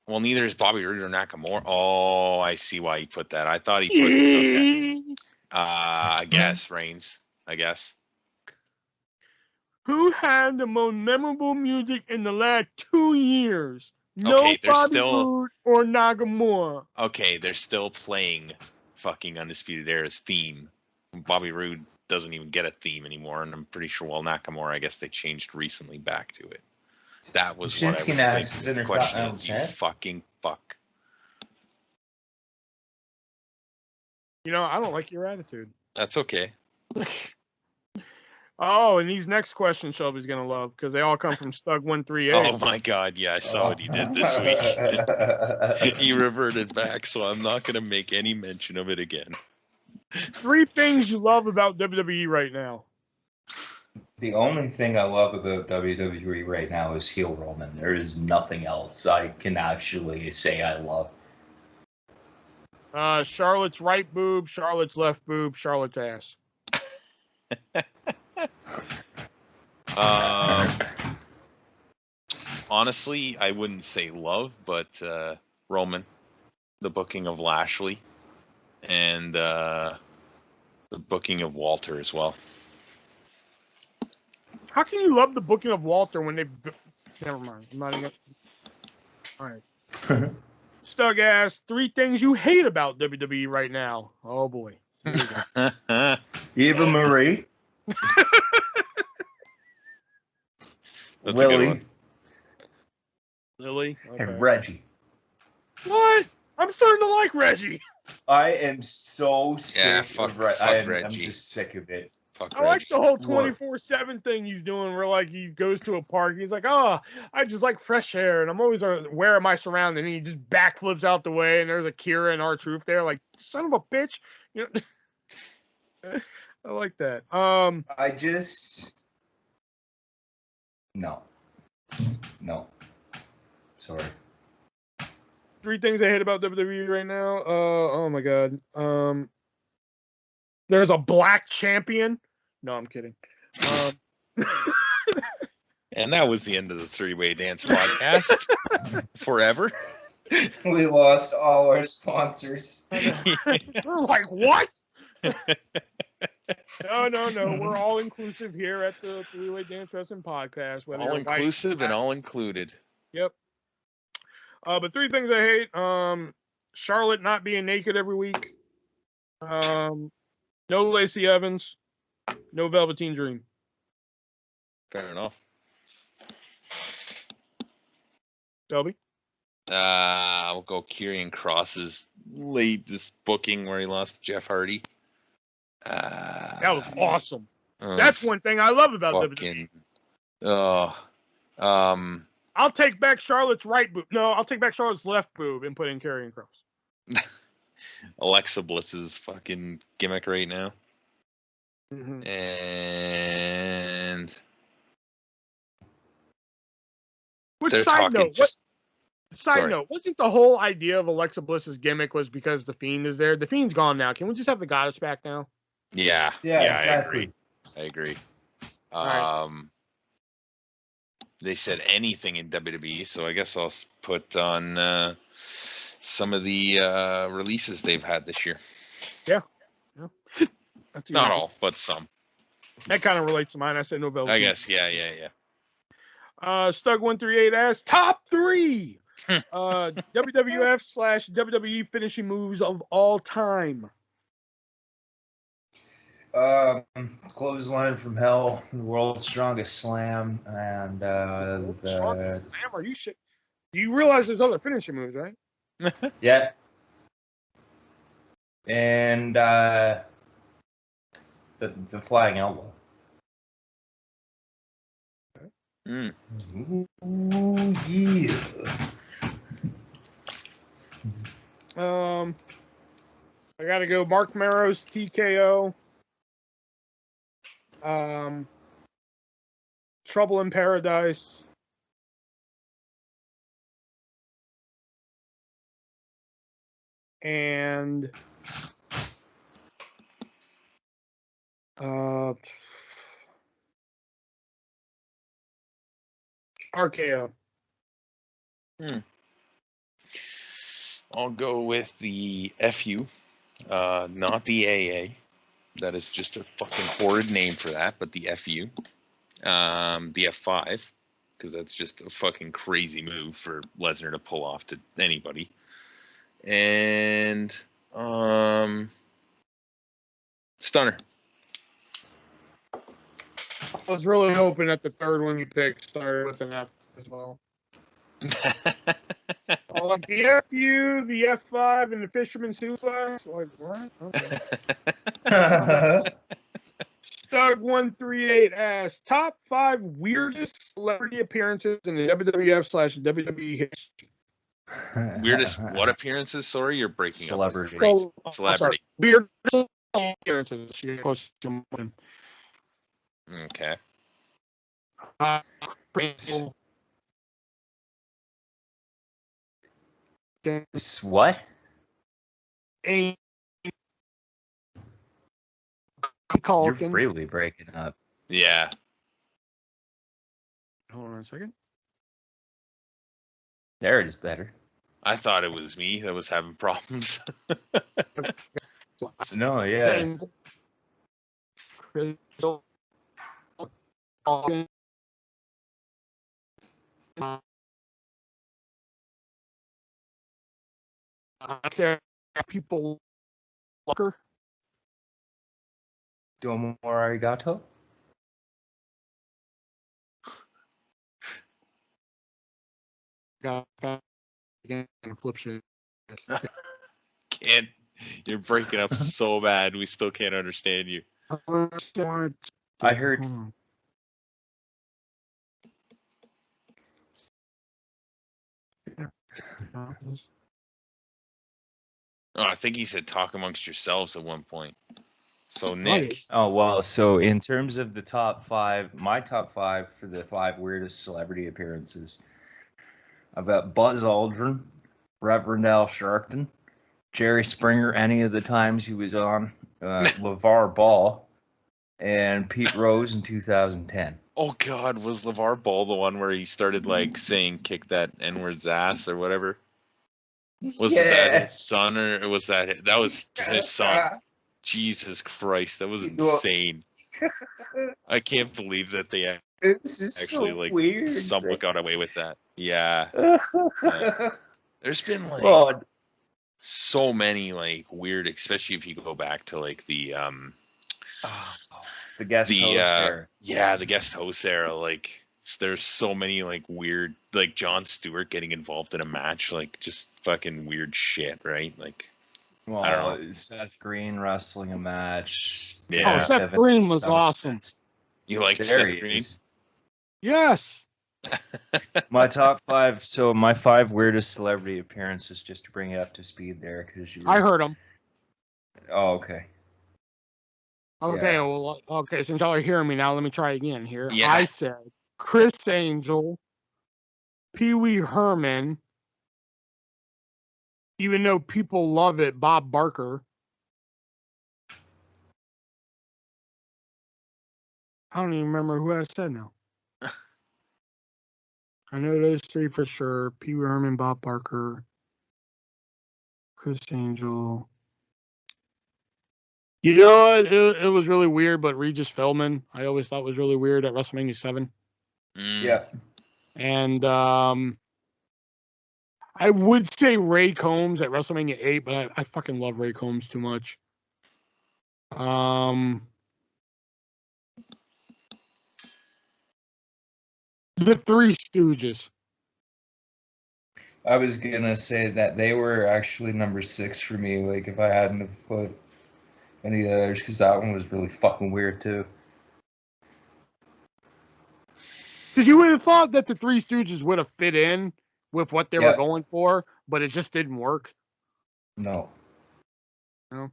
Well, neither is Bobby Roode or Nakamura. Oh, I see why he put that. I thought he put... Okay. I guess Reigns. I guess. Who had the most memorable music in the last 2 years? No Bobby Roode or Nakamura. Okay, they're still playing fucking Undisputed Era's theme. Bobby Roode doesn't even get a theme anymore, and I'm pretty sure, Nakamura, I guess they changed recently back to it. That was what I was thinking. The question is, you fucking fuck. You know, I don't like your attitude. That's okay. Oh, and these next questions Shelby's gonna love because they all come from Stug138. Oh my God! Yeah, I saw what he did this week. He reverted back, so I'm not gonna make any mention of it again. 3 things you love about WWE right now. The only thing I love about WWE right now is heel Roman. There is nothing else I can actually say I love. Charlotte's right boob, Charlotte's left boob, Charlotte's ass. Honestly, I wouldn't say love, but Roman, the booking of Lashley, and the booking of Walter as well. How can you love the booking of Walter when they... Never mind. I'm not even... All right. Stug ass, 3 things you hate about WWE right now. Oh, boy. Eva Marie. That's a good one. Lily. Okay. And Reggie. What? I'm starting to like Reggie. I am so sick fuck, of Reggie. fuck I'm Reggie. just sick of it. Fuck I like Reggie. the whole 24/7 thing he's doing where, like, he goes to a park. He's like, oh, I just like fresh air, and I'm always aware of my surroundings. And he just backflips out the way, and there's Akira and R-Truth there. Like, son of a bitch. You know, I like that. I just... No. Sorry. 3 things I hate about WWE right now. Oh, my God. There's a black champion. No, I'm kidding. And that was the end of the 3-Way Dance podcast. Forever. We lost all our sponsors. We're like, what? No. We're all inclusive here at the 3-Way Dance Wrestling Podcast. All inclusive and all included. Yep. But 3 things I hate. Charlotte not being naked every week. No Lacey Evans. No Velveteen Dream. Fair enough. Shelby? I'll go Karrion Kross's latest booking where he lost to Jeff Hardy. That was awesome. That's one thing I love about WWE. I'll take back Charlotte's right boob. No, I'll take back Charlotte's left boob and put in Karrion Kross. Alexa Bliss's fucking gimmick right now. Mm-hmm. And Which they're side talking note? Side note, wasn't the whole idea of Alexa Bliss's gimmick was because the Fiend is there? The Fiend's gone now. Can we just have the Goddess back now? Yeah, exactly. I agree. Right. They said anything in WWE, so I guess I'll put on some of the releases they've had this year. Yeah. Not all, but some. That kind of relates to mine. I said no Velveteen. I guess, yeah. Stug138 asks, top 3 WWF/WWE finishing moves of all time. Clothesline from Hell, the World's Strongest Slam, and Slam? Are you shit? You realize there's other finishing moves, right? Yeah. And the flying elbow. Mm. Ooh, yeah. I gotta go Mark Marrow's TKO. Trouble in Paradise. And RKO. I'll go with the FU, not the AA. That is just a fucking horrid name for that, but the FU. The F5, because that's just a fucking crazy move for Lesnar to pull off to anybody. And Stunner. I was really hoping that the third one you picked started with an F as well. Like the FU, the F5, and the Fisherman Suplex. Like, what? Okay. Stug138 it as top 5 weirdest celebrity appearances in the WWF/WWE history. Weirdest what appearances? Sorry, you're breaking Celebrity. So, Celebrity. Weird appearances. Okay. What? You're You're really breaking up. Yeah. Hold on a second. There it is better. I thought it was me that was having problems. No, yeah. Crystal. People. Domo arigato. Again, flip shit. Can't. You're breaking up so bad. We still can't understand you. I heard. Oh, I think he said talk amongst yourselves at one point. So Nick. Oh well, so in terms of the top 5, my top 5 for the 5 weirdest celebrity appearances, I've got Buzz Aldrin, Reverend Al Sharpton, Jerry Springer, any of the times he was on, LeVar Ball, and Pete Rose in 2010. Oh God, was LeVar Ball the one where he started like saying "kick that N-word's ass" or whatever? Was that his son or was that was his son? Jesus Christ, that was insane. I can't believe that they This is actually so like weird. somewhat got away with that. Yeah. There's been like so many like weird, especially if you go back to like the guest host era. Yeah, the guest host era. Like there's so many like weird, like Jon Stewart getting involved in a match, like just fucking weird shit, right? Like, well, I don't know. Seth Green wrestling a match. Yeah. Oh, Seth Green was awesome. You like There Seth Green? Yes. My top 5. So my 5 weirdest celebrity appearances, just to bring you up to speed there, because I heard them. Oh, okay. Okay, Yeah. well, okay, since y'all are hearing me now, let me try again here. Yeah. I said Chris Angel, Pee Wee Herman, even though people love it, Bob Barker. I don't even remember who I said now. I know those 3 for sure. Pee Wee Herman, Bob Barker, Chris Angel. You know what? It was really weird, but Regis Philbin, I always thought was really weird at WrestleMania 7. Yeah. And I would say Ray Combs at WrestleMania 8, but I fucking love Ray Combs too much. The Three Stooges. I was gonna say that they were actually number 6 for me. Like if I hadn't have put any of the others, because that one was really fucking weird too. Because you would have thought that the Three Stooges would have fit in with what they were going for, but it just didn't work. No. No.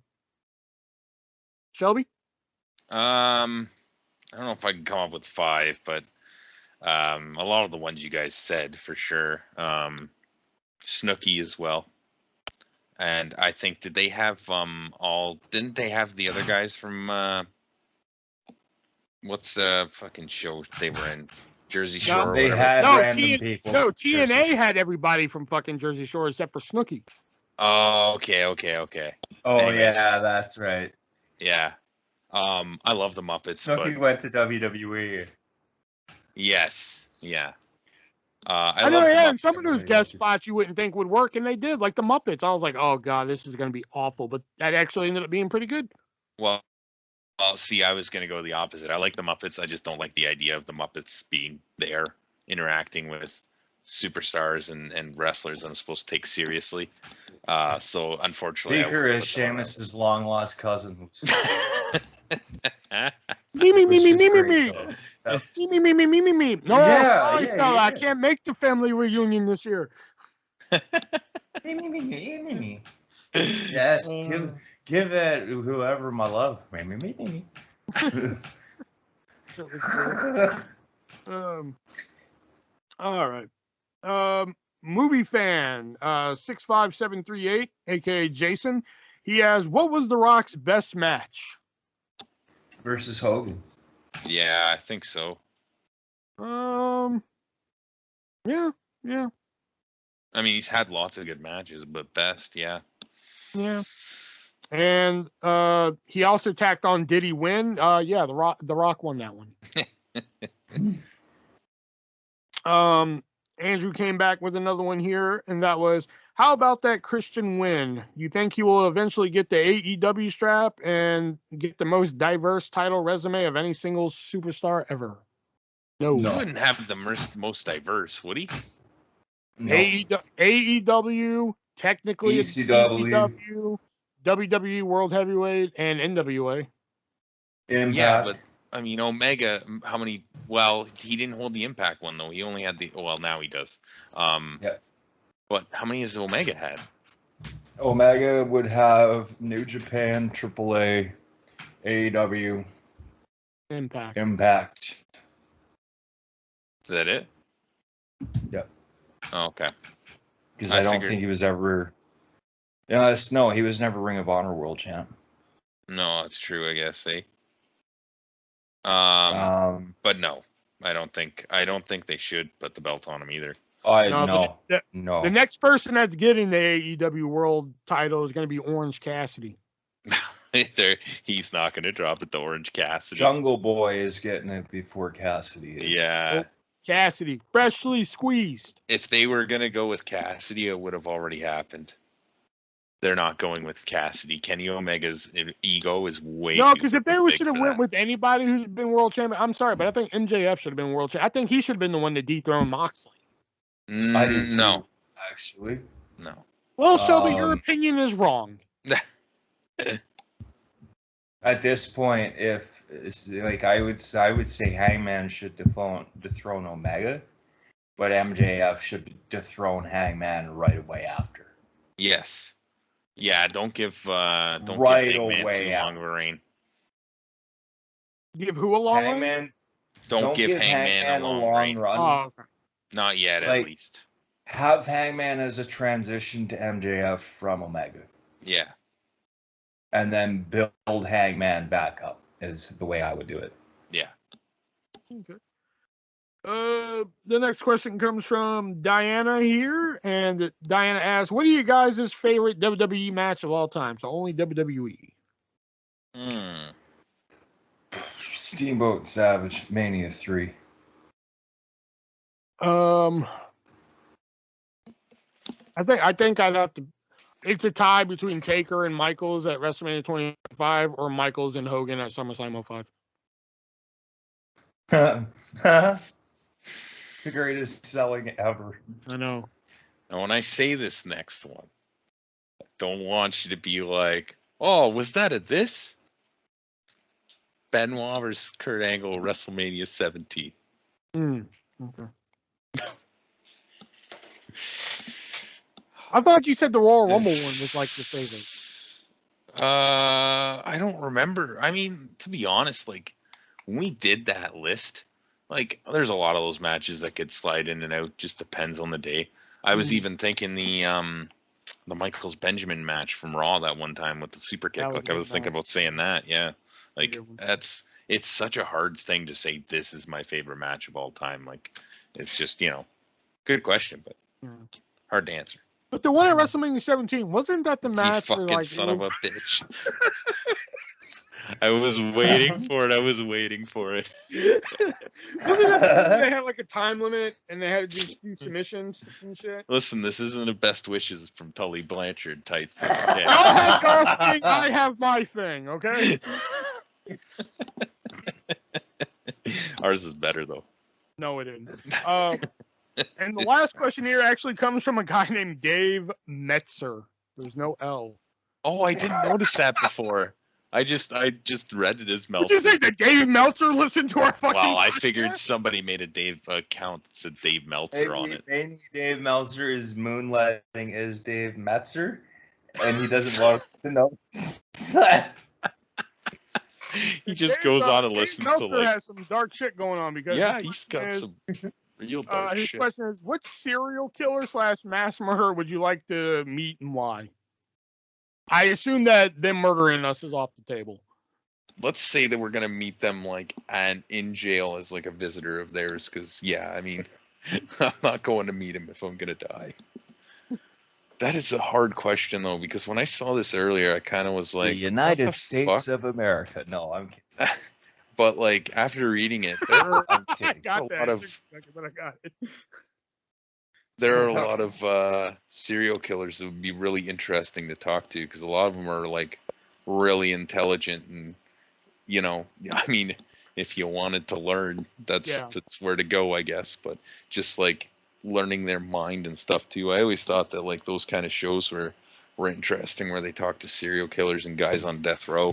Shelby? I don't know if I can come up with 5, but a lot of the ones you guys said for sure. Snooki as well. And I think didn't they have the other guys from what's the fucking show they were in? Jersey Shore or they whatever. had random people. No, TNA had everybody from fucking Jersey Shore except for Snooki. Oh, okay. Oh, Anyways. yeah, that's right. Yeah. I love the Muppets. Snooki went to WWE. Yes. Yeah. I know, and some of those guest spots you wouldn't think would work, and they did, like the Muppets. I was like, oh, God, this is going to be awful. But that actually ended up being pretty good. Well, see, I was going to go the opposite. I like the Muppets. I just don't like the idea of the Muppets being there, interacting with superstars and wrestlers I'm supposed to take seriously. So, unfortunately... Beaker is Sheamus's long-lost cousin. Me. Which is Me. great, though. Me. No, Yeah, sorry, yeah, fella, I yeah. can't make the family reunion this year. Me. Yes, give it whoever my love. Me. All right. Movie fan 65738, aka Jason. He has, what was The Rock's best match? Versus Hogan. Yeah, I think so. Yeah. I mean, he's had lots of good matches, but best, yeah. Yeah. And he also tacked on, did he win? Yeah, The Rock won that one. Andrew came back with another one here, and that was, how about that Christian win? You think he will eventually get the AEW strap and get the most diverse title resume of any single superstar ever? No. He wouldn't have the most diverse, would he? No. AEW, technically it's ECW, WWE World Heavyweight, and NWA. Impact. Yeah, but I mean, Omega, how many? Well, he didn't hold the Impact one, though. He only had the, well, now he does. Yeah. But how many has Omega had? Omega would have New Japan, AAA, AEW, Impact. Is that it? Yep. Oh, okay. Because I don't think he was ever. No, he was never Ring of Honor World Champ. No, it's true, I guess, eh? But no, I don't think they should put the belt on him either. No. The next person that's getting the AEW World title is going to be Orange Cassidy. He's not going to drop it to Orange Cassidy. Jungle Boy is getting it before Cassidy is. Yeah. Cassidy, freshly squeezed. If they were going to go with Cassidy, it would have already happened. They're not going with Cassidy. Kenny Omega's ego is way No, because if they big should have for went that. with anybody who's been world champion, I'm sorry, but I think MJF should have been world champion. I think he should have been the one to dethrone Moxley. I do too, No. actually. No. Well, Shelby, your opinion is wrong. At this point, if like I would say Hangman should dethrone Omega, but MJF should dethrone Hangman right away after. Yes. Yeah, don't give Hangman too long of a reign. Give who a long Hangman? Don't give Hangman a long run. Oh, okay. Not yet, at least. Have Hangman as a transition to MJF from Omega. Yeah. And then build Hangman back up is the way I would do it. Yeah. Okay. The next question comes from Diana here, and Diana asks, what are you guys' favorite WWE match of all time? So only WWE. Steamboat Savage, Mania 3. I think I'd have to. It's a tie between Taker and Michaels at WrestleMania 25 or Michaels and Hogan at SummerSlam 05. The greatest selling ever. I know. And when I say this next one, I don't want you to be like, oh, was that a this? Benoit versus Kurt Angle, WrestleMania 17. Okay. I thought you said the Royal Rumble one was like your favorite. I don't remember. I mean, to be honest, like when we did that list, like there's a lot of those matches that could slide in and out. Just depends on the day. I was even thinking the Michaels Benjamin match from Raw that one time with the super kick. Like I was thinking about saying that. Yeah, like it's such a hard thing to say. This is my favorite match of all time. Like it's just good question, but hard to answer. But the one at WrestleMania 17, wasn't that the match? You fucking son of a bitch. I was waiting for it. Wasn't that they had like a time limit and they had to do submissions and shit? Listen, this isn't a best wishes from Tully Blanchard type thing. Okay? I have my thing, okay? Ours is better though. No, it isn't. And the last question here actually comes from a guy named Dave Metzer. There's no L. Oh, I didn't notice that before. I just read it as Meltzer. What do you think? That Dave Meltzer listened to our fucking Well, I podcast? figured somebody made a Dave account that said Dave Meltzer on it. Maybe Dave Meltzer is moonlighting as Dave Metzer, and he doesn't want us to know. He just goes on and listens Meltzer to, like... has some dark shit going on because... Yeah, he's got some real dark his shit. question is, which serial killer / mass murderer would you like to meet and why? I assume that them murdering us is off the table. Let's say that we're gonna meet them like in jail as like a visitor of theirs, because I mean, I'm not going to meet him if I'm gonna die. That is a hard question though, because when I saw this earlier, I kind of was like, the United States fuck? of America. No, I'm kidding. But like after reading it, there are I got that. But I got it. There are a lot of serial killers that would be really interesting to talk to, because a lot of them are like really intelligent, and I mean, if you wanted to learn, that's where to go, I guess. But just like learning their mind and stuff too. I always thought that like those kind of shows were interesting, where they talk to serial killers and guys on death row.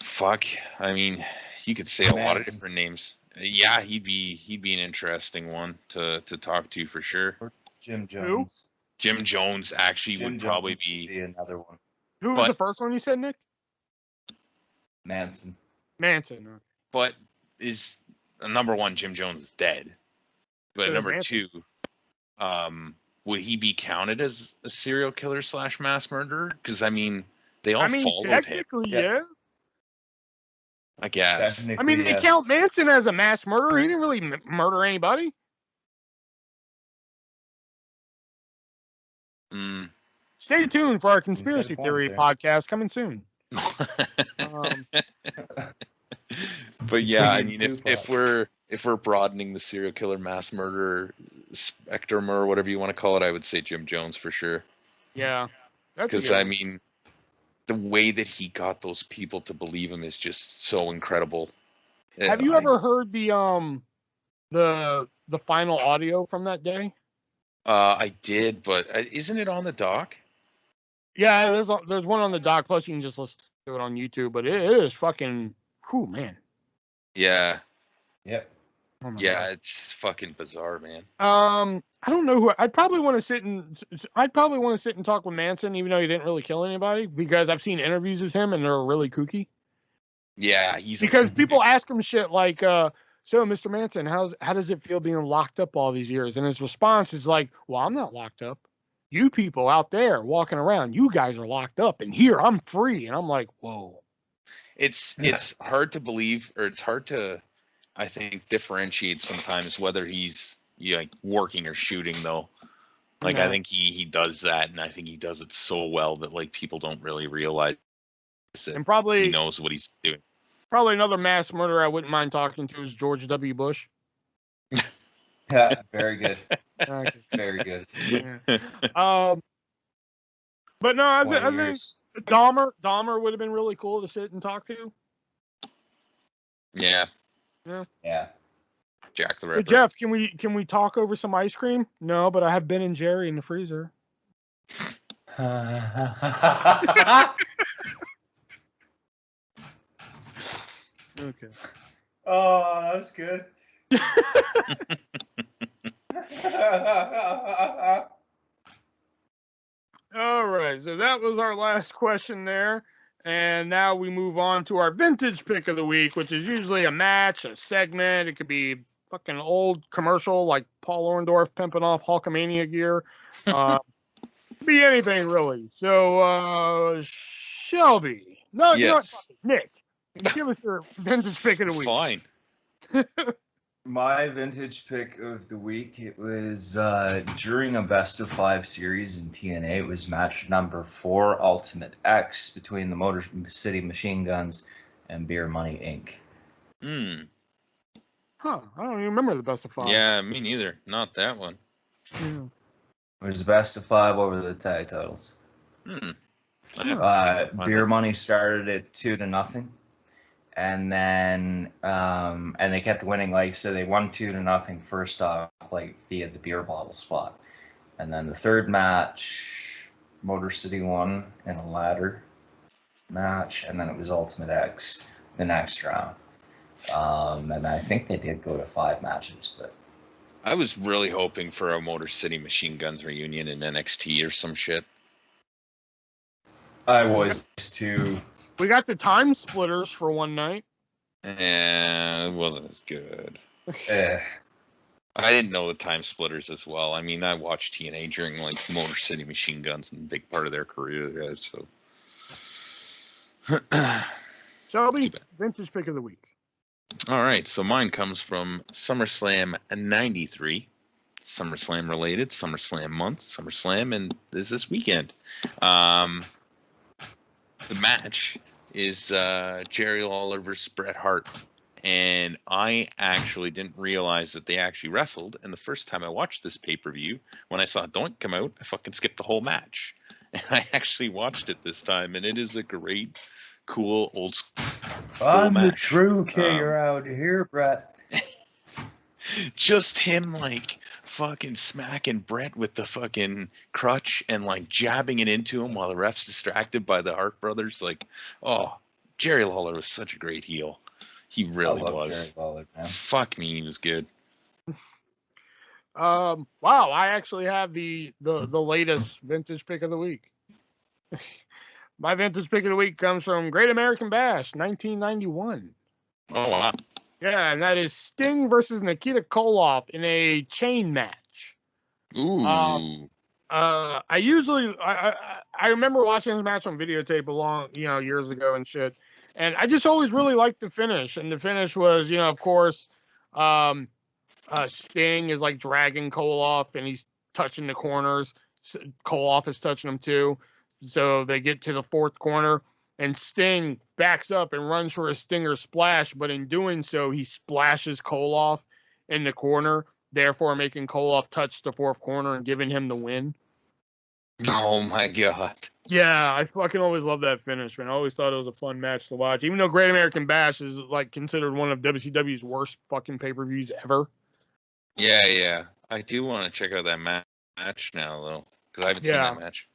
Fuck, I mean, you could say a lot of different names. Yeah, he'd be an interesting one to talk to for sure. Jim Jones. Jim Jones actually would probably be another one. Who was the first one you said, Nick? Manson. But is number one, Jim Jones is dead. But number two, would he be counted as a serial killer / mass murderer? Because I mean, they all followed him. Technically, yeah. I guess. I mean, they count Manson as a mass murderer. He didn't really murder anybody. Stay tuned for our conspiracy theory podcast coming soon. But yeah, I mean, if we're broadening the serial killer mass murderer spectrum or whatever you want to call it, I would say Jim Jones for sure. Yeah, because I mean, the way that he got those people to believe him is just so incredible. Have you ever heard the final audio from that day? I did, but isn't it on the doc? Yeah, there's one on the doc. Plus, you can just listen to it on YouTube. But it is fucking, whew, man. Yeah. Yep. Oh yeah, God. It's fucking bizarre, man. I don't know who. I'd probably want to sit and talk with Manson, even though he didn't really kill anybody, because I've seen interviews with him and they're really kooky. Yeah, because people ask him shit like, "So, Mr. Manson, how does it feel being locked up all these years?" And his response is like, "Well, I'm not locked up. You people out there walking around, you guys are locked up, and here I'm free." And I'm like, "Whoa." It's hard to believe, or it's hard to, I think, differentiate sometimes whether he's like working or shooting though. Like I think he does that, and I think he does it so well that like people don't really realize it. And probably he knows what he's doing. Probably another mass murderer I wouldn't mind talking to is George W. Bush. Yeah, very good. Very good. Yeah. But no, I think Dahmer would have been really cool to sit and talk to. Yeah. Yeah. Jack the Ripper. Hey, Jeff, can we talk over some ice cream? No, but I have Ben and Jerry in the freezer. Okay. Oh, that was good. All right, so that was our last question there. And now we move on to our vintage pick of the week, which is usually a match, a segment. It could be fucking old commercial like Paul Orndorff pimping off Hulkamania gear. Be anything really. So, Shelby. No, yes. Nick. Give us your vintage pick of the week. Fine. My vintage pick of the week, it was during a best of 5 series in TNA. It was match number 4, Ultimate X, between the Motor City Machine Guns and Beer Money Inc. Huh, I don't even remember the best of 5. Yeah, me neither. Not that one. Yeah. It was the best of 5 over the tag titles. Beer Money started at 2-0. And then, and they kept winning, like, so they won 2-0 first off, like, via the beer bottle spot. And then the third match, Motor City won in a ladder. match, and then it was Ultimate X the next round. And I think they did go to 5 matches, but I was really hoping for a Motor City Machine Guns reunion in NXT or some shit. I was too. We got the Time Splitters for one night. It wasn't as good. Eh. I didn't know the Time Splitters as well. I mean, I watched TNA during like Motor City Machine Guns and a big part of their career. So, Shelby, vintage pick of the week. All right, so mine comes from SummerSlam '93, SummerSlam related, SummerSlam month, SummerSlam, and is this weekend. The match is Jerry Lawler versus Bret Hart. And I actually didn't realize that they actually wrestled. And the first time I watched this pay-per-view, when I saw Doink come out, I fucking skipped the whole match. And I actually watched it this time, and it is a great, cool, old school I'm match. the true kicker out here, Bret. Just him, like, fucking smacking Bret with the fucking crutch and, like, jabbing it into him while the ref's distracted by the Hart brothers. Like, oh, Jerry Lawler was such a great heel. He really was. Jerry Lawler, man. Fuck me, he was good. Wow, I actually have the latest vintage pick of the week. My vintage pick of the week comes from Great American Bash, 1991. Oh, wow. Yeah, and that is Sting versus Nikita Koloff in a chain match. Ooh. I remember watching this match on videotape years ago and shit. And I just always really liked the finish. And the finish was, of course, Sting is like dragging Koloff and he's touching the corners. Koloff is touching him too. So they get to the 4th corner and Sting backs up and runs for a Stinger splash. But in doing so, he splashes Koloff in the corner, therefore making Koloff touch the 4th corner and giving him the win. Oh my God. Yeah, I fucking always loved that finish, man. I always thought it was a fun match to watch. Even though Great American Bash is like considered one of WCW's worst fucking pay-per-views ever. Yeah. I do want to check out that match now, though, because I haven't seen that match.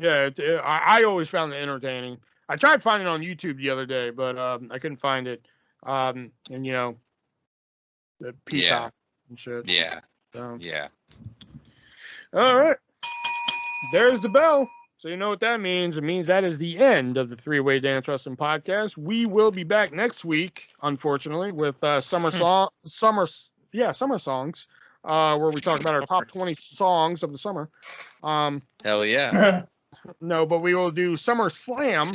Yeah, I always found it entertaining. I tried finding it on YouTube the other day, but I couldn't find it. And the Peacock and shit. Yeah. So. Yeah. All right. There's the bell. So you know what that means. It means that is the end of the Three-Way Dance Wrestling Podcast. We will be back next week, unfortunately, with summer songs, where we talk about our top 20 songs of the summer. Hell yeah. No, but we will do Summer Slam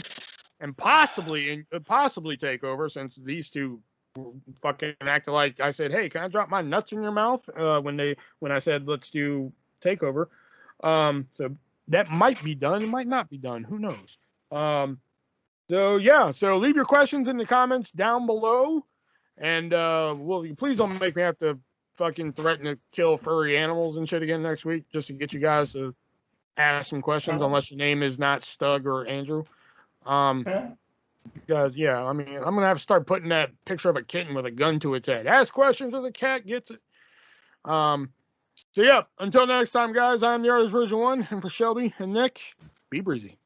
and possibly Takeover, since these two fucking acted like I said, hey, can I drop my nuts in your mouth? When I said let's do Takeover. So that might be done. It might not be done. Who knows? So leave your questions in the comments down below. And please don't make me have to fucking threaten to kill furry animals and shit again next week just to get you guys to ask some questions, unless your name is not Stug or Andrew. Because I'm gonna have to start putting that picture of a kitten with a gun to its head. Ask questions or the cat gets it. So until next time, guys, I'm the ArtistVersion1, and for Shelby and Nick, be breezy.